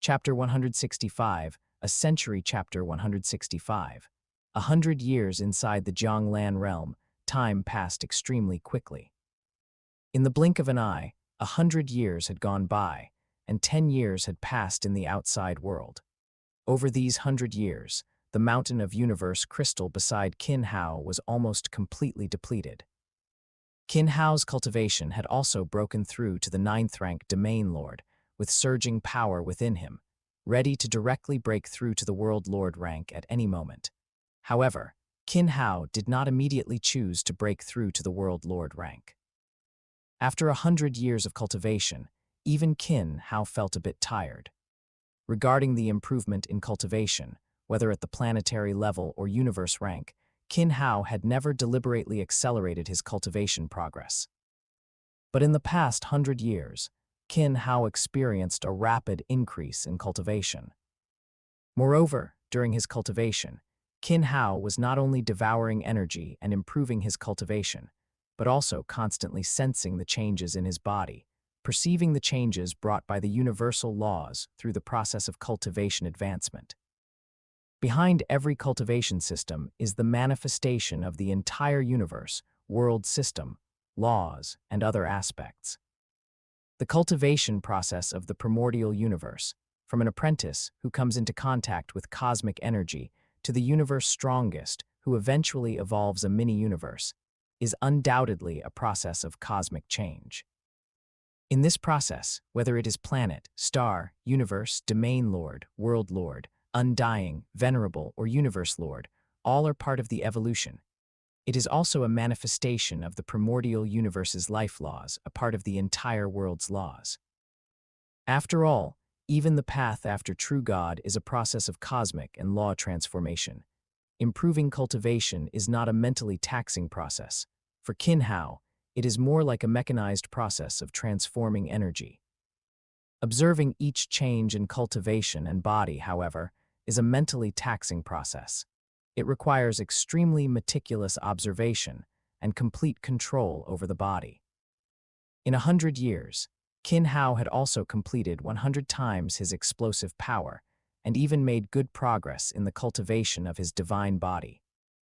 Chapter 165, a century. Chapter 165. 100 years inside the Jianglan realm, time passed extremely quickly. In the blink of an eye, 100 years had gone by, and 10 years had passed in the outside world. Over these 100 years, the mountain of universe crystal beside Qin Hao was almost completely depleted. Qin Hao's cultivation had also broken through to the 9th rank Domain Lord, with surging power within him, ready to directly break through to the World Lord rank at any moment. However, Qin Hao did not immediately choose to break through to the World Lord rank. After 100 years of cultivation, even Qin Hao felt a bit tired. Regarding the improvement in cultivation, whether at the planetary level or universe rank, Qin Hao had never deliberately accelerated his cultivation progress. But in the past 100 years, Qin Hao experienced a rapid increase in cultivation. Moreover, during his cultivation, Qin Hao was not only devouring energy and improving his cultivation, but also constantly sensing the changes in his body, perceiving the changes brought by the universal laws through the process of cultivation advancement. Behind every cultivation system is the manifestation of the entire universe, world system, laws, and other aspects. The cultivation process of the primordial universe, from an apprentice who comes into contact with cosmic energy to the universe strongest who eventually evolves a mini-universe, is undoubtedly a process of cosmic change. In this process, whether it is planet, star, universe, domain lord, world lord, undying, venerable, or universe lord, all are part of the evolution. It is also a manifestation of the primordial universe's life laws, a part of the entire world's laws. After all, even the path after true God is a process of cosmic and law transformation. Improving cultivation is not a mentally taxing process. For Qin Hao, it is more like a mechanized process of transforming energy. Observing each change in cultivation and body, however, is a mentally taxing process. It requires extremely meticulous observation and complete control over the body. In 100 years, Qin Hao had also completed 100 times his explosive power and even made good progress in the cultivation of his divine body.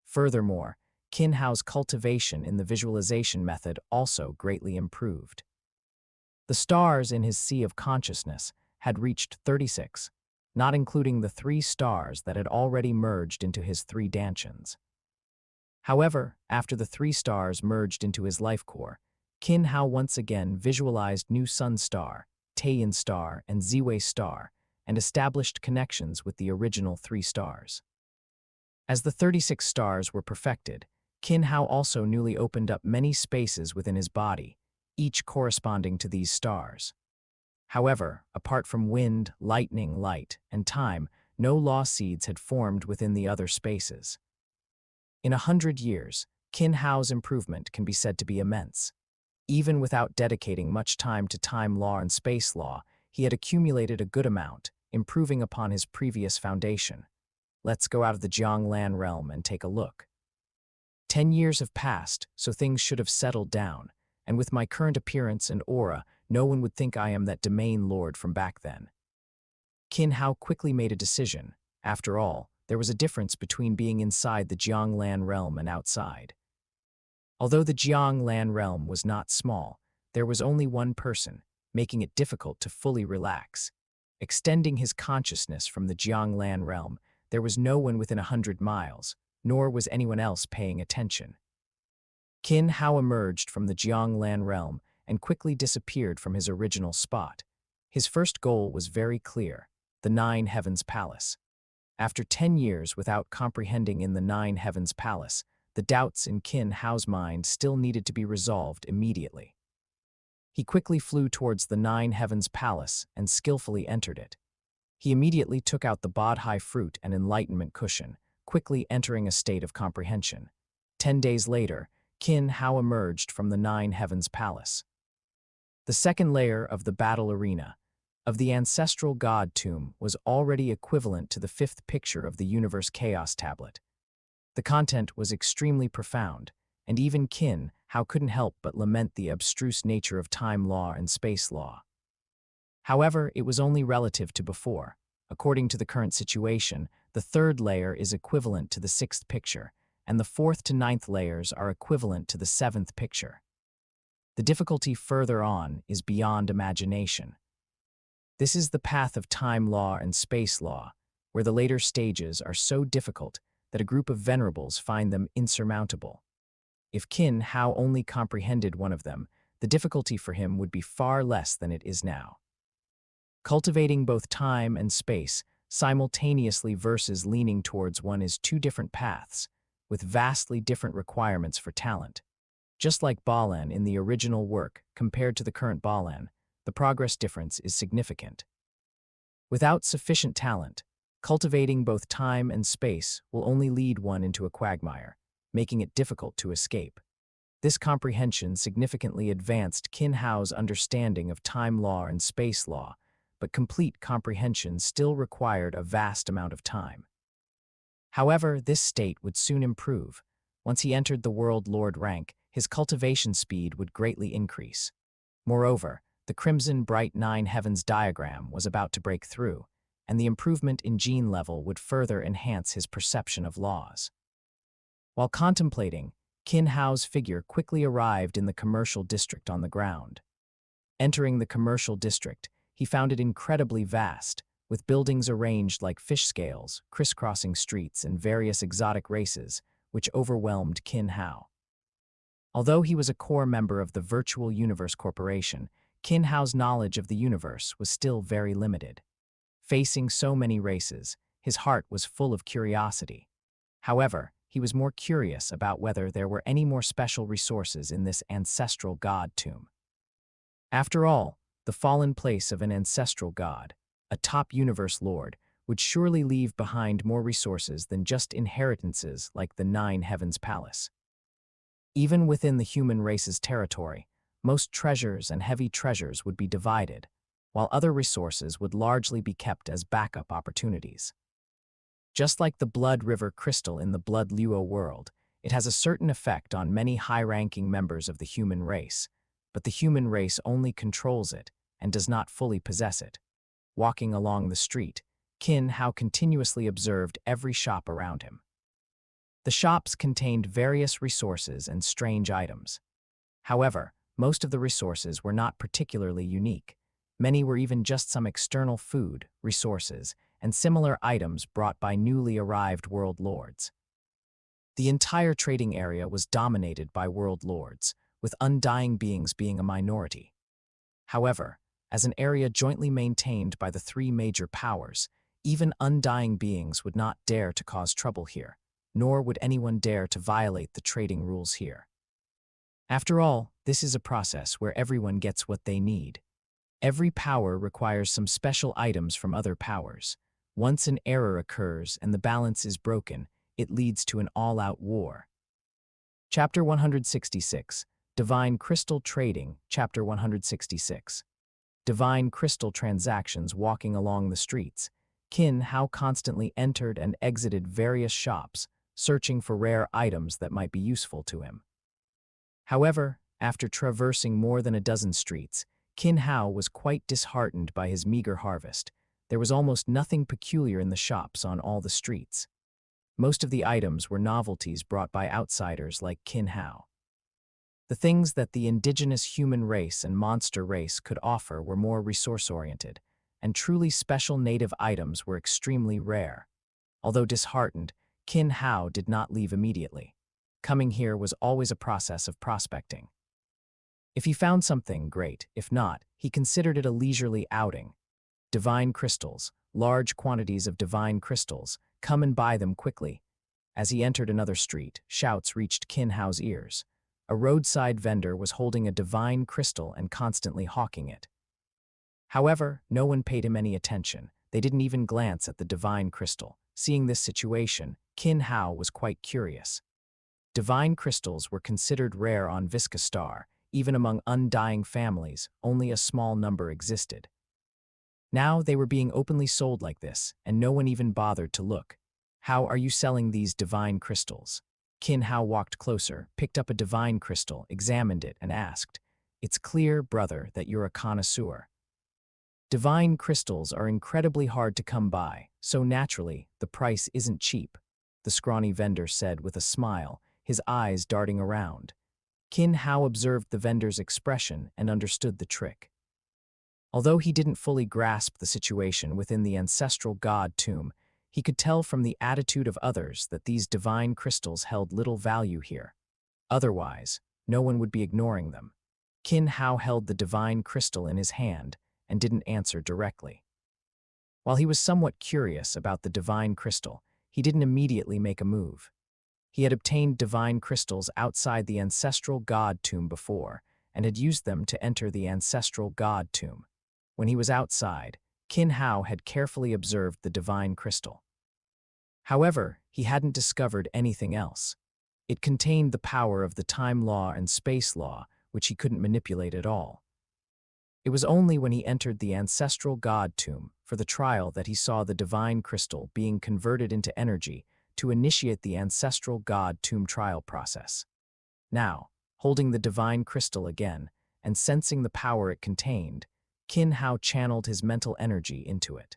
Furthermore, Qin Hao's cultivation in the visualization method also greatly improved. The stars in his sea of consciousness had reached 36, not including the 3 stars that had already merged into his 3 Danshans. However, after the 3 stars merged into his life core, Qin Hao once again visualized new Sun Star, Taiyan Star, and Ziwei Star, and established connections with the original 3 stars. As the 36 stars were perfected, Qin Hao also newly opened up many spaces within his body, each corresponding to these stars. However, apart from wind, lightning, light, and time, no law seeds had formed within the other spaces. In 100 years, Qin Hao's improvement can be said to be immense. Even without dedicating much time to time law and space law, he had accumulated a good amount, improving upon his previous foundation. Let's go out of the Jianglan realm and take a look. 10 years have passed, so things should have settled down, and with my current appearance and aura, no one would think I am that domain lord from back then. Qin Hao quickly made a decision. After all, there was a difference between being inside the Jianglan realm and outside. Although the Jianglan realm was not small, there was only one person, making it difficult to fully relax. Extending his consciousness from the Jianglan realm, there was no one within 100 miles, nor was anyone else paying attention. Qin Hao emerged from the Jianglan realm and quickly disappeared from his original spot. His first goal was very clear: the Nine Heavens Palace. After 10 years without comprehending in the Nine Heavens Palace, the doubts in Qin Hao's mind still needed to be resolved immediately. He quickly flew towards the Nine Heavens Palace and skillfully entered it. He immediately took out the Bodhi fruit and enlightenment cushion, quickly entering a state of comprehension. 10 days later, Qin Hao emerged from the Nine Heavens Palace. The second layer of the battle arena, of the ancestral god tomb, was already equivalent to the fifth picture of the universe chaos tablet. The content was extremely profound, and even Qin Hao couldn't help but lament the abstruse nature of time law and space law. However, it was only relative to before. According to the current situation, the third layer is equivalent to the sixth picture, and the fourth to ninth layers are equivalent to the seventh picture. The difficulty further on is beyond imagination. This is the path of time law and space law, where the later stages are so difficult that a group of venerables find them insurmountable. If Qin Hao only comprehended one of them, the difficulty for him would be far less than it is now. Cultivating both time and space simultaneously versus leaning towards one is two different paths, with vastly different requirements for talent. Just like Balan in the original work compared to the current Balan, the progress difference is significant. Without sufficient talent, cultivating both time and space will only lead one into a quagmire, making it difficult to escape. This comprehension significantly advanced Qin Hao's understanding of time law and space law, but complete comprehension still required a vast amount of time. However, this state would soon improve. Once he entered the World Lord rank, his cultivation speed would greatly increase. Moreover, the Crimson Bright Nine Heavens diagram was about to break through, and the improvement in gene level would further enhance his perception of laws. While contemplating, Qin Hao's figure quickly arrived in the commercial district on the ground. Entering the commercial district, he found it incredibly vast, with buildings arranged like fish scales, crisscrossing streets, and various exotic races, which overwhelmed Qin Hao. Although he was a core member of the Virtual Universe Corporation, Qin Hao's knowledge of the universe was still very limited. Facing so many races, his heart was full of curiosity. However, he was more curious about whether there were any more special resources in this ancestral god tomb. After all, the fallen place of an ancestral god, a top universe lord, would surely leave behind more resources than just inheritances like the Nine Heavens Palace. Even within the human race's territory, most treasures and heavy treasures would be divided, while other resources would largely be kept as backup opportunities. Just like the Blood River crystal in the Blood Luo world, it has a certain effect on many high-ranking members of the human race, but the human race only controls it and does not fully possess it. Walking along the street, Qin Hao continuously observed every shop around him. The shops contained various resources and strange items. However, most of the resources were not particularly unique. Many were even just some external food, resources, and similar items brought by newly arrived world lords. The entire trading area was dominated by world lords, with undying beings being a minority. However, as an area jointly maintained by the three major powers, even undying beings would not dare to cause trouble here, nor would anyone dare to violate the trading rules here. After all, this is a process where everyone gets what they need. Every power requires some special items from other powers. Once an error occurs and the balance is broken, it leads to an all-out war. Chapter 166, Divine Crystal Trading, Chapter 166. Divine crystal transactions walking along the streets. Qin Hao constantly entered and exited various shops, searching for rare items that might be useful to him. However, after traversing more than a dozen streets, Qin Hao was quite disheartened by his meager harvest. There was almost nothing peculiar in the shops on all the streets. Most of the items were novelties brought by outsiders like Qin Hao. The things that the indigenous human race and monster race could offer were more resource-oriented, and truly special native items were extremely rare. Although disheartened, Qin Hao did not leave immediately. Coming here was always a process of prospecting. If he found something, great. If not, he considered it a leisurely outing. Divine crystals, large quantities of divine crystals, come and buy them quickly. As he entered another street, shouts reached Qin Hao's ears. A roadside vendor was holding a divine crystal and constantly hawking it. However, no one paid him any attention. They didn't even glance at the divine crystal. Seeing this situation, Qin Hao was quite curious. Divine crystals were considered rare on Visaar. Even among undying families, only a small number existed. Now they were being openly sold like this, and no one even bothered to look. How are you selling these divine crystals? Qin Hao walked closer, picked up a divine crystal, examined it, and asked, "It's clear, brother, that you're a connoisseur." Divine crystals are incredibly hard to come by, so naturally, the price isn't cheap, the scrawny vendor said with a smile, his eyes darting around. Qin Hao observed the vendor's expression and understood the trick. Although he didn't fully grasp the situation within the ancestral god tomb, he could tell from the attitude of others that these divine crystals held little value here. Otherwise, no one would be ignoring them. Qin Hao held the divine crystal in his hand and didn't answer directly. While he was somewhat curious about the divine crystal, he didn't immediately make a move. He had obtained divine crystals outside the ancestral god tomb before and had used them to enter the ancestral god tomb. When he was outside, Qin Hao had carefully observed the divine crystal. However, he hadn't discovered anything else. It contained the power of the time law and space law, which he couldn't manipulate at all. It was only when he entered the ancestral god tomb for the trial that he saw the divine crystal being converted into energy to initiate the ancestral god tomb trial process. Now, holding the divine crystal again and sensing the power it contained, Qin Hao channeled his mental energy into it.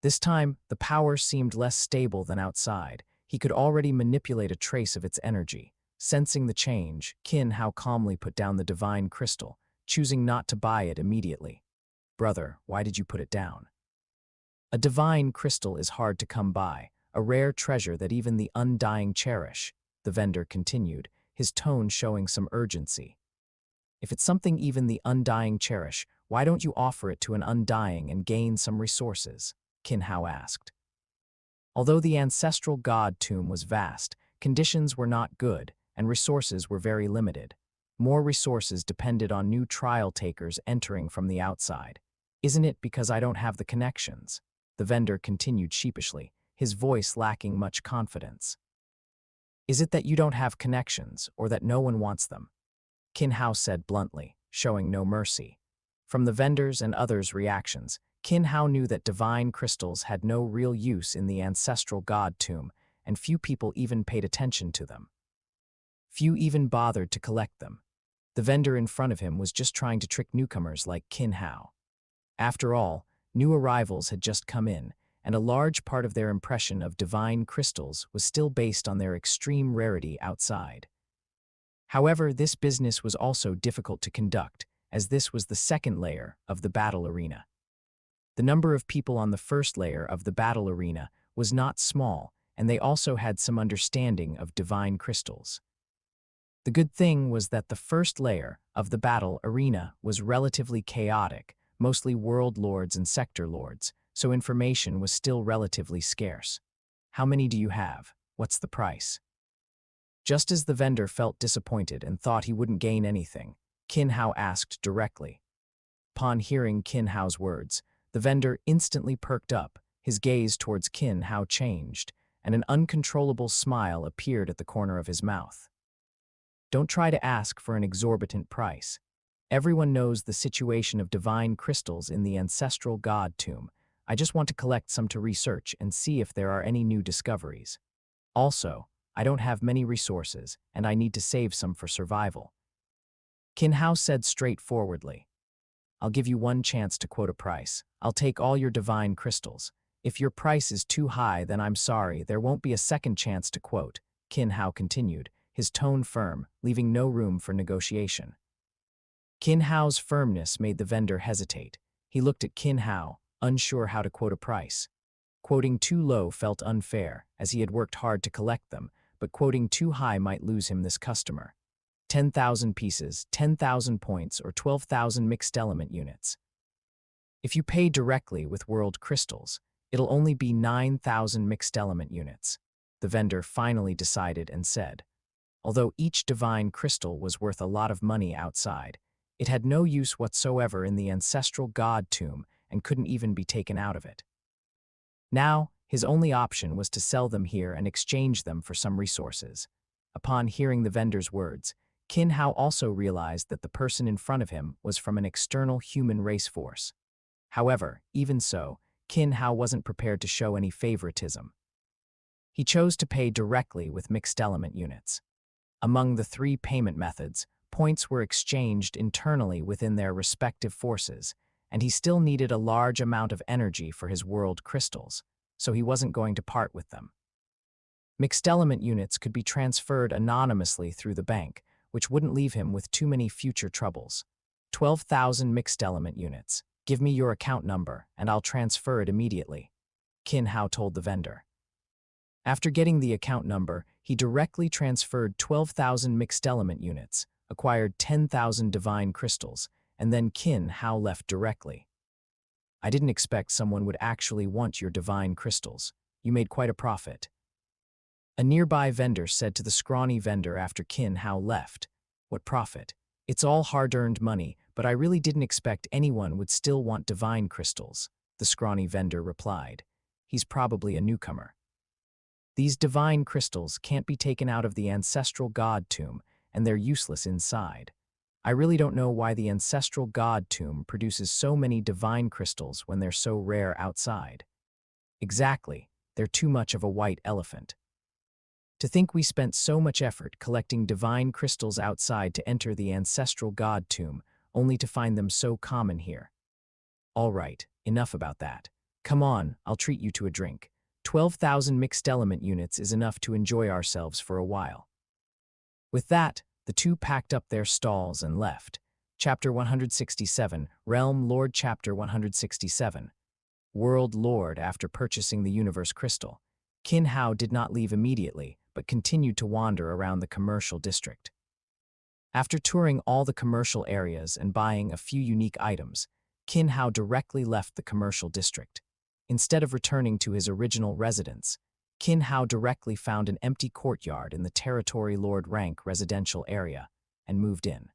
This time, the power seemed less stable than outside. He could already manipulate a trace of its energy. Sensing the change, Qin Hao calmly put down the divine crystal, choosing not to buy it immediately. "Brother, why did you put it down?" A divine crystal is hard to come by, a rare treasure that even the undying cherish, the vendor continued, his tone showing some urgency. "If it's something even the undying cherish, why don't you offer it to an undying and gain some resources?" Qin Hao asked. Although the ancestral god tomb was vast, conditions were not good, and resources were very limited. More resources depended on new trial takers entering from the outside. "Isn't it because I don't have the connections?" The vendor continued sheepishly, his voice lacking much confidence. "Is it that you don't have connections, or that no one wants them?" Qin Hao said bluntly, showing no mercy. From the vendors' and others' reactions, Qin Hao knew that divine crystals had no real use in the ancestral god tomb, and few people even paid attention to them. Few even bothered to collect them. The vendor in front of him was just trying to trick newcomers like Qin Hao. After all, new arrivals had just come in, and a large part of their impression of divine crystals was still based on their extreme rarity outside. However, this business was also difficult to conduct, as this was the second layer of the battle arena. The number of people on the first layer of the battle arena was not small, and they also had some understanding of divine crystals. The good thing was that the first layer of the battle arena was relatively chaotic, mostly world lords and sector lords, so information was still relatively scarce. "How many do you have? What's the price?" Just as the vendor felt disappointed and thought he wouldn't gain anything, Qin Hao asked directly. Upon hearing Qin Hao's words, the vendor instantly perked up, his gaze towards Qin Hao changed, and an uncontrollable smile appeared at the corner of his mouth. Don't try to ask for an exorbitant price. Everyone knows the situation of divine crystals in the ancestral god tomb. I just want to collect some to research and see if there are any new discoveries. Also, I don't have many resources, and I need to save some for survival. Qin Hao said straightforwardly, I'll give you one chance to quote a price. I'll take all your divine crystals. If your price is too high, then I'm sorry, there won't be a second chance to quote, Qin Hao continued, his tone firm, leaving no room for negotiation. Qin Hao's firmness made the vendor hesitate. He looked at Qin Hao, unsure how to quote a price. Quoting too low felt unfair, as he had worked hard to collect them, but quoting too high might lose him this customer. 10,000 pieces, 10,000 points, or 12,000 mixed element units. If you pay directly with world crystals, it'll only be 9,000 mixed element units, the vendor finally decided and said. Although each divine crystal was worth a lot of money outside, it had no use whatsoever in the ancestral god tomb and couldn't even be taken out of it. Now, his only option was to sell them here and exchange them for some resources. Upon hearing the vendor's words, Qin Hao also realized that the person in front of him was from an external human race force. However, even so, Qin Hao wasn't prepared to show any favoritism. He chose to pay directly with mixed element units. Among the three payment methods, points were exchanged internally within their respective forces, and he still needed a large amount of energy for his world crystals, so he wasn't going to part with them. Mixed element units could be transferred anonymously through the bank, which wouldn't leave him with too many future troubles. 12,000 mixed element units. Give me your account number, and I'll transfer it immediately, Qin Hao told the vendor. After getting the account number, he directly transferred 12,000 mixed element units, acquired 10,000 divine crystals, and then Qin Hao left directly. I didn't expect someone would actually want your divine crystals. You made quite a profit. A nearby vendor said to the scrawny vendor after Qin Hao left, What profit? It's all hard-earned money, but I really didn't expect anyone would still want divine crystals, the scrawny vendor replied. He's probably a newcomer. These divine crystals can't be taken out of the ancestral god tomb, and they're useless inside. I really don't know why the ancestral god tomb produces so many divine crystals when they're so rare outside. Exactly, they're too much of a white elephant. To think we spent so much effort collecting divine crystals outside to enter the ancestral god tomb, only to find them so common here. All right, enough about that. Come on, I'll treat you to a drink. 12,000 mixed element units is enough to enjoy ourselves for a while. With that, the two packed up their stalls and left. Chapter 167, Realm Lord. Chapter 167. World Lord. After purchasing the Universe Crystal, Qin Hao did not leave immediately, but continued to wander around the commercial district. After touring all the commercial areas and buying a few unique items, Qin Hao directly left the commercial district. Instead of returning to his original residence, Qin Hao directly found an empty courtyard in the Territory Lord rank residential area and moved in.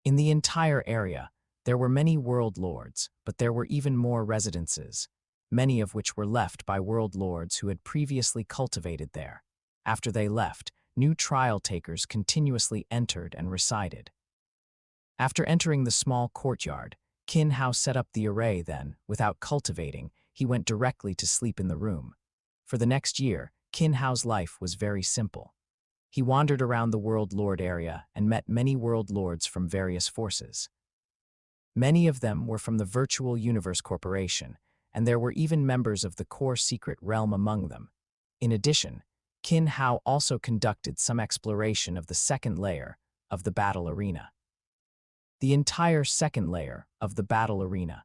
In the entire area, there were many world lords, but there were even more residences, many of which were left by world lords who had previously cultivated there. After they left, new trial takers continuously entered and resided. After entering the small courtyard, Qin Hao set up the array then, without cultivating, he went directly to sleep in the room. For the next year, Qin Hao's life was very simple. He wandered around the World Lord area and met many World Lords from various forces. Many of them were from the Virtual Universe Corporation, and there were even members of the Core Secret Realm among them. In addition, Qin Hao also conducted some exploration of the second layer of the battle arena. The entire second layer of the battle arena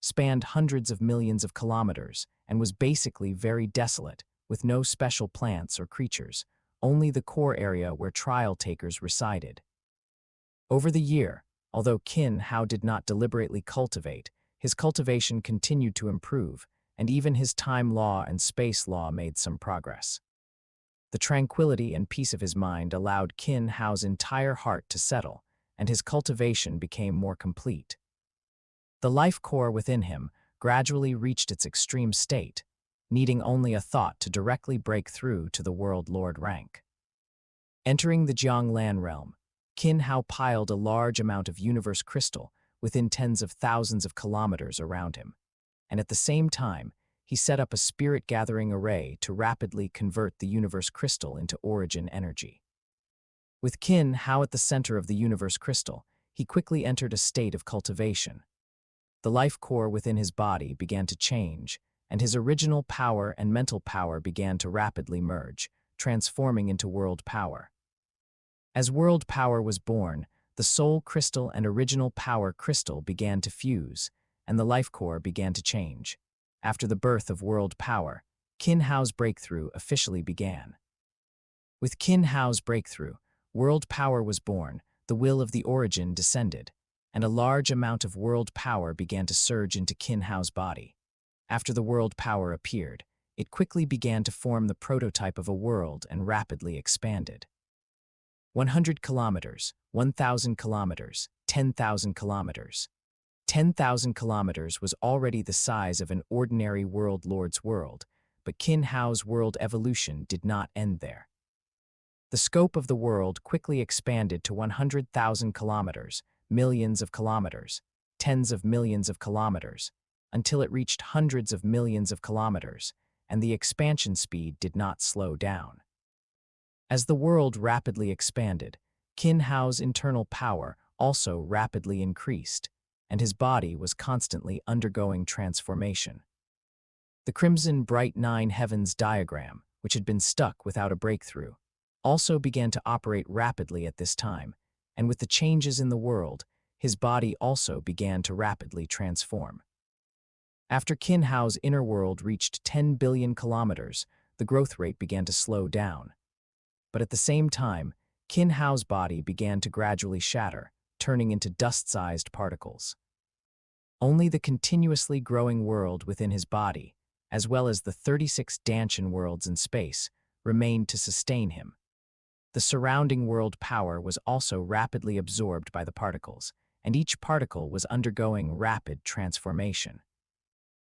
spanned hundreds of millions of kilometers and was basically very desolate, with no special plants or creatures, only the core area where trial takers resided. Over the year, although Qin Hao did not deliberately cultivate, his cultivation continued to improve, and even his time law and space law made some progress. The tranquility and peace of his mind allowed Qin Hao's entire heart to settle, and his cultivation became more complete. The life core within him gradually reached its extreme state, needing only a thought to directly break through to the World Lord rank. Entering the Jianglan realm, Qin Hao piled a large amount of universe crystal within tens of thousands of kilometers around him, and at the same time, he set up a spirit-gathering array to rapidly convert the universe crystal into origin energy. With Qin Hao at the center of the universe crystal, he quickly entered a state of cultivation. The life core within his body began to change, and his original power and mental power began to rapidly merge, transforming into world power. As world power was born, the soul crystal and original power crystal began to fuse, and the life core began to change. After the birth of world power, Qin Hao's breakthrough officially began. With Qin Hao's breakthrough, world power was born, the will of the origin descended, and a large amount of world power began to surge into Qin Hao's body. After the world power appeared, it quickly began to form the prototype of a world and rapidly expanded. 100 kilometers, 1,000 kilometers, 10,000 kilometers. 10,000 kilometers was already the size of an ordinary world lord's world, but Qin Hao's world evolution did not end there. The scope of the world quickly expanded to 100,000 kilometers, millions of kilometers, tens of millions of kilometers, until it reached hundreds of millions of kilometers, and the expansion speed did not slow down. As the world rapidly expanded, Qin Hao's internal power also rapidly increased, and his body was constantly undergoing transformation. The crimson bright nine heavens diagram, which had been stuck without a breakthrough, also began to operate rapidly at this time, and with the changes in the world, his body also began to rapidly transform. After Qin Hao's inner world reached 10 billion kilometers, the growth rate began to slow down. But at the same time, Qin Hao's body began to gradually shatter, turning into dust-sized particles. Only the continuously growing world within his body, as well as the 36 Danshan worlds in space, remained to sustain him. The surrounding world power was also rapidly absorbed by the particles, and each particle was undergoing rapid transformation.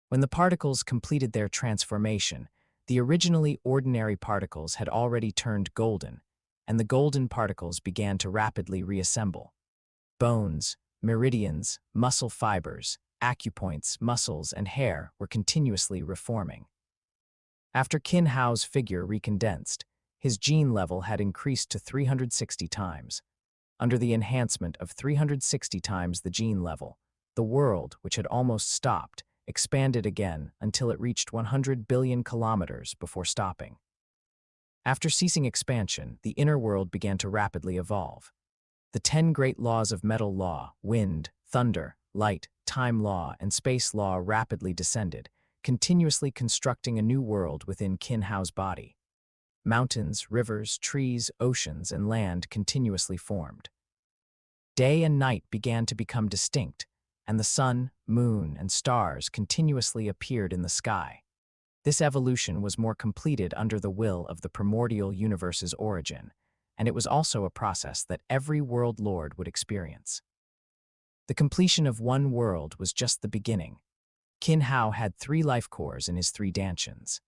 When the particles completed their transformation, the originally ordinary particles had already turned golden, and the golden particles began to rapidly reassemble. Bones, meridians, muscle fibers, acupoints, muscles, and hair were continuously reforming. After Qin Hao's figure recondensed, his gene level had increased to 360 times. Under the enhancement of 360 times the gene level, the world, which had almost stopped, expanded again until it reached 100 billion kilometers before stopping. After ceasing expansion, the inner world began to rapidly evolve. The 10 great laws of metal law, wind, thunder, light, time law, and space law rapidly descended, continuously constructing a new world within Qin Hao's body. Mountains, rivers, trees, oceans, and land continuously formed. Day and night began to become distinct, and the sun, moon, and stars continuously appeared in the sky. This evolution was more completed under the will of the primordial universe's origin, and it was also a process that every world lord would experience. The completion of one world was just the beginning. Qin Hao had 3 life cores in his 3 Danshans.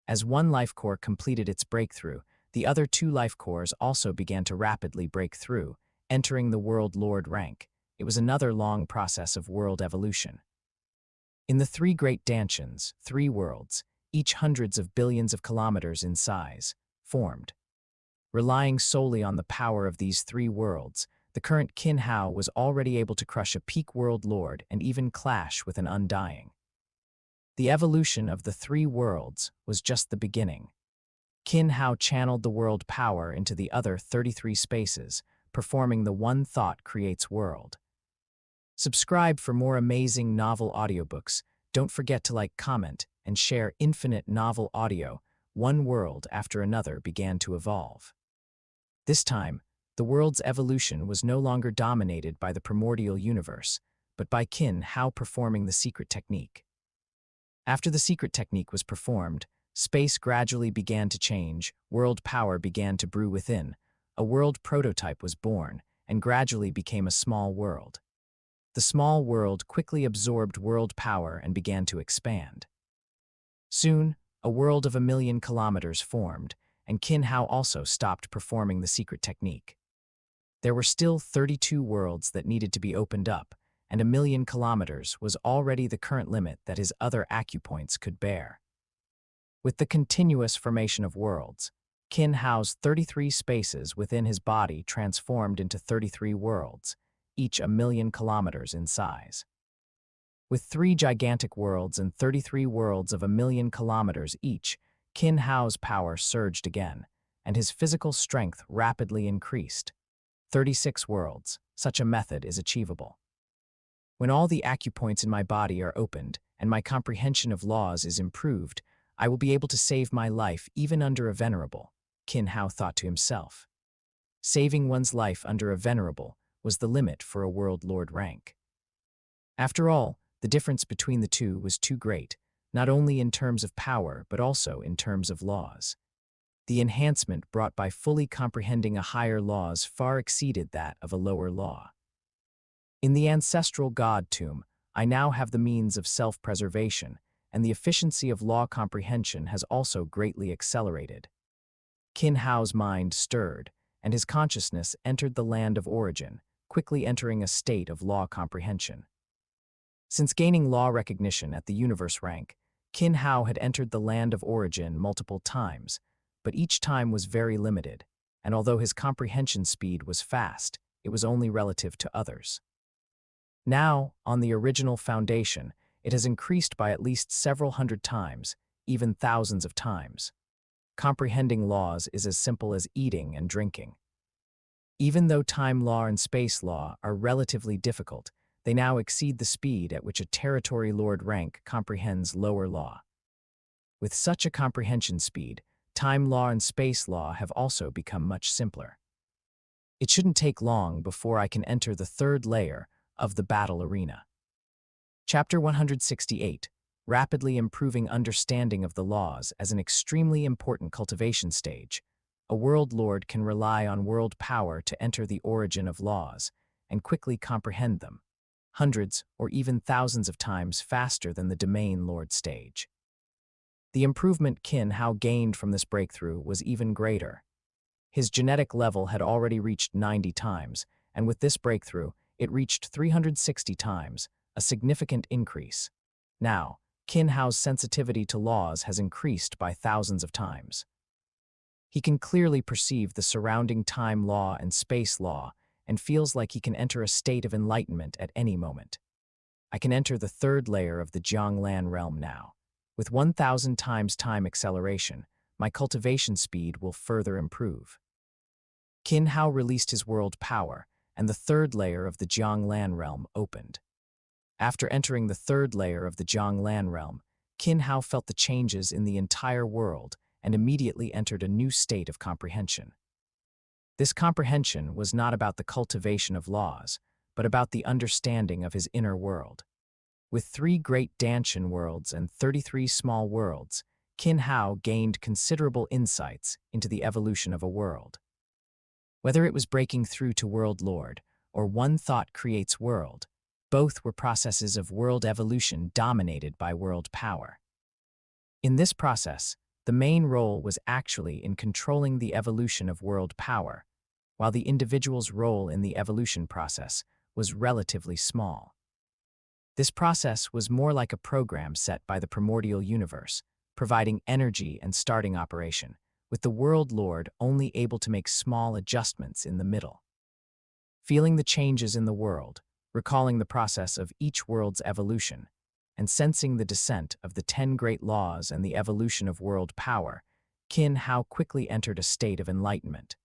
As one life core completed its breakthrough, the other 2 life cores also began to rapidly break through, entering the world lord rank. It was another long process of world evolution. In the 3 great Danshans, 3 worlds, each hundreds of billions of kilometers in size, formed. Relying solely on the power of these 3 worlds, the current Qin Hao was already able to crush a peak world lord and even clash with an undying. The evolution of the 3 worlds was just the beginning. Qin Hao channeled the world power into the other 33 spaces, performing the one thought creates world. Subscribe for more amazing novel audiobooks. Don't forget to like, comment, and share. Infinite novel audio. One world after another began to evolve. This time, the world's evolution was no longer dominated by the primordial universe, but by Qin Hao performing the secret technique. After the secret technique was performed, space gradually began to change, world power began to brew within, a world prototype was born, and gradually became a small world. the small world quickly absorbed world power and began to expand. Soon, a world of 1,000,000 kilometers formed, and Qin Hao also stopped performing the secret technique. There were still 32 worlds that needed to be opened up, and 1,000,000 kilometers was already the current limit that his other acupoints could bear. With the continuous formation of worlds, Qin Hao's 33 spaces within his body transformed into 33 worlds, each 1,000,000 kilometers in size. With 3 gigantic worlds and 33 worlds of 1,000,000 kilometers each, Qin Hao's power surged again, and his physical strength rapidly increased. 36 worlds, such a method is achievable. When all the acupoints in my body are opened and my comprehension of laws is improved, I will be able to save my life even under a venerable, Qin Hao thought to himself. Saving one's life under a venerable was the limit for a world lord rank. After all, the difference between the two was too great, not only in terms of power but also in terms of laws. The enhancement brought by fully comprehending a higher laws far exceeded that of a lower law. In the ancestral god tomb, I now have the means of self-preservation, and the efficiency of law comprehension has also greatly accelerated. Qin Hao's mind stirred, and his consciousness entered the land of origin, quickly entering a state of law comprehension. Since gaining law recognition at the universe rank, Qin Hao had entered the land of origin multiple times, but each time was very limited, and although his comprehension speed was fast, it was only relative to others. Now, on the original foundation, it has increased by at least several hundred times, even thousands of times. Comprehending laws is as simple as eating and drinking. Even though time law and space law are relatively difficult, they now exceed the speed at which a territory lord rank comprehends lower law. With such a comprehension speed, time law and space law have also become much simpler. It shouldn't take long before I can enter the third layer of the battle arena. Chapter 168, Rapidly Improving Understanding of the Laws as an Extremely Important Cultivation Stage. A world lord can rely on world power to enter the origin of laws and quickly comprehend them, hundreds or even thousands of times faster than the domain lord stage. The improvement Qin Hao gained from this breakthrough was even greater. His genetic level had already reached 90 times, and with this breakthrough, it reached 360 times, a significant increase. Now, Qin Hao's sensitivity to laws has increased by thousands of times. He can clearly perceive the surrounding time law and space law and feels like he can enter a state of enlightenment at any moment. I can enter the third layer of the Jianglan realm now. With 1,000 times time acceleration, my cultivation speed will further improve. Qin Hao released his world power, and the third layer of the Jianglan realm opened. After entering the third layer of the Jianglan realm, Qin Hao felt the changes in the entire world and immediately entered a new state of comprehension. This comprehension was not about the cultivation of laws, but about the understanding of his inner world. With 3 great Danshan worlds and 33 small worlds, Qin Hao gained considerable insights into the evolution of a world. Whether it was breaking through to World Lord or one thought creates world, both were processes of world evolution dominated by world power. In this process, the main role was actually in controlling the evolution of world power, while the individual's role in the evolution process was relatively small. This process was more like a program set by the primordial universe, providing energy and starting operation, with the World Lord only able to make small adjustments in the middle. Feeling the changes in the world, recalling the process of each world's evolution, and sensing the descent of the 10 great laws and the evolution of world power, Qin Hao quickly entered a state of enlightenment.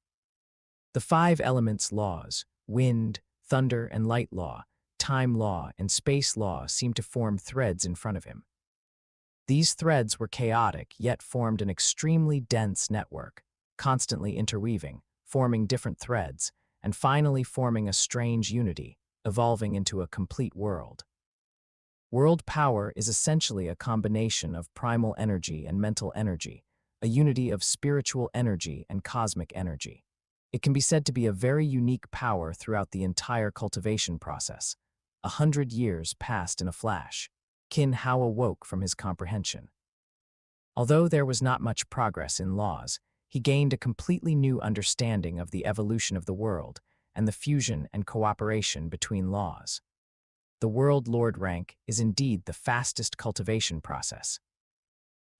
The 5 elements laws, wind, thunder and light law, time law, and space law seemed to form threads in front of him. These threads were chaotic, yet formed an extremely dense network, constantly interweaving, forming different threads, and finally forming a strange unity, evolving into a complete world. World power is essentially a combination of primal energy and mental energy, a unity of spiritual energy and cosmic energy. It can be said to be a very unique power throughout the entire cultivation process, 100 years passed in a flash. Qin Hao awoke from his comprehension. Although there was not much progress in laws, he gained a completely new understanding of the evolution of the world and the fusion and cooperation between laws. The World Lord rank is indeed the fastest cultivation process.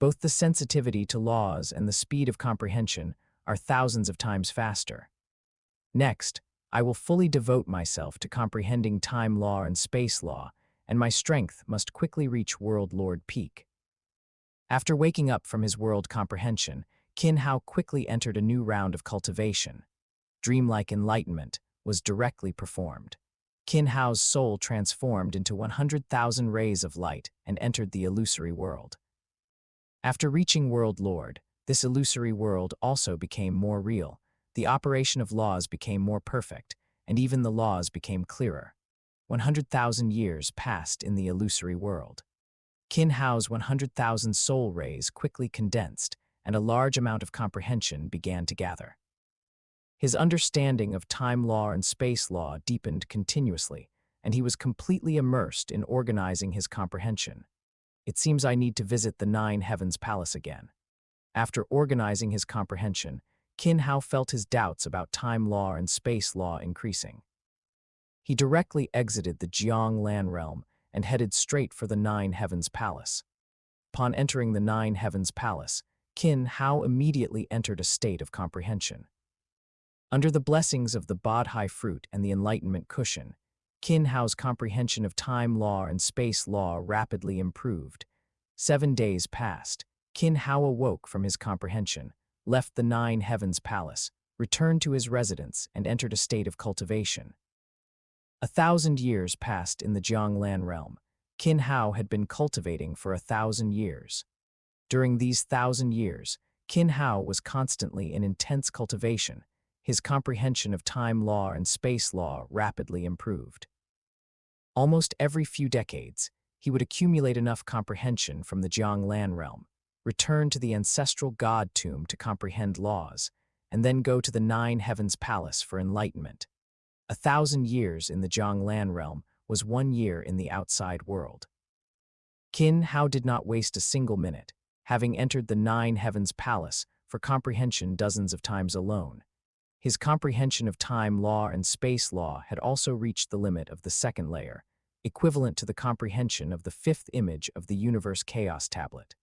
Both the sensitivity to laws and the speed of comprehension are thousands of times faster. Next, I will fully devote myself to comprehending time law and space law, and my strength must quickly reach World Lord peak. After waking up from his world comprehension, Qin Hao quickly entered a new round of cultivation. Dreamlike enlightenment was directly performed. Qin Hao's soul transformed into 100,000 rays of light and entered the illusory world. After reaching World Lord, this illusory world also became more real. The operation of laws became more perfect, and even the laws became clearer. 100,000 years passed in the illusory world. Qin Hao's 100,000 soul rays quickly condensed, and a large amount of comprehension began to gather. His understanding of time law and space law deepened continuously, and he was completely immersed in organizing his comprehension. It seems I need to visit the Nine Heavens Palace again. After organizing his comprehension, Qin Hao felt his doubts about time law and space law increasing. He directly exited the Jiang land realm and headed straight for the Nine Heavens Palace. Upon entering the Nine Heavens Palace, Qin Hao immediately entered a state of comprehension. Under the blessings of the Bodhi fruit and the enlightenment cushion, Qin Hao's comprehension of time law and space law rapidly improved. 7 days passed. Qin Hao awoke from his comprehension, left the Nine Heavens Palace, returned to his residence, and entered a state of cultivation. 1,000 years passed in the Jianglan realm. Qin Hao had been cultivating for 1,000 years. During these 1,000 years, Qin Hao was constantly in intense cultivation. His comprehension of time law and space law rapidly improved. Almost every few decades, he would accumulate enough comprehension from the Jianglan realm, return to the ancestral god tomb to comprehend laws, and then go to the Nine Heavens Palace for enlightenment. 1,000 years in the Jianglan realm was 1 year in the outside world. Qin Hao did not waste a single minute, having entered the Nine Heavens Palace for comprehension dozens of times alone. His comprehension of time law and space law had also reached the limit of the second layer, equivalent to the comprehension of the fifth image of the Universe Chaos Tablet.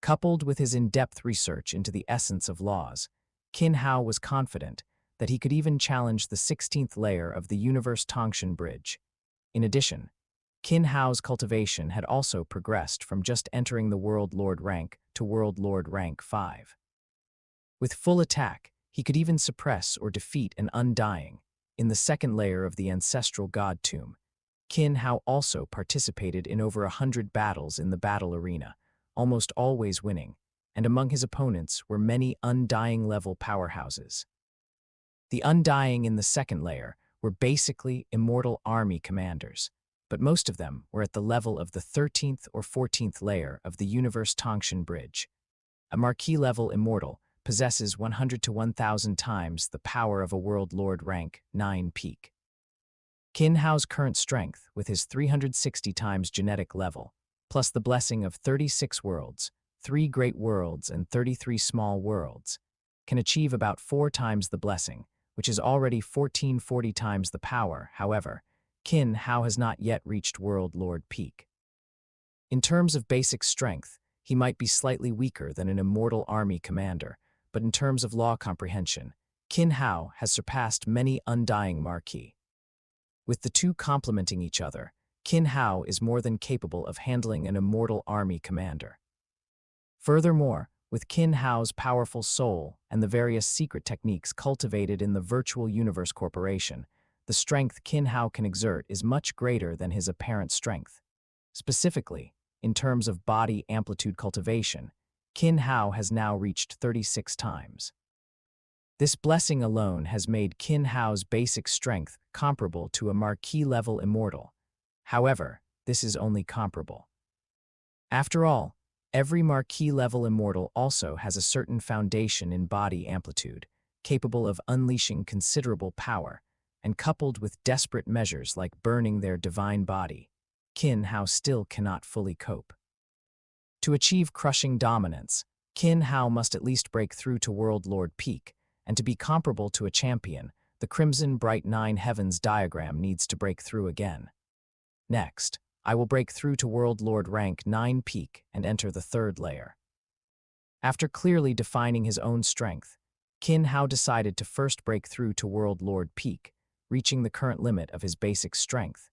Coupled with his in-depth research into the essence of laws, Qin Hao was confident that he could even challenge the 16th layer of the Universe Tongshan Bridge. In addition, Qin Hao's cultivation had also progressed from just entering the World Lord rank to World Lord rank 5. With full attack, he could even suppress or defeat an undying. In the second layer of the ancestral god tomb, Qin Hao also participated in over 100 battles in the battle arena, almost always winning, and among his opponents were many undying-level powerhouses. The undying in the second layer were basically immortal army commanders, but most of them were at the level of the 13th or 14th layer of the Universe Tongshan Bridge. A marquee-level immortal possesses 100 to 1,000 times the power of a World Lord rank 9 peak. Qin Hao's current strength, with his 360 times genetic level, plus the blessing of 36 worlds, 3 great worlds and 33 small worlds, can achieve about 4 times the blessing, which is already 1440 times the power. However, Qin Hao has not yet reached World Lord peak. In terms of basic strength, he might be slightly weaker than an immortal army commander, but in terms of law comprehension, Qin Hao has surpassed many undying marquis. With the two complementing each other, Qin Hao is more than capable of handling an immortal army commander. Furthermore, with Qin Hao's powerful soul and the various secret techniques cultivated in the Virtual Universe Corporation, the strength Qin Hao can exert is much greater than his apparent strength. Specifically, in terms of body amplitude cultivation, Qin Hao has now reached 36 times. This blessing alone has made Qin Hao's basic strength comparable to a marquee-level immortal. However, this is only comparable. After all, every marquee-level immortal also has a certain foundation in body amplitude, capable of unleashing considerable power, and coupled with desperate measures like burning their divine body, Qin Hao still cannot fully cope. To achieve crushing dominance, Qin Hao must at least break through to World Lord peak, and to be comparable to a champion, the Crimson Bright Nine Heavens diagram needs to break through again. Next, I will break through to World Lord rank 9 peak and enter the third layer. After clearly defining his own strength, Qin Hao decided to first break through to World Lord peak, reaching the current limit of his basic strength,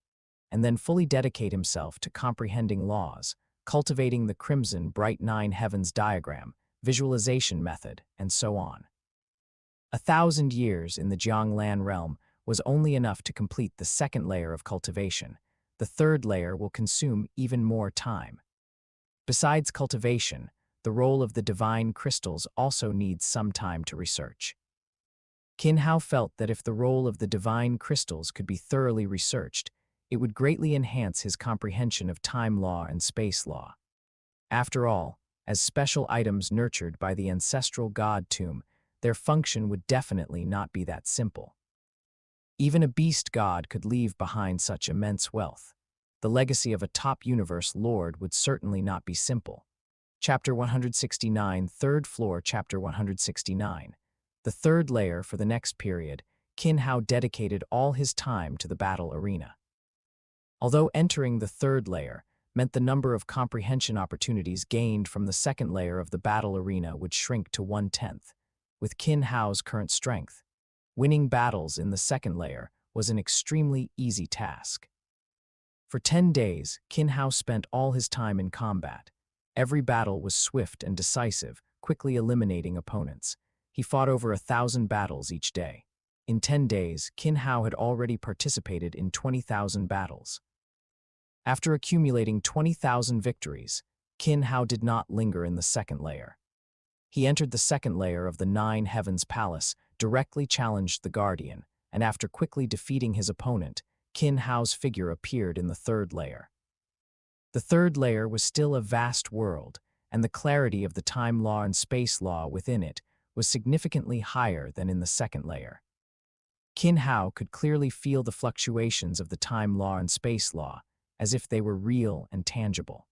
and then fully dedicate himself to comprehending laws, cultivating the Crimson Bright Nine Heavens diagram, visualization method, and so on. 1,000 years in the Jianglan realm was only enough to complete the second layer of cultivation. The third layer will consume even more time. Besides cultivation, the role of the divine crystals also needs some time to research. Qin Hao felt that if the role of the divine crystals could be thoroughly researched, it would greatly enhance his comprehension of time law and space law. After all, as special items nurtured by the ancestral god tomb, their function would definitely not be that simple. Even a beast god could leave behind such immense wealth. The legacy of a top universe lord would certainly not be simple. Chapter 169, Third Floor, Chapter 169. The third layer for the next period, Qin Hao dedicated all his time to the battle arena. Although entering the third layer meant the number of comprehension opportunities gained from the second layer of the battle arena would shrink to 1/10. With Qin Hao's current strength, winning battles in the second layer was an extremely easy task. For 10 days, Qin Hao spent all his time in combat. Every battle was swift and decisive, quickly eliminating opponents. He fought over 1,000 battles each day. In 10 days, Qin Hao had already participated in 20,000 battles. After accumulating 20,000 victories, Qin Hao did not linger in the second layer. He entered the second layer of the Nine Heavens Palace, directly challenged the Guardian, and after quickly defeating his opponent, Qin Hao's figure appeared in the third layer. The third layer was still a vast world, and the clarity of the time law and space law within it was significantly higher than in the second layer. Qin Hao could clearly feel the fluctuations of the time law and space law, as if they were real and tangible.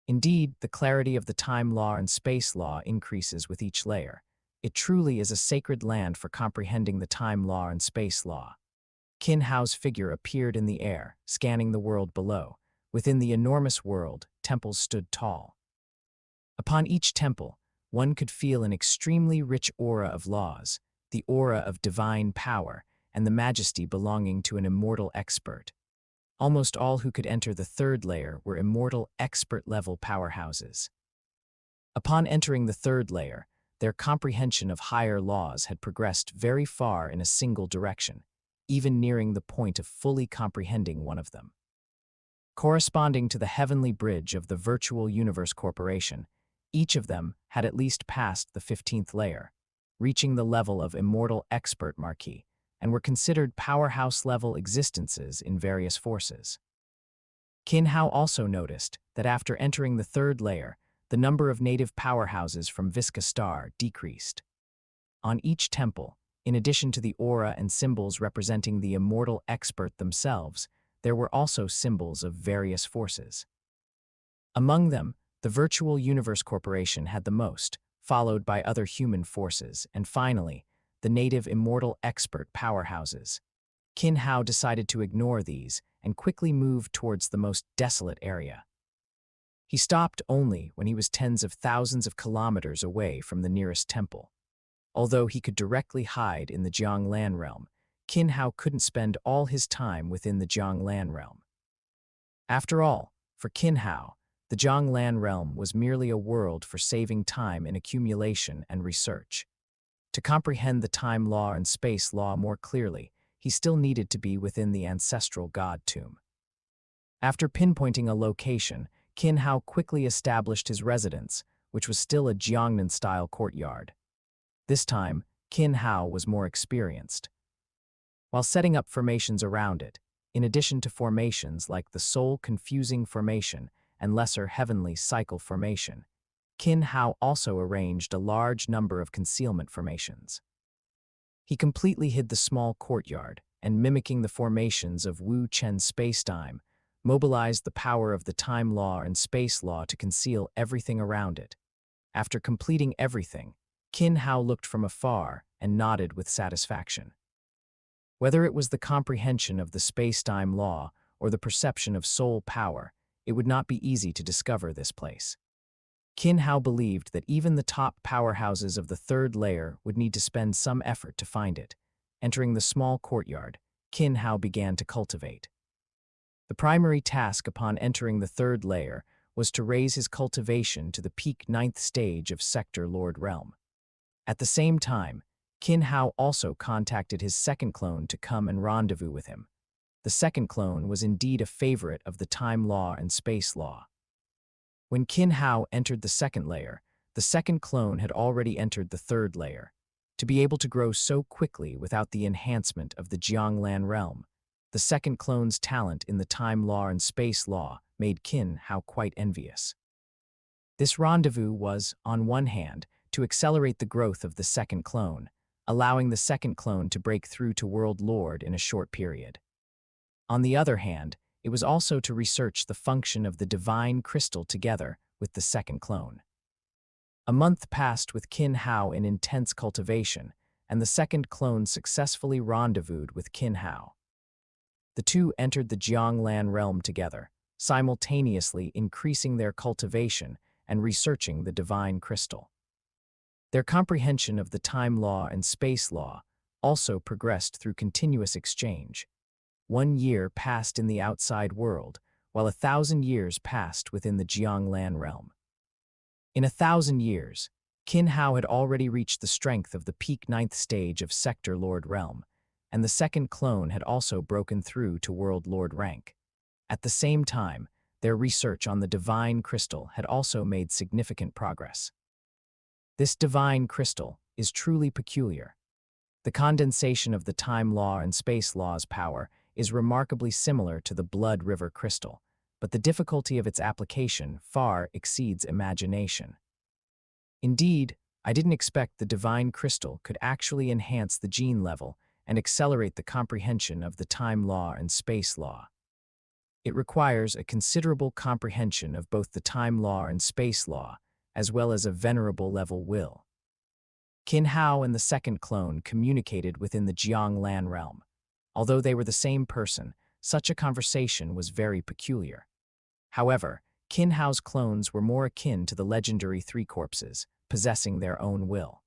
Indeed, the clarity of the time law and space law increases with each layer. It truly is a sacred land for comprehending the time law and space law. Qin Hao's figure appeared in the air, scanning the world below. Within the enormous world, temples stood tall. Upon each temple, one could feel an extremely rich aura of laws, the aura of divine power, and the majesty belonging to an immortal expert. Almost all who could enter the third layer were immortal expert-level powerhouses. Upon entering the third layer, their comprehension of higher laws had progressed very far in a single direction, even nearing the point of fully comprehending one of them. Corresponding to the heavenly bridge of the Virtual Universe Corporation, each of them had at least passed the 15th layer, reaching the level of immortal expert marquis, and were considered powerhouse-level existences in various forces. Qin Hao also noticed that after entering the third layer, the number of native powerhouses from Visaar decreased. On each temple, in addition to the aura and symbols representing the immortal expert themselves, there were also symbols of various forces. Among them, the Virtual Universe Corporation had the most, followed by other human forces, and finally, the native immortal expert powerhouses. Qin Hao decided to ignore these and quickly moved towards the most desolate area. He stopped only when he was tens of thousands of kilometers away from the nearest temple. Although he could directly hide in the Jianglan realm, Qin Hao couldn't spend all his time within the Jianglan realm. After all, for Qin Hao, the Jianglan realm was merely a world for saving time in accumulation and research. To comprehend the time law and space law more clearly, he still needed to be within the ancestral god tomb. After pinpointing a location, Qin Hao quickly established his residence, which was still a Jiangnan-style courtyard. This time, Qin Hao was more experienced. While setting up formations around it, in addition to formations like the soul-confusing formation and lesser heavenly cycle formation, Qin Hao also arranged a large number of concealment formations. He completely hid the small courtyard, and mimicking the formations of Wu Chen's spacetime, mobilized the power of the time law and space law to conceal everything around it. After completing everything, Qin Hao looked from afar and nodded with satisfaction. Whether it was the comprehension of the spacetime law or the perception of soul power, it would not be easy to discover this place. Qin Hao believed that even the top powerhouses of the third layer would need to spend some effort to find it. Entering the small courtyard, Qin Hao began to cultivate. The primary task upon entering the third layer was to raise his cultivation to the peak 9th stage of Sector Lord Realm. At the same time, Qin Hao also contacted his second clone to come and rendezvous with him. The second clone was indeed a favorite of the time law and space law. When Qin Hao entered the second layer, the second clone had already entered the third layer. To be able to grow so quickly without the enhancement of the Jianglan realm, the second clone's talent in the time law and space law made Qin Hao quite envious. This rendezvous was, on one hand, to accelerate the growth of the second clone, allowing the second clone to break through to World Lord in a short period. On the other hand, it was also to research the function of the divine crystal together with the second clone. A month passed with Qin Hao in intense cultivation, and the second clone successfully rendezvoused with Qin Hao. The two entered the Jianglan realm together, simultaneously increasing their cultivation and researching the divine crystal. Their comprehension of the time law and space law also progressed through continuous exchange. 1 year passed in the outside world, while 1,000 years passed within the Jianglan realm. In 1,000 years, Qin Hao had already reached the strength of the peak 9th stage of Sector Lord Realm, and the second clone had also broken through to World Lord rank. At the same time, their research on the divine crystal had also made significant progress. This divine crystal is truly peculiar. The condensation of the time law and space law's power is remarkably similar to the Blood River crystal, but the difficulty of its application far exceeds imagination. Indeed, I didn't expect the divine crystal could actually enhance the gene level and accelerate the comprehension of the time law and space law. It requires a considerable comprehension of both the time law and space law, as well as a venerable level will. Qin Hao and the second clone communicated within the Jianglan realm. Although they were the same person, such a conversation was very peculiar. However, Qin Hao's clones were more akin to the legendary three corpses, possessing their own will.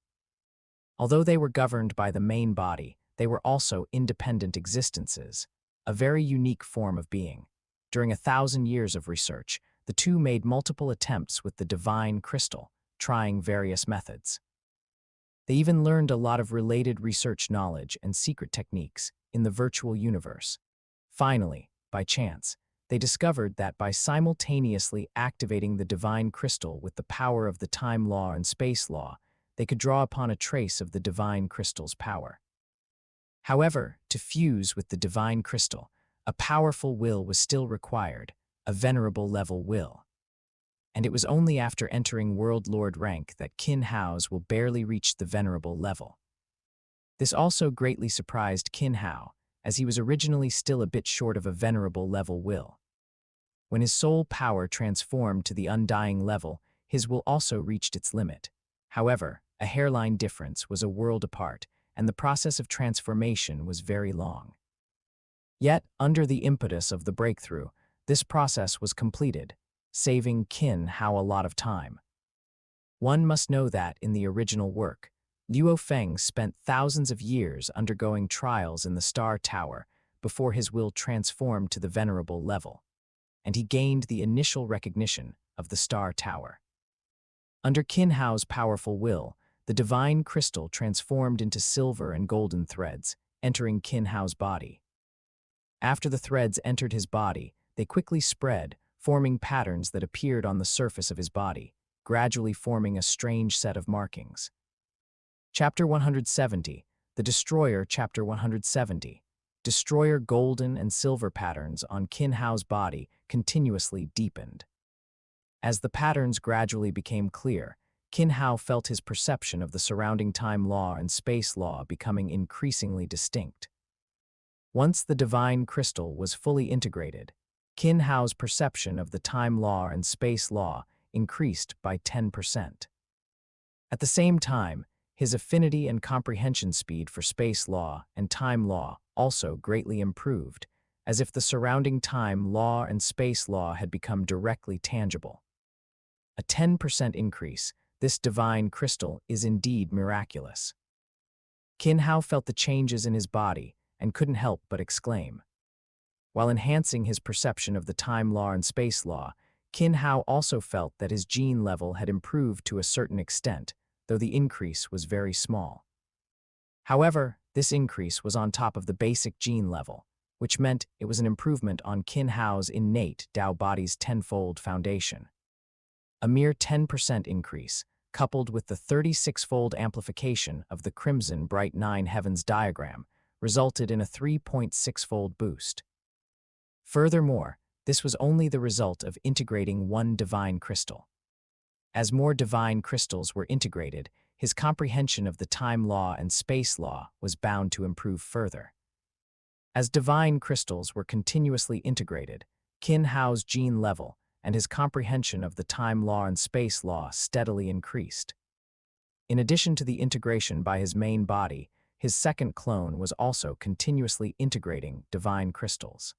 Although they were governed by the main body, they were also independent existences, a very unique form of being. During 1,000 years of research, the two made multiple attempts with the divine crystal, trying various methods. They even learned a lot of related research knowledge and secret techniques in the virtual universe. Finally, by chance, they discovered that by simultaneously activating the divine crystal with the power of the time law and space law, they could draw upon a trace of the divine crystal's power. However, to fuse with the divine crystal, a powerful will was still required, a venerable level will. And it was only after entering World Lord rank that Qin Hao's will barely reached the venerable level. This also greatly surprised Qin Hao, as he was originally still a bit short of a venerable level will. When his soul power transformed to the undying level, his will also reached its limit. However, a hairline difference was a world apart, and the process of transformation was very long. Yet, under the impetus of the breakthrough, this process was completed, saving Qin Hao a lot of time. One must know that, in the original work, Luo Feng spent thousands of years undergoing trials in the Star Tower before his will transformed to the venerable level, and he gained the initial recognition of the Star Tower. Under Qin Hao's powerful will, the divine crystal transformed into silver and golden threads, entering Qin Hao's body. After the threads entered his body, they quickly spread, forming patterns that appeared on the surface of his body, gradually forming a strange set of markings. Chapter 170, The Destroyer. Chapter 170. Destroyer golden and silver patterns on Qin Hao's body continuously deepened. As the patterns gradually became clear, Qin Hao felt his perception of the surrounding time law and space law becoming increasingly distinct. Once the divine crystal was fully integrated, Qin Hao's perception of the time law and space law increased by 10%. At the same time, his affinity and comprehension speed for space law and time law also greatly improved, as if the surrounding time law and space law had become directly tangible. A 10% increase, this divine crystal is indeed miraculous. Qin Hao felt the changes in his body and couldn't help but exclaim. While enhancing his perception of the time law and space law, Qin Hao also felt that his gene level had improved to a certain extent, though the increase was very small. However, this increase was on top of the basic gene level, which meant it was an improvement on Qin Hao's innate Tao body's tenfold foundation. A mere 10% increase, coupled with the 36-fold amplification of the Crimson Bright Nine Heavens diagram, resulted in a 3.6-fold boost. Furthermore, this was only the result of integrating one divine crystal. As more divine crystals were integrated, his comprehension of the time law and space law was bound to improve further. As divine crystals were continuously integrated, Qin Hao's gene level and his comprehension of the time law and space law steadily increased. In addition to the integration by his main body, his second clone was also continuously integrating divine crystals.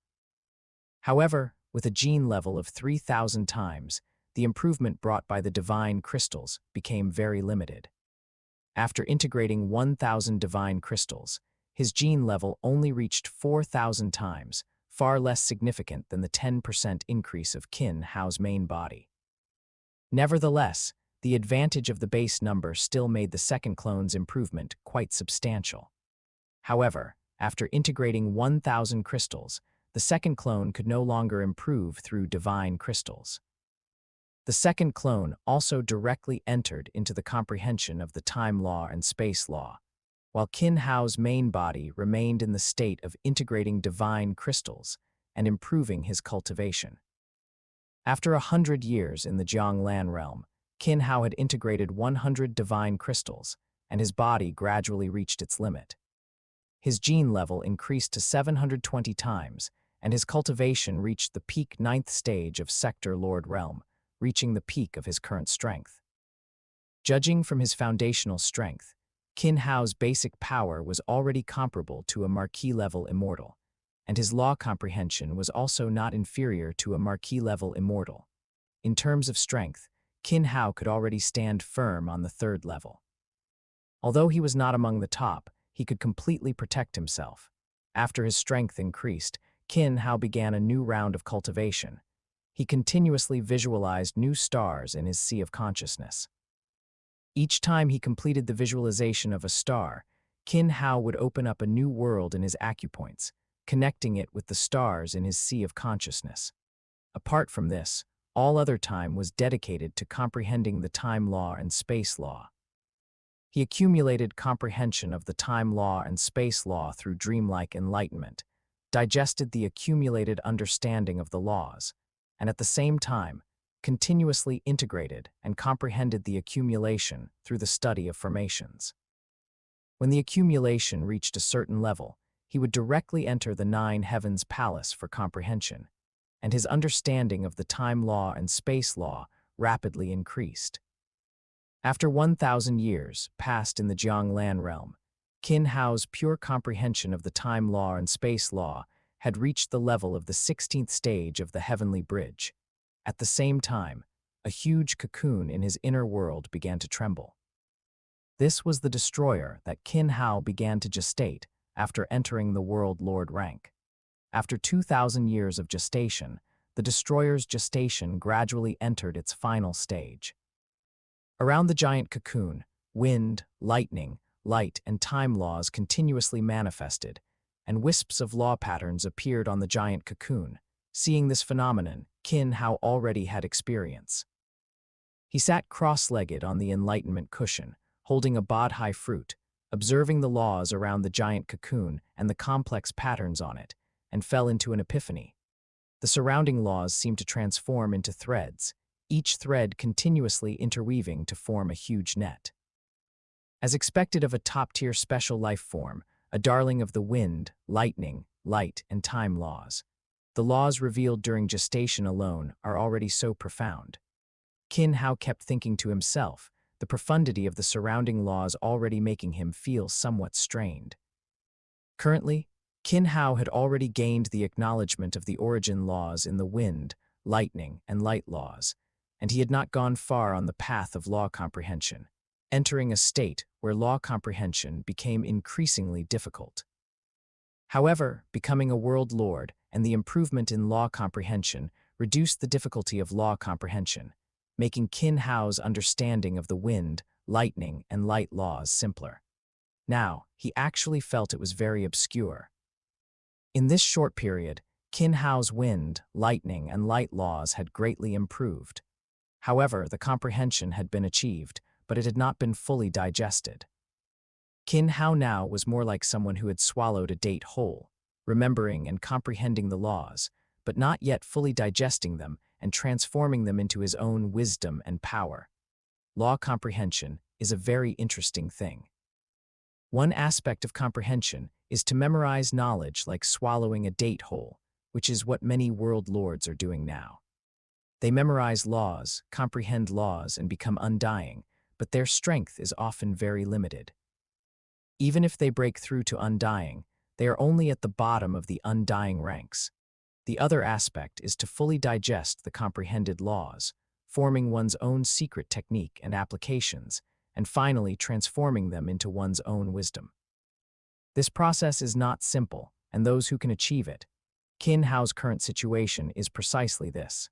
However, with a gene level of 3,000 times, the improvement brought by the divine crystals became very limited. After integrating 1,000 divine crystals, his gene level only reached 4,000 times, far less significant than the 10% increase of Qin Hao's main body. Nevertheless, the advantage of the base number still made the second clone's improvement quite substantial. However, after integrating 1,000 crystals, the second clone could no longer improve through divine crystals. The second clone also directly entered into the comprehension of the time law and space law, while Qin Hao's main body remained in the state of integrating divine crystals and improving his cultivation. After 100 years in the Jianglan realm, Qin Hao had integrated 100 divine crystals, and his body gradually reached its limit. His gene level increased to 720 times, and his cultivation reached the peak 9th stage of Sector Lord Realm, reaching the peak of his current strength. Judging from his foundational strength, Qin Hao's basic power was already comparable to a Marquis-level immortal, and his law comprehension was also not inferior to a Marquis-level immortal. In terms of strength, Qin Hao could already stand firm on the 3rd level. Although he was not among the top, he could completely protect himself. After his strength increased, Qin Hao began a new round of cultivation. He continuously visualized new stars in his sea of consciousness. Each time he completed the visualization of a star, Qin Hao would open up a new world in his acupoints, connecting it with the stars in his sea of consciousness. Apart from this, all other time was dedicated to comprehending the time law and space law. He accumulated comprehension of the time law and space law through dreamlike enlightenment, digested the accumulated understanding of the laws, and at the same time, continuously integrated and comprehended the accumulation through the study of formations. When the accumulation reached a certain level, he would directly enter the 9 Heavens Palace for comprehension, and his understanding of the time law and space law rapidly increased. After 1,000 years passed in the Jianglan realm, Qin Hao's pure comprehension of the time law and space law had reached the level of the 16th stage of the Heavenly Bridge. At the same time, a huge cocoon in his inner world began to tremble. This was the destroyer that Qin Hao began to gestate after entering the World Lord rank. After 2,000 years of gestation, the destroyer's gestation gradually entered its final stage. Around the giant cocoon, wind, lightning, light, and time laws continuously manifested, and wisps of law patterns appeared on the giant cocoon. Seeing this phenomenon, Qin Hao already had experience. He sat cross-legged on the enlightenment cushion, holding a bodhi fruit, observing the laws around the giant cocoon and the complex patterns on it, and fell into an epiphany. The surrounding laws seemed to transform into threads, each thread continuously interweaving to form a huge net. As expected of a top-tier special life form, a darling of the wind, lightning, light, and time laws. The laws revealed during gestation alone are already so profound. Qin Hao kept thinking to himself, the profundity of the surrounding laws already making him feel somewhat strained. Currently, Qin Hao had already gained the acknowledgement of the origin laws in the wind, lightning, and light laws, and he had not gone far on the path of law comprehension, entering a state where law comprehension became increasingly difficult. However, becoming a world lord and the improvement in law comprehension reduced the difficulty of law comprehension, making Qin Hao's understanding of the wind, lightning, and light laws simpler. Now, he actually felt it was very obscure. In this short period, Qin Hao's wind, lightning, and light laws had greatly improved. However, the comprehension had been achieved, but it had not been fully digested. Qin Hao now was more like someone who had swallowed a date whole, remembering and comprehending the laws, but not yet fully digesting them and transforming them into his own wisdom and power. Law comprehension is a very interesting thing. One aspect of comprehension is to memorize knowledge like swallowing a date whole, which is what many world lords are doing now. They memorize laws, comprehend laws, and become undying, but their strength is often very limited. Even if they break through to undying, they are only at the bottom of the undying ranks. The other aspect is to fully digest the comprehended laws, forming one's own secret technique and applications, and finally transforming them into one's own wisdom. This process is not simple, and those who can achieve it. Qin Hao's current situation is precisely this.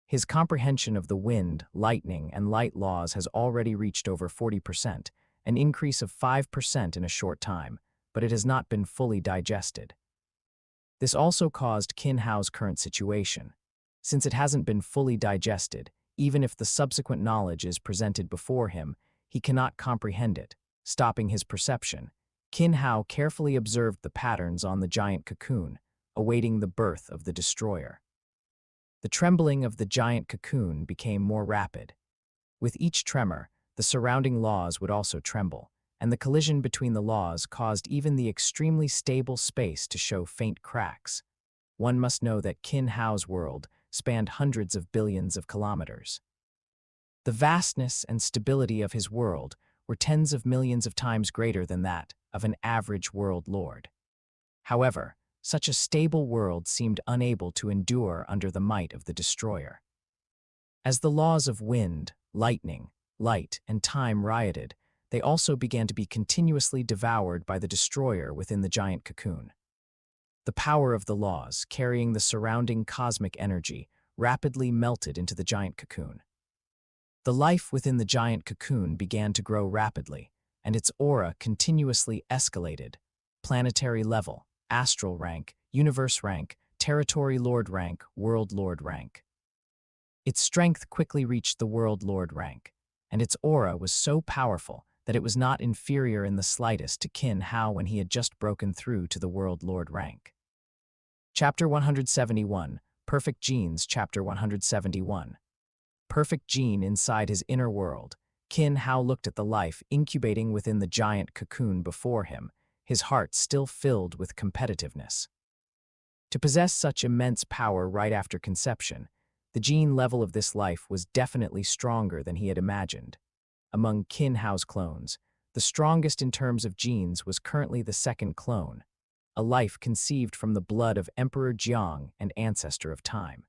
His comprehension of the wind, lightning, and light laws has already reached over 40%, an increase of 5% in a short time, but it has not been fully digested. This also caused Qin Hao's current situation. Since it hasn't been fully digested, even if the subsequent knowledge is presented before him, he cannot comprehend it, stopping his perception. Qin Hao carefully observed the patterns on the giant cocoon, awaiting the birth of the destroyer. The trembling of the giant cocoon became more rapid. With each tremor, the surrounding laws would also tremble, and the collision between the laws caused even the extremely stable space to show faint cracks. One must know that Qin Hao's world spanned hundreds of billions of kilometers. The vastness and stability of his world were tens of millions of times greater than that of an average world lord. However, such a stable world seemed unable to endure under the might of the destroyer. As the laws of wind, lightning, light, and time rioted, they also began to be continuously devoured by the destroyer within the giant cocoon. The power of the laws, carrying the surrounding cosmic energy, rapidly melted into the giant cocoon. The life within the giant cocoon began to grow rapidly, and its aura continuously escalated: planetary level, astral rank, universe rank, territory lord rank, world lord rank. Its strength quickly reached the world lord rank, and its aura was so powerful that it was not inferior in the slightest to Qin Hao when he had just broken through to the world lord rank. Chapter 171, Perfect Genes. Chapter 171. Perfect gene inside his inner world. Qin Hao looked at the life incubating within the giant cocoon before him, his heart still filled with competitiveness. To possess such immense power right after conception, the gene level of this life was definitely stronger than he had imagined. Among Qin Hao's clones, the strongest in terms of genes was currently the second clone, a life conceived from the blood of Emperor Jiang and ancestor of time.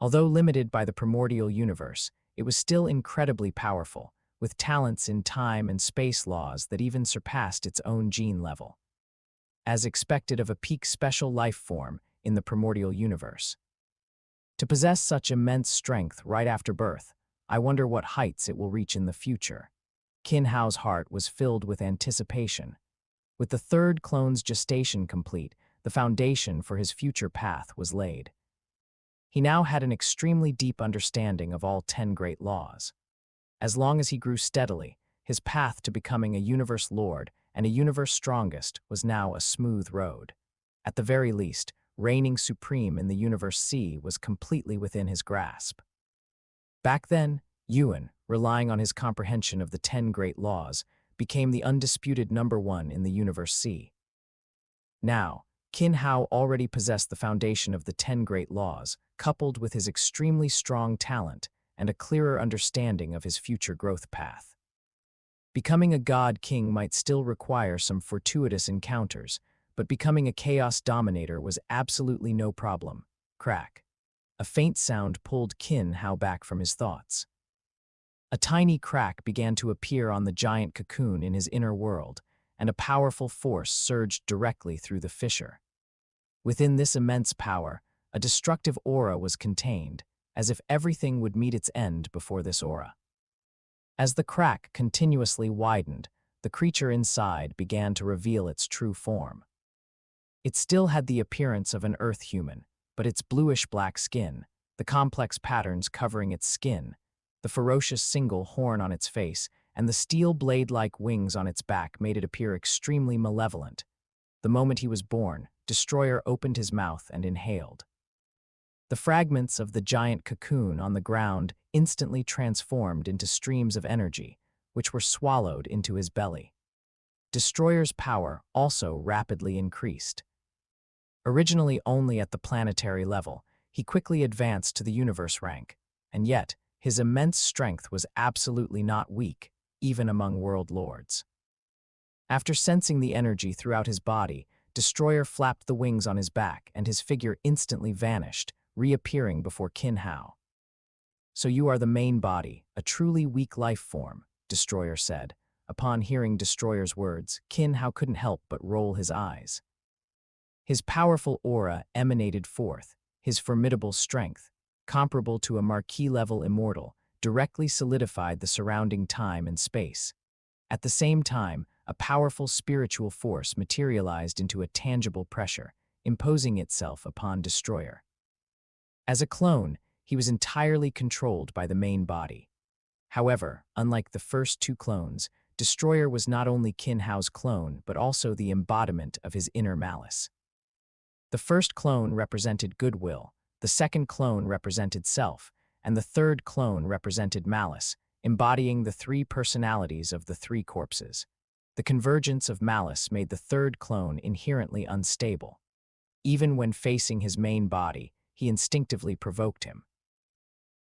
Although limited by the primordial universe, it was still incredibly powerful, with talents in time and space laws that even surpassed its own gene level, as expected of a peak special life form in the primordial universe. To possess such immense strength right after birth, I wonder what heights it will reach in the future. Qin Hao's heart was filled with anticipation. With the third clone's gestation complete, the foundation for his future path was laid. He now had an extremely deep understanding of all 10 great laws. As long as he grew steadily, his path to becoming a universe lord and a universe strongest was now a smooth road. At the very least, reigning supreme in the universe sea was completely within his grasp. Back then, Yuan, relying on his comprehension of the 10 great laws, became the undisputed #1 in the universe sea. Now, Qin Hao already possessed the foundation of the 10 great laws, coupled with his extremely strong talent and a clearer understanding of his future growth path. Becoming a god king might still require some fortuitous encounters, but becoming a chaos dominator was absolutely no problem. Crack. A faint sound pulled Qin Hao back from his thoughts. A tiny crack began to appear on the giant cocoon in his inner world, and a powerful force surged directly through the fissure. Within this immense power, a destructive aura was contained, as if everything would meet its end before this aura. As the crack continuously widened, the creature inside began to reveal its true form. It still had the appearance of an earth human, but its bluish-black skin, the complex patterns covering its skin, the ferocious single horn on its face, and the steel blade-like wings on its back made it appear extremely malevolent. The moment he was born, Destroyer opened his mouth and inhaled. The fragments of the giant cocoon on the ground instantly transformed into streams of energy, which were swallowed into his belly. Destroyer's power also rapidly increased. Originally only at the planetary level, he quickly advanced to the universe rank, and yet his immense strength was absolutely not weak, even among world lords. After sensing the energy throughout his body, Destroyer flapped the wings on his back and his figure instantly vanished, reappearing before Qin Hao. "So you are the main body, a truly weak life form," Destroyer said. Upon hearing Destroyer's words, Qin Hao couldn't help but roll his eyes. His powerful aura emanated forth, his formidable strength, comparable to a marquee-level immortal, directly solidified the surrounding time and space. At the same time, a powerful spiritual force materialized into a tangible pressure, imposing itself upon Destroyer. As a clone, he was entirely controlled by the main body. However, unlike the first two clones, Destroyer was not only Qin Hao's clone, but also the embodiment of his inner malice. The first clone represented goodwill, the second clone represented self, and the third clone represented malice, embodying the three personalities of the three corpses. The convergence of malice made the third clone inherently unstable. Even when facing his main body, he instinctively provoked him.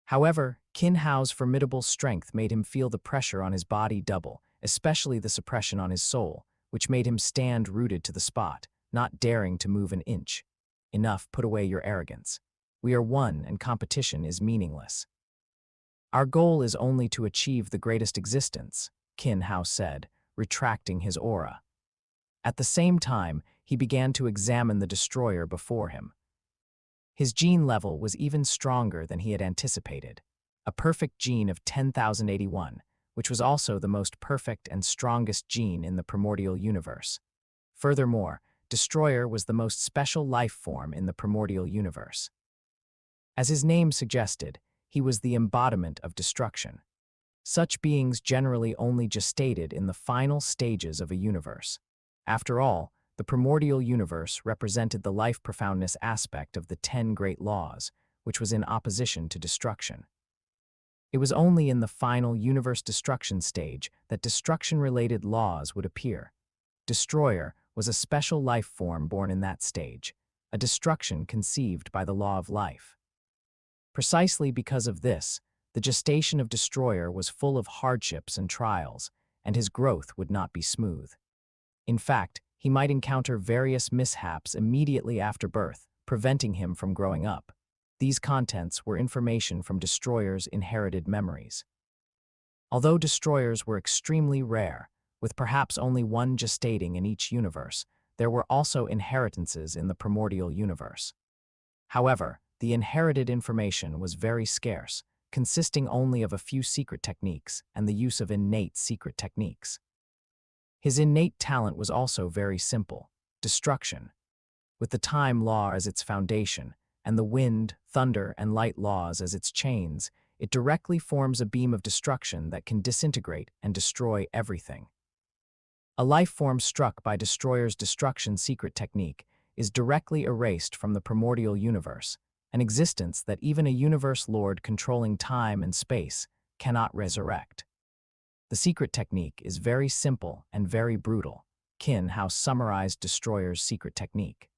However, Qin Hao's formidable strength made him feel the pressure on his body double, especially the suppression on his soul, which made him stand rooted to the spot, not daring to move an inch. "Enough, put away your arrogance. We are one and competition is meaningless. Our goal is only to achieve the greatest existence," Qin Hao said, retracting his aura. At the same time, he began to examine the Destroyer before him. His gene level was even stronger than he had anticipated, a perfect gene of 10,081, which was also the most perfect and strongest gene in the primordial universe. Furthermore, Destroyer was the most special life form in the primordial universe. As his name suggested, he was the embodiment of destruction. Such beings generally only gestated in the final stages of a universe. After all, the primordial universe represented the life profoundness aspect of the 10 great laws, which was in opposition to destruction. It was only in the final universe destruction stage that destruction-related laws would appear. Destroyer was a special life form born in that stage, a destruction conceived by the law of life. Precisely because of this, the gestation of Destroyer was full of hardships and trials, and his growth would not be smooth. In fact, he might encounter various mishaps immediately after birth, preventing him from growing up. These contents were information from Destroyer's inherited memories. Although Destroyers were extremely rare, with perhaps only one gestating in each universe, there were also inheritances in the primordial universe. However, the inherited information was very scarce, consisting only of a few secret techniques and the use of innate secret techniques. His innate talent was also very simple: destruction. With the time law as its foundation, and the wind, thunder, and light laws as its chains, it directly forms a beam of destruction that can disintegrate and destroy everything. A life form struck by Destroyer's destruction secret technique is directly erased from the primordial universe, an existence that even a universe lord controlling time and space cannot resurrect. The secret technique is very simple and very brutal. Qin Hao summarized Destroyer's secret technique.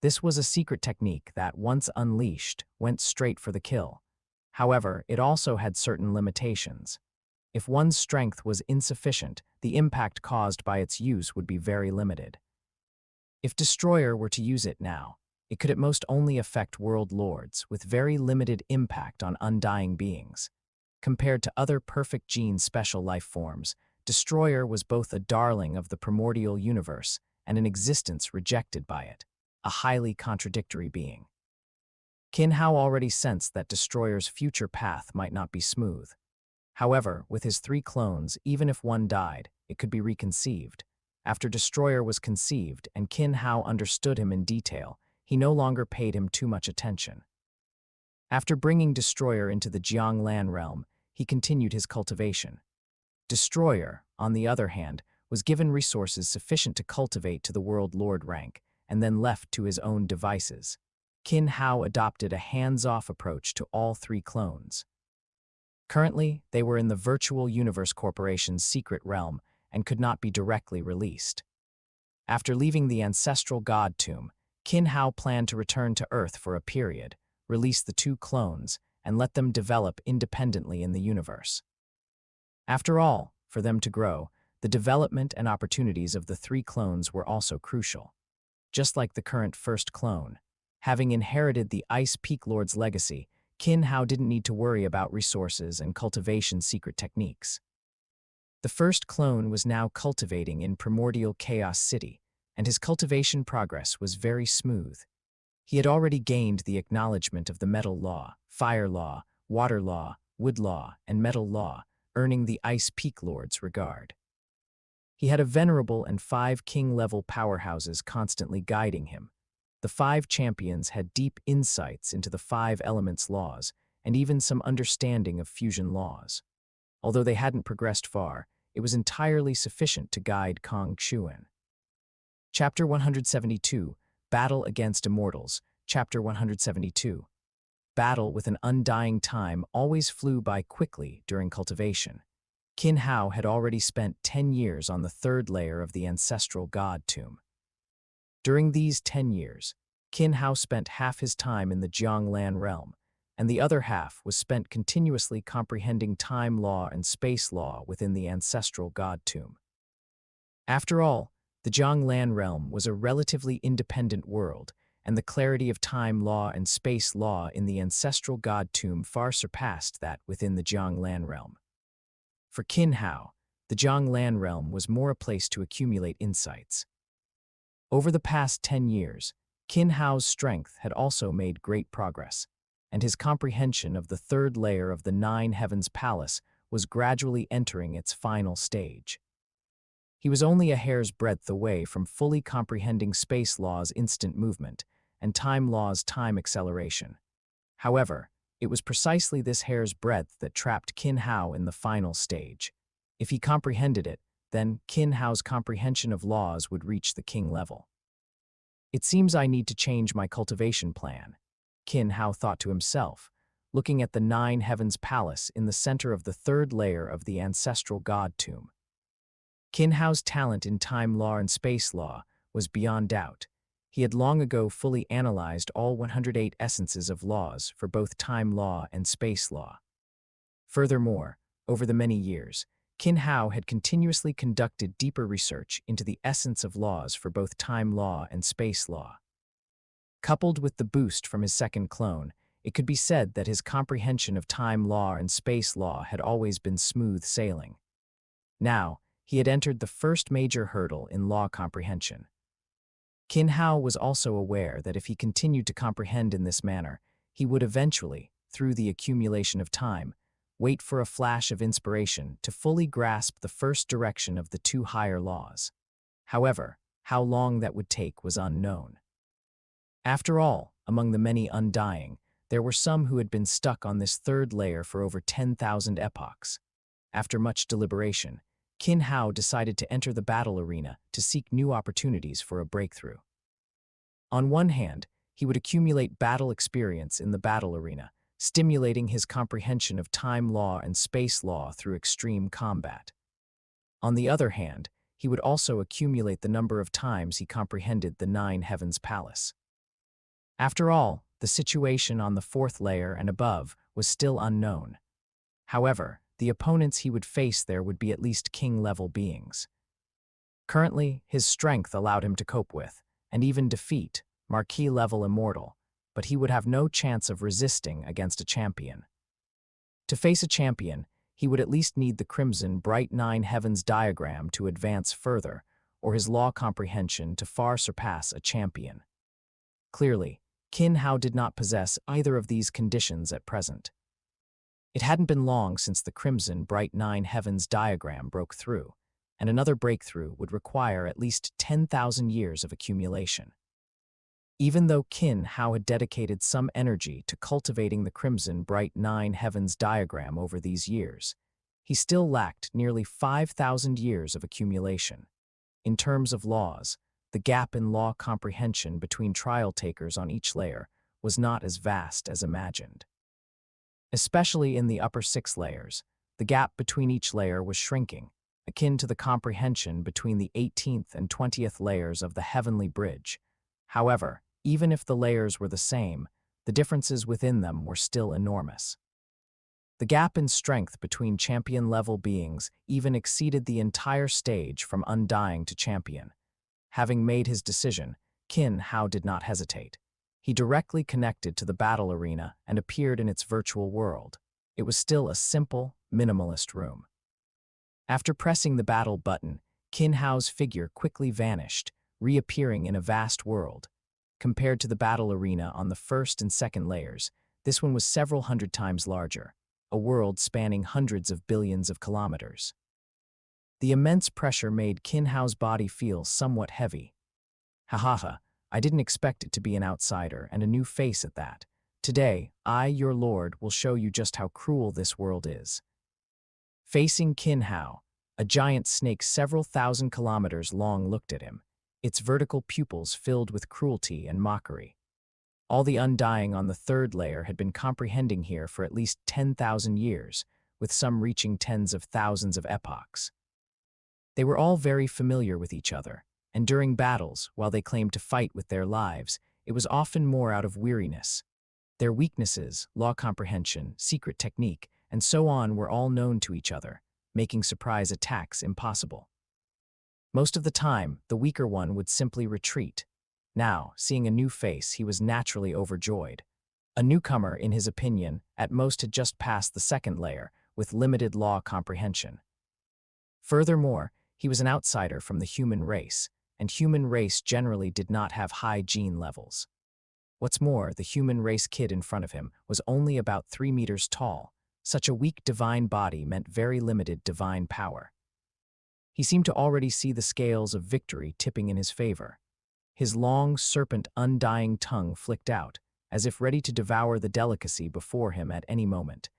This was a secret technique that, once unleashed, went straight for the kill. However, it also had certain limitations. If one's strength was insufficient, the impact caused by its use would be very limited. If Destroyer were to use it now, it could at most only affect world lords, with very limited impact on undying beings. Compared to other perfect gene special life forms, Destroyer was both a darling of the primordial universe and an existence rejected by it, a highly contradictory being. Qin Hao already sensed that Destroyer's future path might not be smooth. However, with his 3 clones, even if one died, it could be reconceived. After Destroyer was conceived and Qin Hao understood him in detail, he no longer paid him too much attention. After bringing Destroyer into the Jianglan realm, he continued his cultivation. Destroyer, on the other hand, was given resources sufficient to cultivate to the World Lord rank, and then left to his own devices. Qin Hao adopted a hands-off approach to all 3 clones. Currently, they were in the Virtual Universe Corporation's secret realm and could not be directly released. After leaving the Ancestral God Tomb, Qin Hao planned to return to Earth for a period, release the 2 clones, and let them develop independently in the universe. After all, for them to grow, the development and opportunities of the 3 clones were also crucial. Just like the current first clone, having inherited the Ice Peak Lord's legacy, Qin Hao didn't need to worry about resources and cultivation secret techniques. The first clone was now cultivating in Primordial Chaos City, and his cultivation progress was very smooth. He had already gained the acknowledgement of the Metal Law, Fire Law, Water Law, Wood Law, and Metal Law, earning the Ice Peak Lord's regard. He had a venerable and 5 king-level powerhouses constantly guiding him. The 5 champions had deep insights into the 5 elements laws, and even some understanding of fusion laws. Although they hadn't progressed far, it was entirely sufficient to guide Kong Xuan. Chapter 172, Battle Against Immortals. Chapter 172. Battle with an undying time always flew by quickly during cultivation. Qin Hao had already spent 10 years on the 3rd layer of the Ancestral God Tomb. During these 10 years, Qin Hao spent half his time in the Jianglan realm, and the other half was spent continuously comprehending time law and space law within the Ancestral God Tomb. After all, the Jianglan realm was a relatively independent world, and the clarity of time law and space law in the Ancestral God Tomb far surpassed that within the Jianglan realm. For Qin Hao, the Jianglan realm was more a place to accumulate insights. Over the past 10 years, Qin Hao's strength had also made great progress, and his comprehension of the 3rd layer of the 9 Heavens Palace was gradually entering its final stage. He was only a hair's breadth away from fully comprehending space law's instant movement and time law's time acceleration. However, it was precisely this hair's breadth that trapped Qin Hao in the final stage. If he comprehended it, then Qin Hao's comprehension of laws would reach the king level. It seems I need to change my cultivation plan, Qin Hao thought to himself, looking at the 9 Heavens Palace in the center of the 3rd layer of the Ancestral God Tomb. Qin Hao's talent in time law and space law was beyond doubt. He had long ago fully analyzed all 108 essences of laws for both time law and space law. Furthermore, over the many years, Qin Hao had continuously conducted deeper research into the essence of laws for both time law and space law. Coupled with the boost from his 2nd clone, it could be said that his comprehension of time law and space law had always been smooth sailing. Now, he had entered the first major hurdle in law comprehension. Qin Hao was also aware that if he continued to comprehend in this manner, he would eventually, through the accumulation of time, wait for a flash of inspiration to fully grasp the first direction of the 2 higher laws. However, how long that would take was unknown. After all, among the many undying, there were some who had been stuck on this 3rd layer for over 10,000 epochs. After much deliberation, Qin Hao decided to enter the battle arena to seek new opportunities for a breakthrough. On one hand, he would accumulate battle experience in the battle arena, stimulating his comprehension of time law and space law through extreme combat. On the other hand, he would also accumulate the number of times he comprehended the 9 Heavens Palace. After all, the situation on the fourth layer and above was still unknown. However, the opponents he would face there would be at least king-level beings. Currently, his strength allowed him to cope with, and even defeat, Marquis-level immortal, but he would have no chance of resisting against a champion. To face a champion, he would at least need the Crimson Bright Nine Heavens diagram to advance further, or his law comprehension to far surpass a champion. Clearly, Qin Hao did not possess either of these conditions at present. It hadn't been long since the Crimson Bright Nine Heavens diagram broke through, and another breakthrough would require at least 10,000 years of accumulation. Even though Qin Hao had dedicated some energy to cultivating the Crimson Bright Nine Heavens diagram over these years, he still lacked nearly 5,000 years of accumulation. In terms of laws, the gap in law comprehension between trial takers on each layer was not as vast as imagined. Especially in the upper 6 layers, the gap between each layer was shrinking, akin to the comprehension between the 18th and 20th layers of the Heavenly Bridge. However, even if the layers were the same, the differences within them were still enormous. The gap in strength between champion-level beings even exceeded the entire stage from undying to champion. Having made his decision, Qin Hao did not hesitate. He directly connected to the battle arena and appeared in its virtual world. It was still a simple, minimalist room. After pressing the battle button, Qin Hao's figure quickly vanished, reappearing in a vast world. Compared to the battle arena on the first and second layers, this one was several hundred times larger, a world spanning hundreds of billions of kilometers. The immense pressure made Qin Hao's body feel somewhat heavy. Ha, I didn't expect it to be an outsider and a new face at that. Today, I, your lord, will show you just how cruel this world is. Facing Qin Hao, a giant snake several thousand kilometers long looked at him, its vertical pupils filled with cruelty and mockery. All the undying on the third layer had been comprehending here for at least 10,000 years, with some reaching tens of thousands of epochs. They were all very familiar with each other, and during battles, while they claimed to fight with their lives, it was often more out of weariness. Their weaknesses, law comprehension, secret technique, and so on were all known to each other, making surprise attacks impossible. Most of the time, the weaker one would simply retreat. Now, seeing a new face, he was naturally overjoyed. A newcomer, in his opinion, at most had just passed the second layer, with limited law comprehension. Furthermore, he was an outsider from the human race, and human race generally did not have high gene levels. What's more, the human race kid in front of him was only about 3 meters tall. Such a weak divine body meant very limited divine power. He seemed to already see the scales of victory tipping in his favor. His long, serpent, undying tongue flicked out, as if ready to devour the delicacy before him at any moment.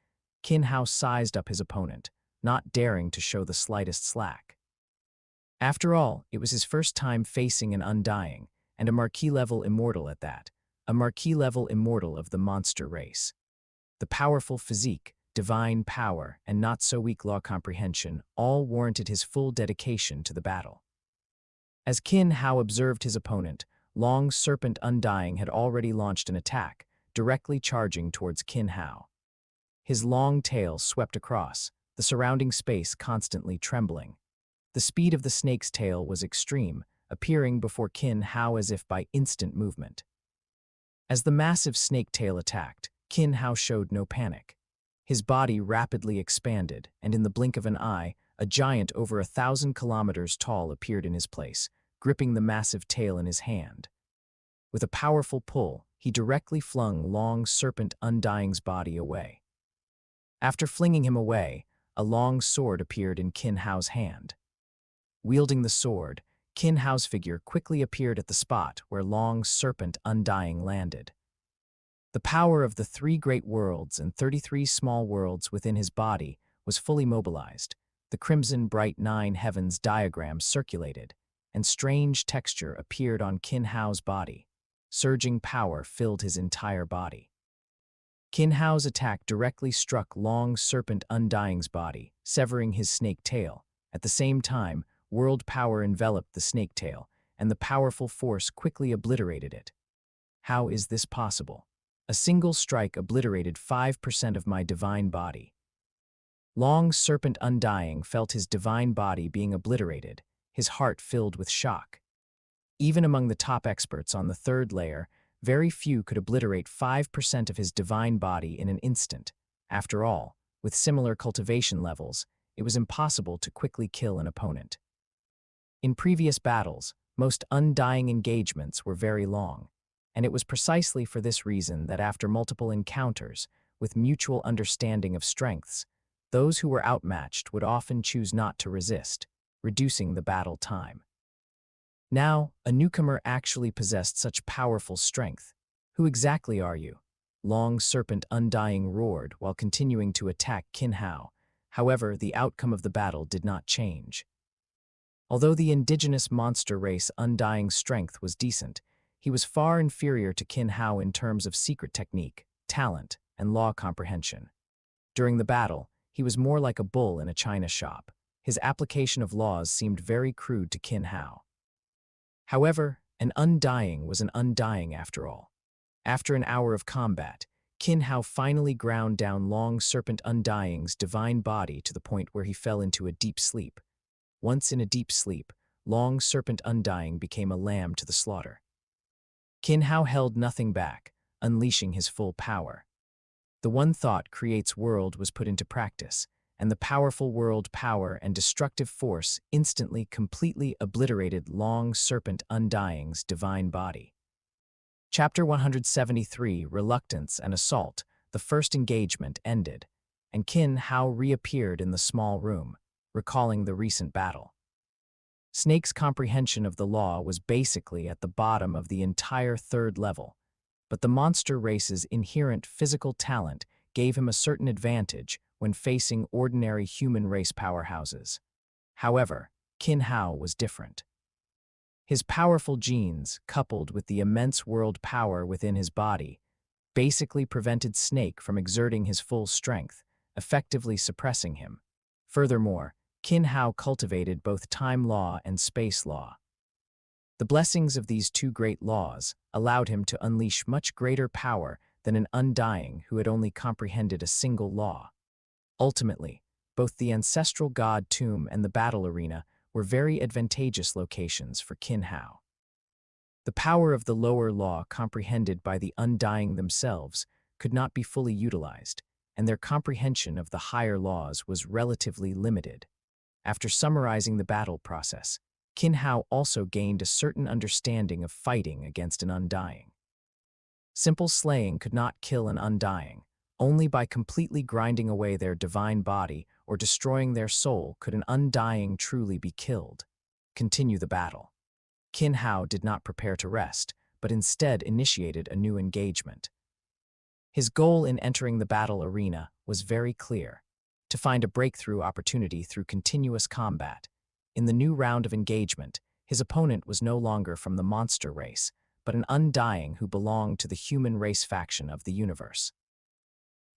Qin Hao sized up his opponent, not daring to show the slightest slack. After all, it was his first time facing an undying, and a Marquis-level immortal at that, a Marquis-level immortal of the monster race. The powerful physique, divine power, and not-so-weak law comprehension all warranted his full dedication to the battle. As Qin Hao observed his opponent, Long Serpent Undying had already launched an attack, directly charging towards Qin Hao. His long tail swept across, the surrounding space constantly trembling. The speed of the snake's tail was extreme, appearing before Qin Hao as if by instant movement. As the massive snake tail attacked, Qin Hao showed no panic. His body rapidly expanded, and in the blink of an eye, a giant over 1,000 kilometers tall appeared in his place, gripping the massive tail in his hand. With a powerful pull, he directly flung Long Serpent Undying's body away. After flinging him away, a long sword appeared in Qin Hao's hand. Wielding the sword, Qin Hao's figure quickly appeared at the spot where Long Serpent Undying landed. The power of the 3 great worlds and 33 small worlds within his body was fully mobilized. The Crimson Bright Nine Heavens diagram circulated, and strange texture appeared on Qin Hao's body. Surging power filled his entire body. Qin Hao's attack directly struck Long Serpent Undying's body, severing his snake tail. At the same time, world power enveloped the snake tail, and the powerful force quickly obliterated it. How is this possible? A single strike obliterated 5% of my divine body. Long Serpent Undying felt his divine body being obliterated, his heart filled with shock. Even among the top experts on the third layer, very few could obliterate 5% of his divine body in an instant. After all, with similar cultivation levels, it was impossible to quickly kill an opponent. In previous battles, most undying engagements were very long, and it was precisely for this reason that after multiple encounters, with mutual understanding of strengths, those who were outmatched would often choose not to resist, reducing the battle time. Now, a newcomer actually possessed such powerful strength. Who exactly are you? Long Serpent Undying roared while continuing to attack Qin Hao. However, the outcome of the battle did not change. Although the indigenous monster race Undying strength was decent, he was far inferior to Qin Hao in terms of secret technique, talent, and law comprehension. During the battle, he was more like a bull in a china shop. His application of laws seemed very crude to Qin Hao. However, an Undying was an Undying after all. After an hour of combat, Qin Hao finally ground down Long Serpent Undying's divine body to the point where he fell into a deep sleep. Once in a deep sleep, Long Serpent Undying became a lamb to the slaughter. Qin Hao held nothing back, unleashing his full power. The one thought creates world was put into practice, and the powerful world power and destructive force instantly completely obliterated Long Serpent Undying's divine body. Chapter 173, Reluctance and Assault. The first engagement ended, and Qin Hao reappeared in the small room, recalling the recent battle. Snake's comprehension of the law was basically at the bottom of the entire third level, but the monster race's inherent physical talent gave him a certain advantage when facing ordinary human race powerhouses. However, Qin Hao was different. His powerful genes, coupled with the immense world power within his body, basically prevented Snake from exerting his full strength, effectively suppressing him. Furthermore, Qin Hao cultivated both time law and space law. The blessings of these two great laws allowed him to unleash much greater power than an Undying who had only comprehended a single law. Ultimately, both the ancestral god tomb and the battle arena were very advantageous locations for Qin Hao. The power of the lower law comprehended by the Undying themselves could not be fully utilized, and their comprehension of the higher laws was relatively limited. After summarizing the battle process, Qin Hao also gained a certain understanding of fighting against an Undying. Simple slaying could not kill an Undying. Only by completely grinding away their divine body or destroying their soul could an Undying truly be killed. Continue the battle. Qin Hao did not prepare to rest, but instead initiated a new engagement. His goal in entering the battle arena was very clear: to find a breakthrough opportunity through continuous combat. In the new round of engagement, his opponent was no longer from the monster race, but an Undying who belonged to the human race faction of the universe.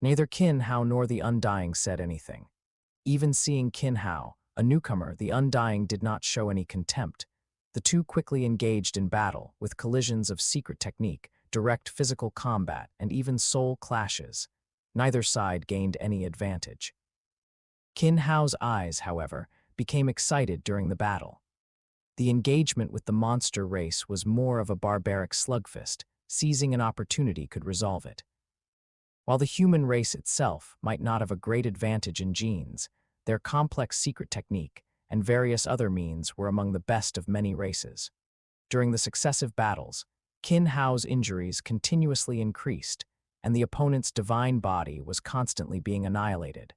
Neither Qin Hao nor the Undying said anything. Even seeing Qin Hao, a newcomer, the Undying did not show any contempt. The two quickly engaged in battle, with collisions of secret technique, direct physical combat, and even soul clashes. Neither side gained any advantage. Qin Hao's eyes, however, became excited during the battle. The engagement with the monster race was more of a barbaric slugfest. Seizing an opportunity could resolve it. While the human race itself might not have a great advantage in genes, their complex secret technique and various other means were among the best of many races. During the successive battles, Qin Hao's injuries continuously increased, and the opponent's divine body was constantly being annihilated.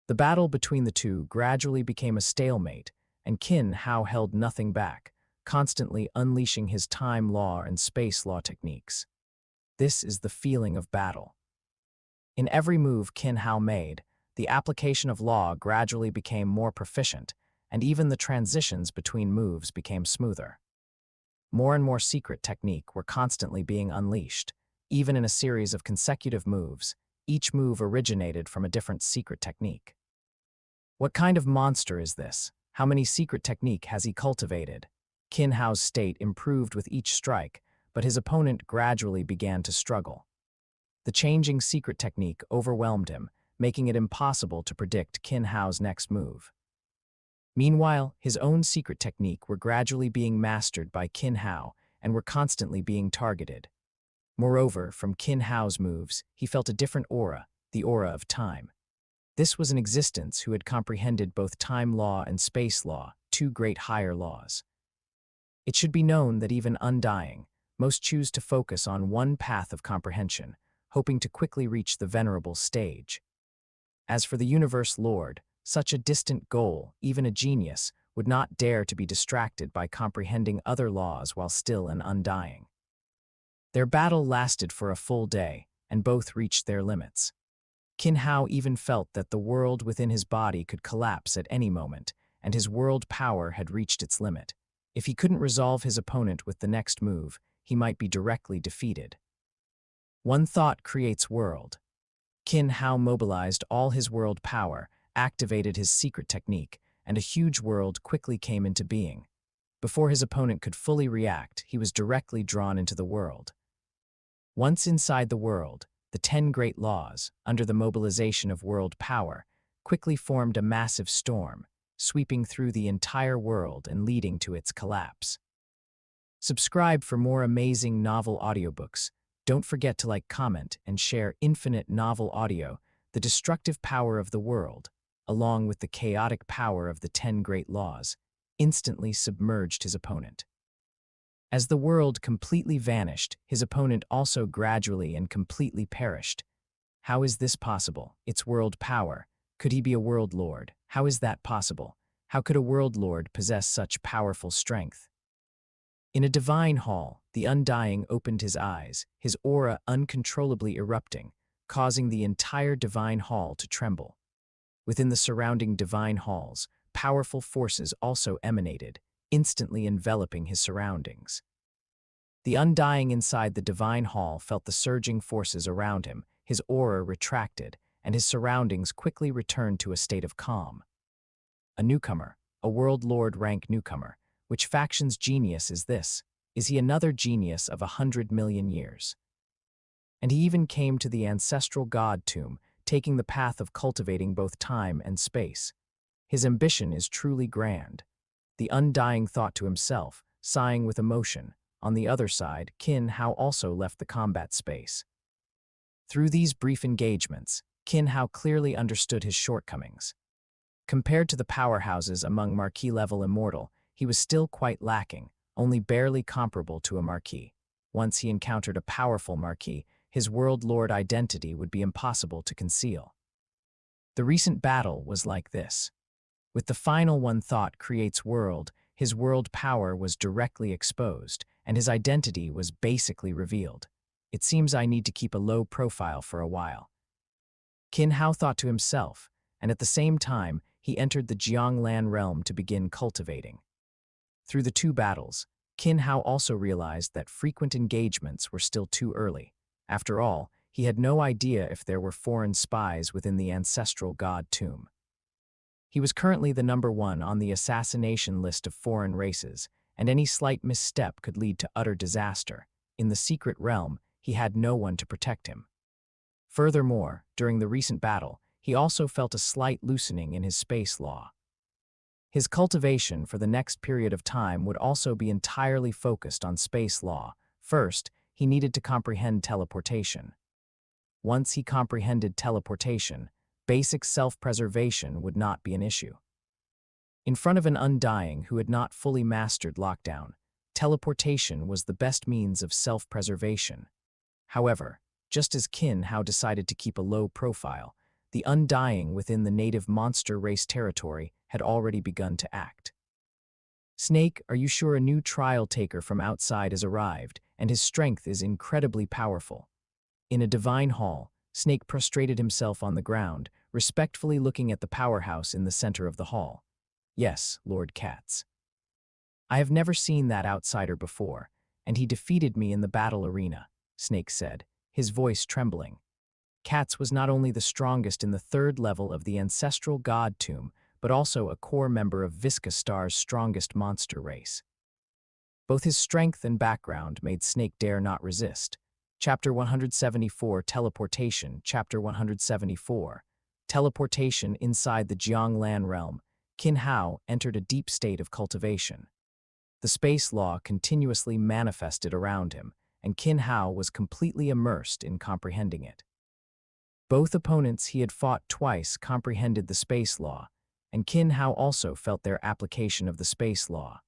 The battle between the two gradually became a stalemate, and Qin Hao held nothing back, constantly unleashing his time law and space law techniques. This is the feeling of battle. In every move Qin Hao made, the application of law gradually became more proficient, and even the transitions between moves became smoother. More and more secret technique were constantly being unleashed, even in a series of consecutive moves. Each move originated from a different secret technique. What kind of monster is this? How many secret technique has he cultivated? Qin Hao's state improved with each strike, but his opponent gradually began to struggle. The changing secret technique overwhelmed him, making it impossible to predict Qin Hao's next move. Meanwhile, his own secret technique were gradually being mastered by Qin Hao and were constantly being targeted. Moreover, from Qin Hao's moves, he felt a different aura, the aura of time. This was an existence who had comprehended both time law and space law, two great higher laws. It should be known that even undying, most choose to focus on one path of comprehension, hoping to quickly reach the venerable stage. As for the Universe Lord, such a distant goal, even a genius, would not dare to be distracted by comprehending other laws while still an undying. Their battle lasted for a full day, and both reached their limits. Qin Hao even felt that the world within his body could collapse at any moment, and his world power had reached its limit. If he couldn't resolve his opponent with the next move, he might be directly defeated. One thought creates world. Qin Hao mobilized all his world power, activated his secret technique, and a huge world quickly came into being. Before his opponent could fully react, he was directly drawn into the world. Once inside the world, the 10 great laws, under the mobilization of world power, quickly formed a massive storm, sweeping through the entire world and leading to its collapse. Subscribe for more amazing novel audiobooks. Don't forget to like, comment, and share Infinite Novel Audio, The Destructive Power of the World, along with the chaotic power of the 10 great laws, instantly submerged his opponent. As the world completely vanished, his opponent also gradually and completely perished. How is this possible? It's world power. Could he be a world lord? How is that possible? How could a world lord possess such powerful strength? In a divine hall, the undying opened his eyes, his aura uncontrollably erupting, causing the entire divine hall to tremble. Within the surrounding divine halls, powerful forces also emanated, instantly enveloping his surroundings. The undying inside the divine hall felt the surging forces around him, his aura retracted, and his surroundings quickly returned to a state of calm. A newcomer, a world lord rank newcomer. Which faction's genius is this? Is he another genius of 100 million years? And he even came to the ancestral god tomb, taking the path of cultivating both time and space. His ambition is truly grand. The undying thought to himself, sighing with emotion. On the other side, Qin Hao also left the combat space. Through these brief engagements, Qin Hao clearly understood his shortcomings. Compared to the powerhouses among marquis-level immortal, he was still quite lacking, only barely comparable to a marquis. Once he encountered a powerful marquis, his world lord identity would be impossible to conceal. The recent battle was like this. With the final one thought creates world, his world power was directly exposed, and his identity was basically revealed. It seems I need to keep a low profile for a while. Qin Hao thought to himself, and at the same time, he entered the Jianglan realm to begin cultivating. Through the two battles, Qin Hao also realized that frequent engagements were still too early. After all, he had no idea if there were foreign spies within the ancestral god tomb. He was currently the #1 on the assassination list of foreign races, and any slight misstep could lead to utter disaster. In the secret realm, he had no one to protect him. Furthermore, during the recent battle, he also felt a slight loosening in his space law. His cultivation for the next period of time would also be entirely focused on space law. First, he needed to comprehend teleportation. Once he comprehended teleportation, basic self-preservation would not be an issue. In front of an undying who had not fully mastered lockdown, teleportation was the best means of self-preservation. However, just as Qin Hao decided to keep a low profile, the undying within the native monster race territory had already begun to act. Snake, are you sure a new trial taker from outside has arrived, and his strength is incredibly powerful? In a divine hall, Snake prostrated himself on the ground, respectfully looking at the powerhouse in the center of the hall. Yes, Lord Katz. I have never seen that outsider before, and he defeated me in the battle arena, Snake said, his voice trembling. Katz was not only the strongest in the 3rd level of the ancestral god tomb, but also a core member of Visaar's strongest monster race. Both his strength and background made Snake dare not resist. Chapter 174, Teleportation. Chapter 174. Teleportation inside the Jianglan realm. Qin Hao entered a deep state of cultivation. The space law continuously manifested around him, and Qin Hao was completely immersed in comprehending it. Both opponents he had fought twice comprehended the space law, and Qin Hao also felt their application of the space law.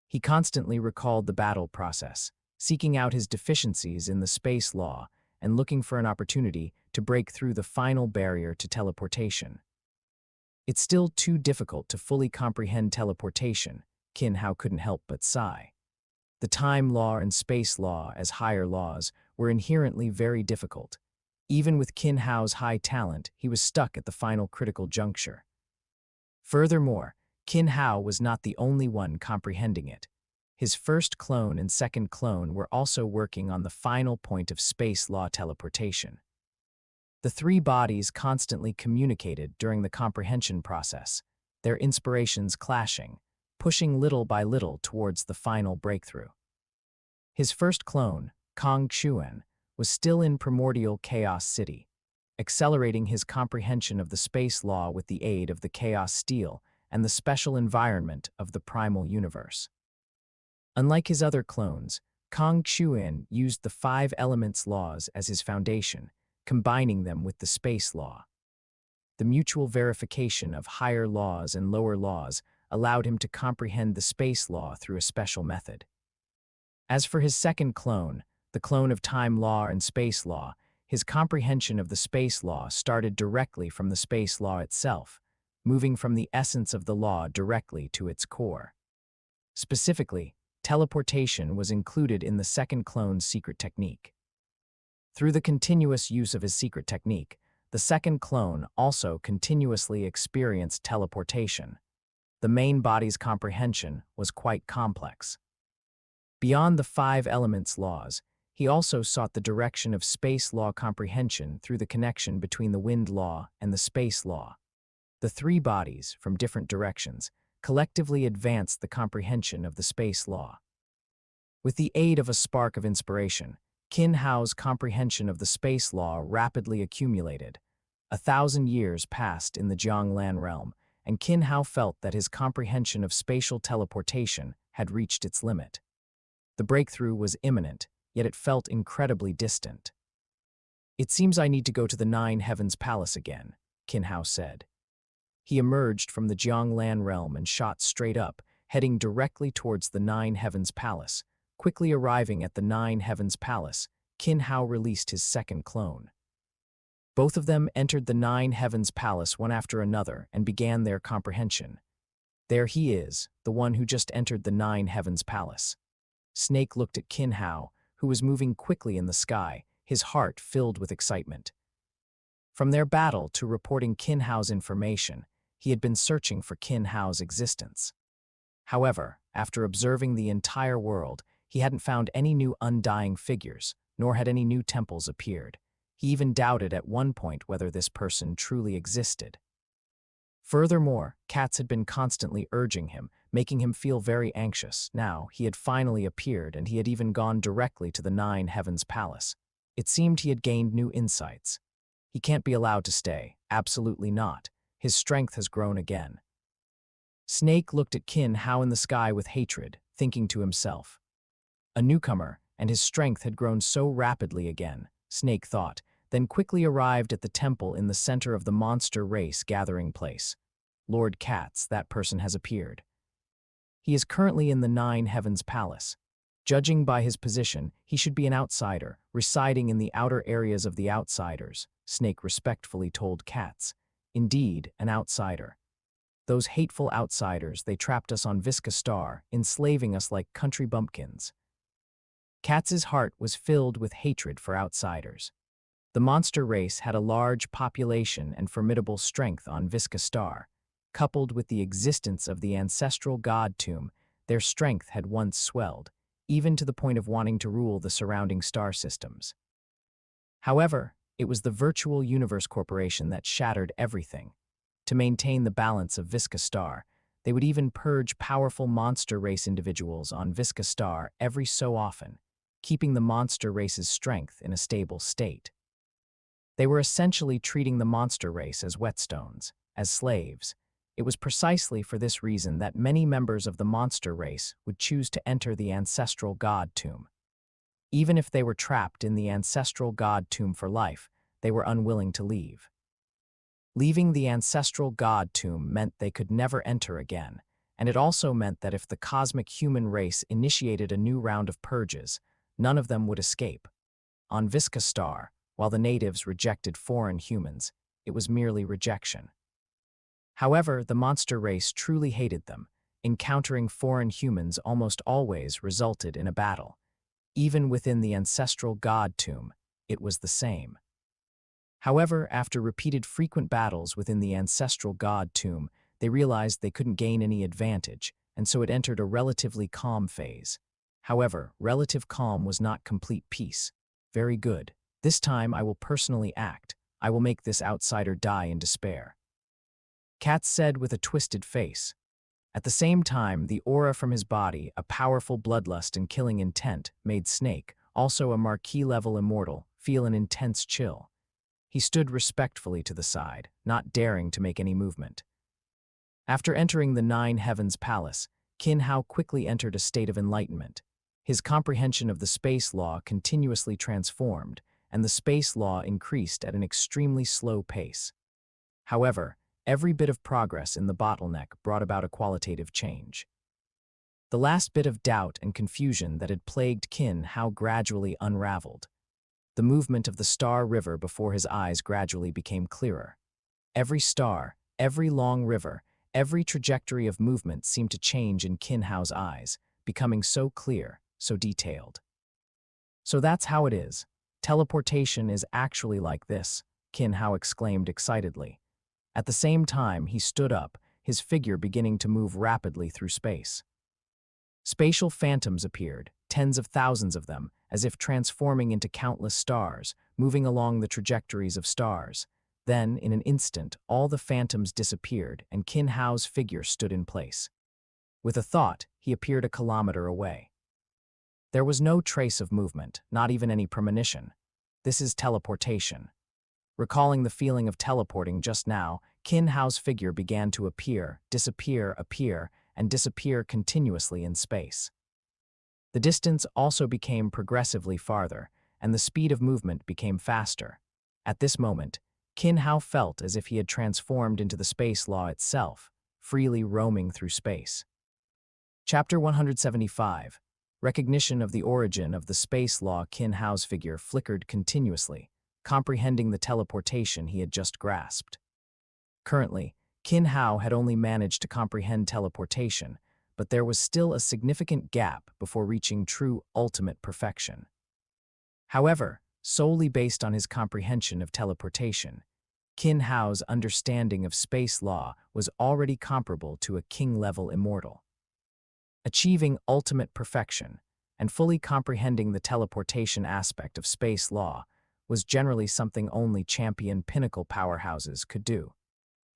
He constantly recalled the battle process, seeking out his deficiencies in the space law and looking for an opportunity to break through the final barrier to teleportation. It's still too difficult to fully comprehend teleportation, Qin Hao couldn't help but sigh. The time law and space law as higher laws were inherently very difficult. Even with Qin Hao's high talent, he was stuck at the final critical juncture. Furthermore, Qin Hao was not the only one comprehending it. His first clone and second clone were also working on the final point of space law teleportation. The three bodies constantly communicated during the comprehension process, their inspirations clashing, pushing little by little towards the final breakthrough. His first clone, Kong Xuan, was still in primordial Chaos City, accelerating his comprehension of the space law with the aid of the Chaos Steel and the special environment of the primal universe. Unlike his other clones, Kong Xuan used the 5 elements laws as his foundation, combining them with the space law. The mutual verification of higher laws and lower laws allowed him to comprehend the space law through a special method. As for his second clone, the clone of time law and space law, his comprehension of the space law started directly from the space law itself, moving from the essence of the law directly to its core. Specifically, teleportation was included in the second clone's secret technique. Through the continuous use of his secret technique, the second clone also continuously experienced teleportation. The main body's comprehension was quite complex. Beyond the 5 elements laws, he also sought the direction of space law comprehension through the connection between the wind law and the space law. The 3 bodies, from different directions, collectively advanced the comprehension of the space law. With the aid of a spark of inspiration, Qin Hao's comprehension of the space law rapidly accumulated. 1,000 years passed in the Jianglan realm, and Qin Hao felt that his comprehension of spatial teleportation had reached its limit. The breakthrough was imminent, yet it felt incredibly distant. "It seems I need to go to the 9 Heavens Palace again," Qin Hao said. He emerged from the Jianglan realm and shot straight up, heading directly towards the 9 Heavens Palace. Quickly arriving at the 9 Heavens Palace, Qin Hao released his second clone. Both of them entered the 9 Heavens Palace one after another and began their comprehension. There he is, the one who just entered the 9 Heavens Palace. Snake looked at Qin Hao, who was moving quickly in the sky, his heart filled with excitement. From their battle to reporting Qin Hao's information, he had been searching for Qin Hao's existence. However, after observing the entire world, he hadn't found any new undying figures, nor had any new temples appeared. He even doubted at one point whether this person truly existed. Furthermore, cats had been constantly urging him, making him feel very anxious. Now, he had finally appeared, and he had even gone directly to the 9 Heavens Palace. It seemed he had gained new insights. He can't be allowed to stay. Absolutely not. His strength has grown again. Snake looked at Qin Hao in the sky with hatred, thinking to himself. A newcomer, and his strength had grown so rapidly again, Snake thought, then quickly arrived at the temple in the center of the monster race gathering place. Lord Katz, that person has appeared. He is currently in the 9 Heavens Palace. Judging by his position, he should be an outsider, residing in the outer areas of the outsiders, Snake respectfully told Katz. Indeed, an outsider. Those hateful outsiders, they trapped us on Visaar Star, enslaving us like country bumpkins. Katz's heart was filled with hatred for outsiders. The monster race had a large population and formidable strength on Visaar Star. Coupled with the existence of the ancestral god tomb, their strength had once swelled, even to the point of wanting to rule the surrounding star systems. However, it was the Virtual Universe Corporation that shattered everything. To maintain the balance of Visaar Star, They would even purge powerful monster race individuals on Visaar every so often, keeping the monster race's strength in a stable state. They were essentially treating the monster race as whetstones, as slaves. It was precisely for this reason that many members of the monster race would choose to enter the ancestral god tomb. Even if they were trapped in the ancestral god tomb for life, they were unwilling to leave. Leaving the ancestral god tomb meant they could never enter again, and it also meant that if the cosmic human race initiated a new round of purges, none of them would escape. On Visaar, while the natives rejected foreign humans, it was merely rejection. However, the monster race truly hated them. Encountering foreign humans almost always resulted in a battle. Even within the ancestral god tomb, it was the same. However, after repeated frequent battles within the ancestral god tomb, they realized they couldn't gain any advantage, and so it entered a relatively calm phase. However, relative calm was not complete peace. Very good. This time I will personally act. I will make this outsider die in despair. Kat said with a twisted face. At the same time, the aura from his body, a powerful bloodlust and killing intent, made Snake, also a marquee-level immortal, feel an intense chill. He stood respectfully to the side, not daring to make any movement. After entering the Nine Heavens Palace, Qin Hao quickly entered a state of enlightenment. His comprehension of the space law continuously transformed, and the space law increased at an extremely slow pace. However, every bit of progress in the bottleneck brought about a qualitative change. The last bit of doubt and confusion that had plagued Qin Hao gradually unraveled. The movement of the star river before his eyes gradually became clearer. Every star, every long river, every trajectory of movement seemed to change in Qin Hao's eyes, becoming so clear, so detailed. So that's how it is. Teleportation is actually like this, Qin Hao exclaimed excitedly. At the same time, he stood up, his figure beginning to move rapidly through space. Spatial phantoms appeared, tens of thousands of them, as if transforming into countless stars, moving along the trajectories of stars. Then, in an instant, all the phantoms disappeared, and Qin Hao's figure stood in place. With a thought, he appeared a kilometer away. There was no trace of movement, not even any premonition. This is teleportation. Recalling the feeling of teleporting just now, Qin Hao's figure began to appear, disappear, appear, and disappear continuously in space. The distance also became progressively farther, and the speed of movement became faster. At this moment, Qin Hao felt as if he had transformed into the space law itself, freely roaming through space. Chapter 175. Recognition of the origin of the space law. Qin Hao's figure flickered continuously, comprehending the teleportation he had just grasped. Currently, Qin Hao had only managed to comprehend teleportation, but there was still a significant gap before reaching true ultimate perfection. However, solely based on his comprehension of teleportation, Qin Hao's understanding of space law was already comparable to a king-level immortal. Achieving ultimate perfection and fully comprehending the teleportation aspect of space law was generally something only champion pinnacle powerhouses could do,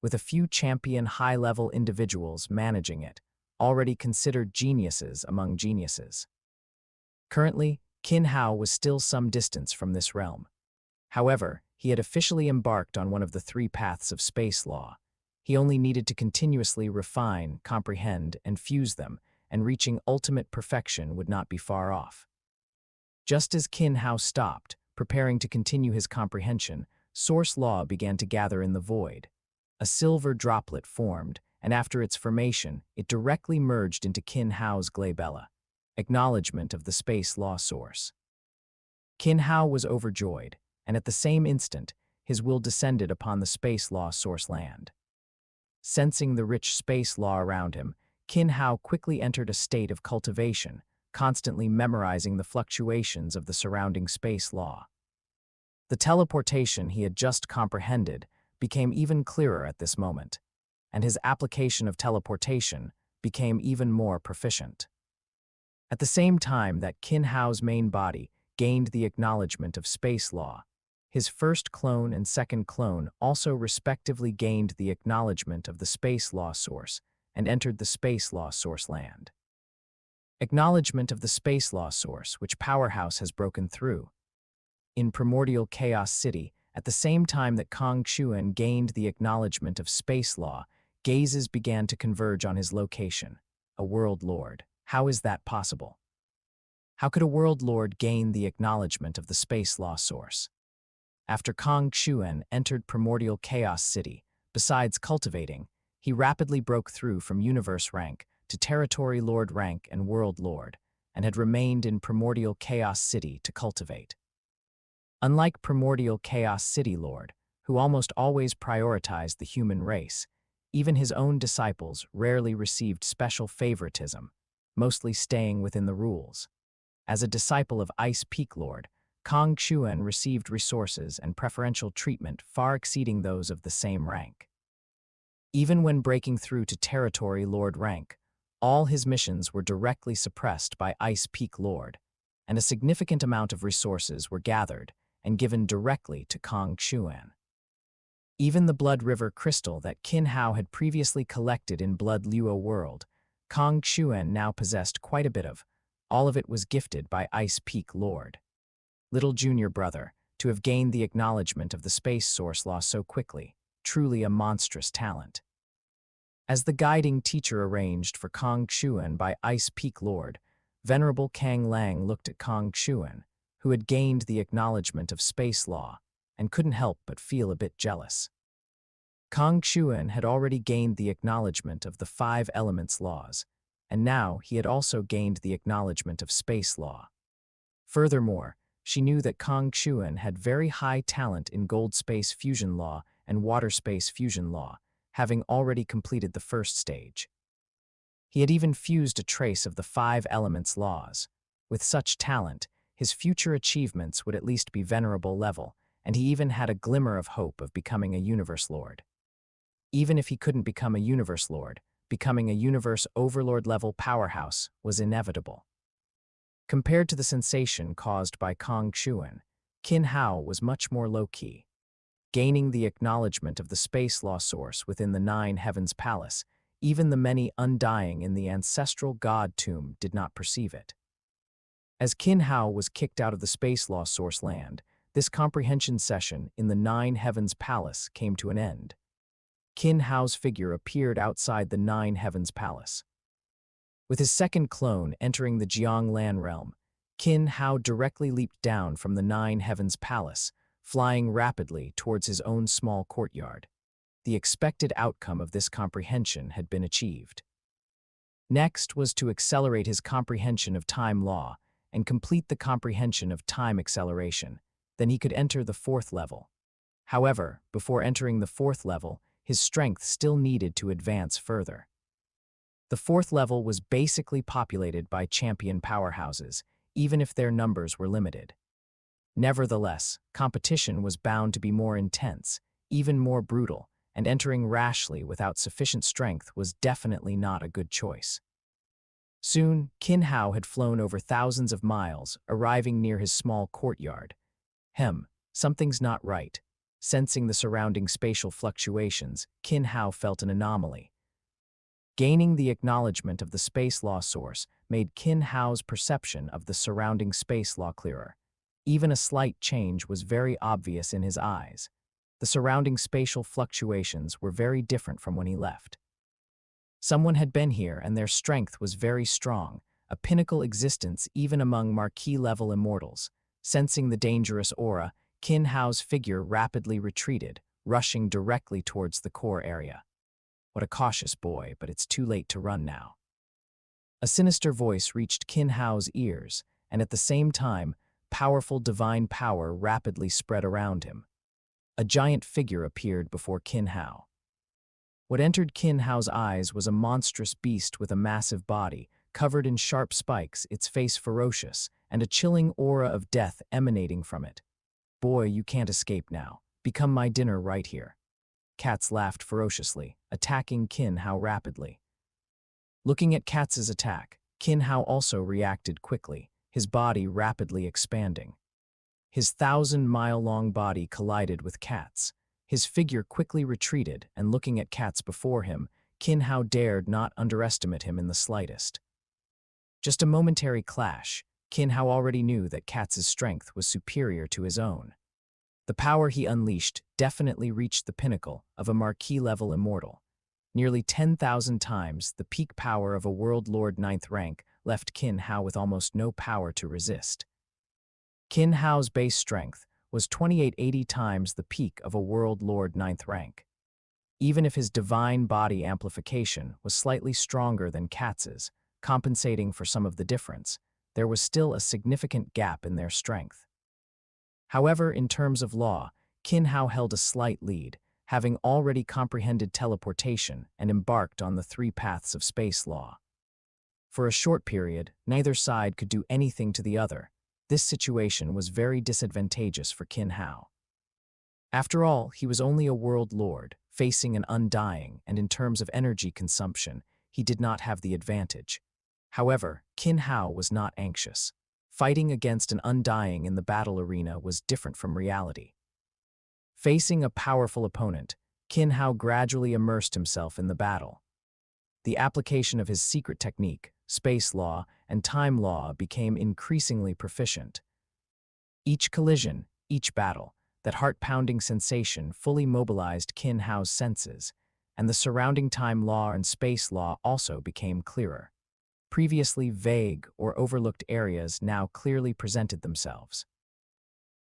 with a few champion high-level individuals managing it, already considered geniuses among geniuses. Currently, Qin Hao was still some distance from this realm. However, he had officially embarked on one of the three paths of space law. He only needed to continuously refine, comprehend, and fuse them, and reaching ultimate perfection would not be far off. Just as Qin Hao stopped, preparing to continue his comprehension, source law began to gather in the void. A silver droplet formed, and after its formation, it directly merged into Qin Hao's glabella, acknowledgement of the space law source. Qin Hao was overjoyed, and at the same instant, his will descended upon the space law source land. Sensing the rich space law around him, Qin Hao quickly entered a state of cultivation, constantly memorizing the fluctuations of the surrounding space law. The teleportation he had just comprehended became even clearer at this moment, and his application of teleportation became even more proficient. At the same time that Qin Hao's main body gained the acknowledgement of space law, his first clone and second clone also respectively gained the acknowledgement of the space law source, and entered the space law source land. Acknowledgement of the space law source, which Powerhouse has broken through. In Primordial Chaos City, at the same time that Kong Xuan gained the acknowledgement of space law, gazes began to converge on his location. A world lord. How is that possible? How could a world lord gain the acknowledgement of the space law source? After Kong Xuan entered Primordial Chaos City, besides cultivating, he rapidly broke through from universe rank to territory lord rank and world lord, and had remained in Primordial Chaos City to cultivate. Unlike Primordial Chaos City Lord, who almost always prioritized the human race, even his own disciples rarely received special favoritism, mostly staying within the rules. As a disciple of Ice Peak Lord, Kong Xuan received resources and preferential treatment far exceeding those of the same rank. Even when breaking through to Territory Lord rank, all his missions were directly suppressed by Ice Peak Lord, and a significant amount of resources were gathered and given directly to Kong Xuan. Even the Blood River crystal that Qin Hao had previously collected in Blood Luo World, Kong Xuan now possessed quite a bit of. All of it was gifted by Ice Peak Lord. Little junior brother, to have gained the acknowledgement of the space source law so quickly, truly a monstrous talent. As the guiding teacher arranged for Kong Xuan by Ice Peak Lord, Venerable Kang Lang looked at Kong Xuan, who had gained the acknowledgement of space law, and couldn't help but feel a bit jealous. Kong Xuan had already gained the acknowledgement of the 5 elements laws, and now he had also gained the acknowledgement of space law. Furthermore, she knew that Kong Xuan had very high talent in gold space fusion law and water space fusion law, having already completed the first stage. He had even fused a trace of the 5 elements laws. With such talent, his future achievements would at least be venerable level, and he even had a glimmer of hope of becoming a universe lord. Even if he couldn't become a universe lord, becoming a universe overlord level powerhouse was inevitable. Compared to the sensation caused by Kong Xuan, Qin Hao was much more low-key. Gaining the acknowledgement of the space law source within the 9 Heavens Palace, even the many undying in the ancestral god tomb did not perceive it. As Qin Hao was kicked out of the space law source land, this comprehension session in the 9 Heavens Palace came to an end. Qin Hao's figure appeared outside the 9 Heavens Palace. With his second clone entering the Jianglan realm, Qin Hao directly leaped down from the 9 Heavens Palace, flying rapidly towards his own small courtyard. The expected outcome of this comprehension had been achieved. Next was to accelerate his comprehension of time law and complete the comprehension of time acceleration. Then he could enter the 4th level. However, before entering the 4th level, his strength still needed to advance further. The 4th level was basically populated by champion powerhouses, even if their numbers were limited. Nevertheless, competition was bound to be more intense, even more brutal, and entering rashly without sufficient strength was definitely not a good choice. Soon, Qin Hao had flown over thousands of miles, arriving near his small courtyard. Something's not right. Sensing the surrounding spatial fluctuations, Qin Hao felt an anomaly. Gaining the acknowledgement of the space law source made Qin Hao's perception of the surrounding space law clearer. Even a slight change was very obvious in his eyes. The surrounding spatial fluctuations were very different from when he left. Someone had been here and their strength was very strong, a pinnacle existence even among marquee-level immortals. Sensing the dangerous aura, Qin Hao's figure rapidly retreated, rushing directly towards the core area. What a cautious boy, but it's too late to run now. A sinister voice reached Qin Hao's ears, and at the same time, powerful divine power rapidly spread around him. A giant figure appeared before Qin Hao. What entered Qin Hao's eyes was a monstrous beast with a massive body, covered in sharp spikes, its face ferocious, and a chilling aura of death emanating from it. Boy, you can't escape now. Become my dinner right here. Cats laughed ferociously, attacking Qin Hao rapidly. Looking at Katz's attack, Qin Hao also reacted quickly, his body rapidly expanding. His 1,000-mile-long body collided with Katz. His figure quickly retreated, and looking at Katz before him, Qin Hao dared not underestimate him in the slightest. Just a momentary clash, Qin Hao already knew that Katz's strength was superior to his own. The power he unleashed definitely reached the pinnacle of a marquee-level immortal. Nearly 10,000 times the peak power of a World Lord 9th rank left Qin Hao with almost no power to resist. Qin Hao's base strength was 2880 times the peak of a World Lord 9th rank. Even if his divine body amplification was slightly stronger than Katz's, compensating for some of the difference, there was still a significant gap in their strength. However, in terms of law, Qin Hao held a slight lead, having already comprehended teleportation and embarked on the 3 paths of space law. For a short period, neither side could do anything to the other. This situation was very disadvantageous for Qin Hao. After all, he was only a world lord, facing an undying, and in terms of energy consumption, he did not have the advantage. However, Qin Hao was not anxious. Fighting against an undying in the battle arena was different from reality. Facing a powerful opponent, Qin Hao gradually immersed himself in the battle. The application of his secret technique, space law, and time law became increasingly proficient. Each collision, each battle, that heart-pounding sensation fully mobilized Qin Hao's senses, and the surrounding time law and space law also became clearer. Previously vague or overlooked areas now clearly presented themselves.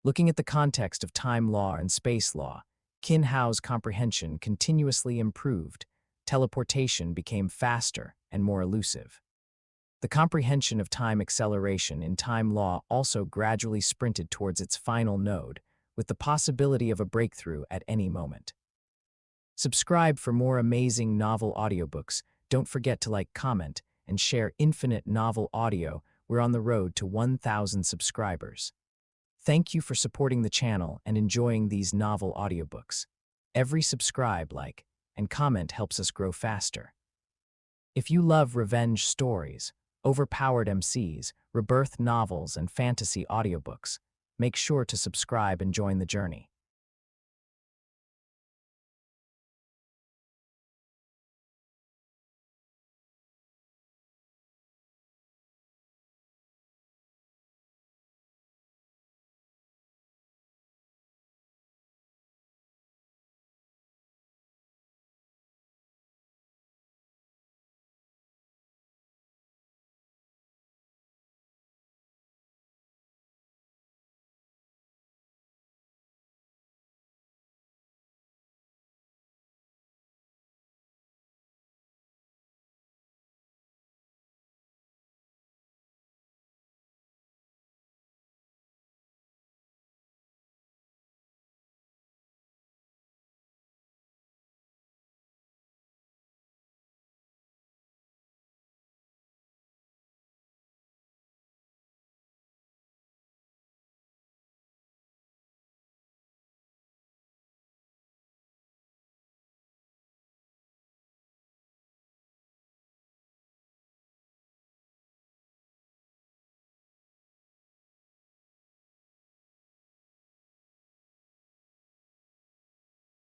Looking at the context of time law and space law, Qin Hao's comprehension continuously improved. Teleportation became faster and more elusive. The comprehension of time acceleration in time law also gradually sprinted towards its final node, with the possibility of a breakthrough at any moment. Subscribe for more amazing novel audiobooks. Don't forget to like, comment, and share Infinite Novel Audio. We're on the road to 1,000 subscribers. Thank you for supporting the channel and enjoying these novel audiobooks. Every subscribe, like, and comment helps us grow faster. If you love revenge stories, overpowered MCs, rebirth novels, and fantasy audiobooks, make sure to subscribe and join the journey.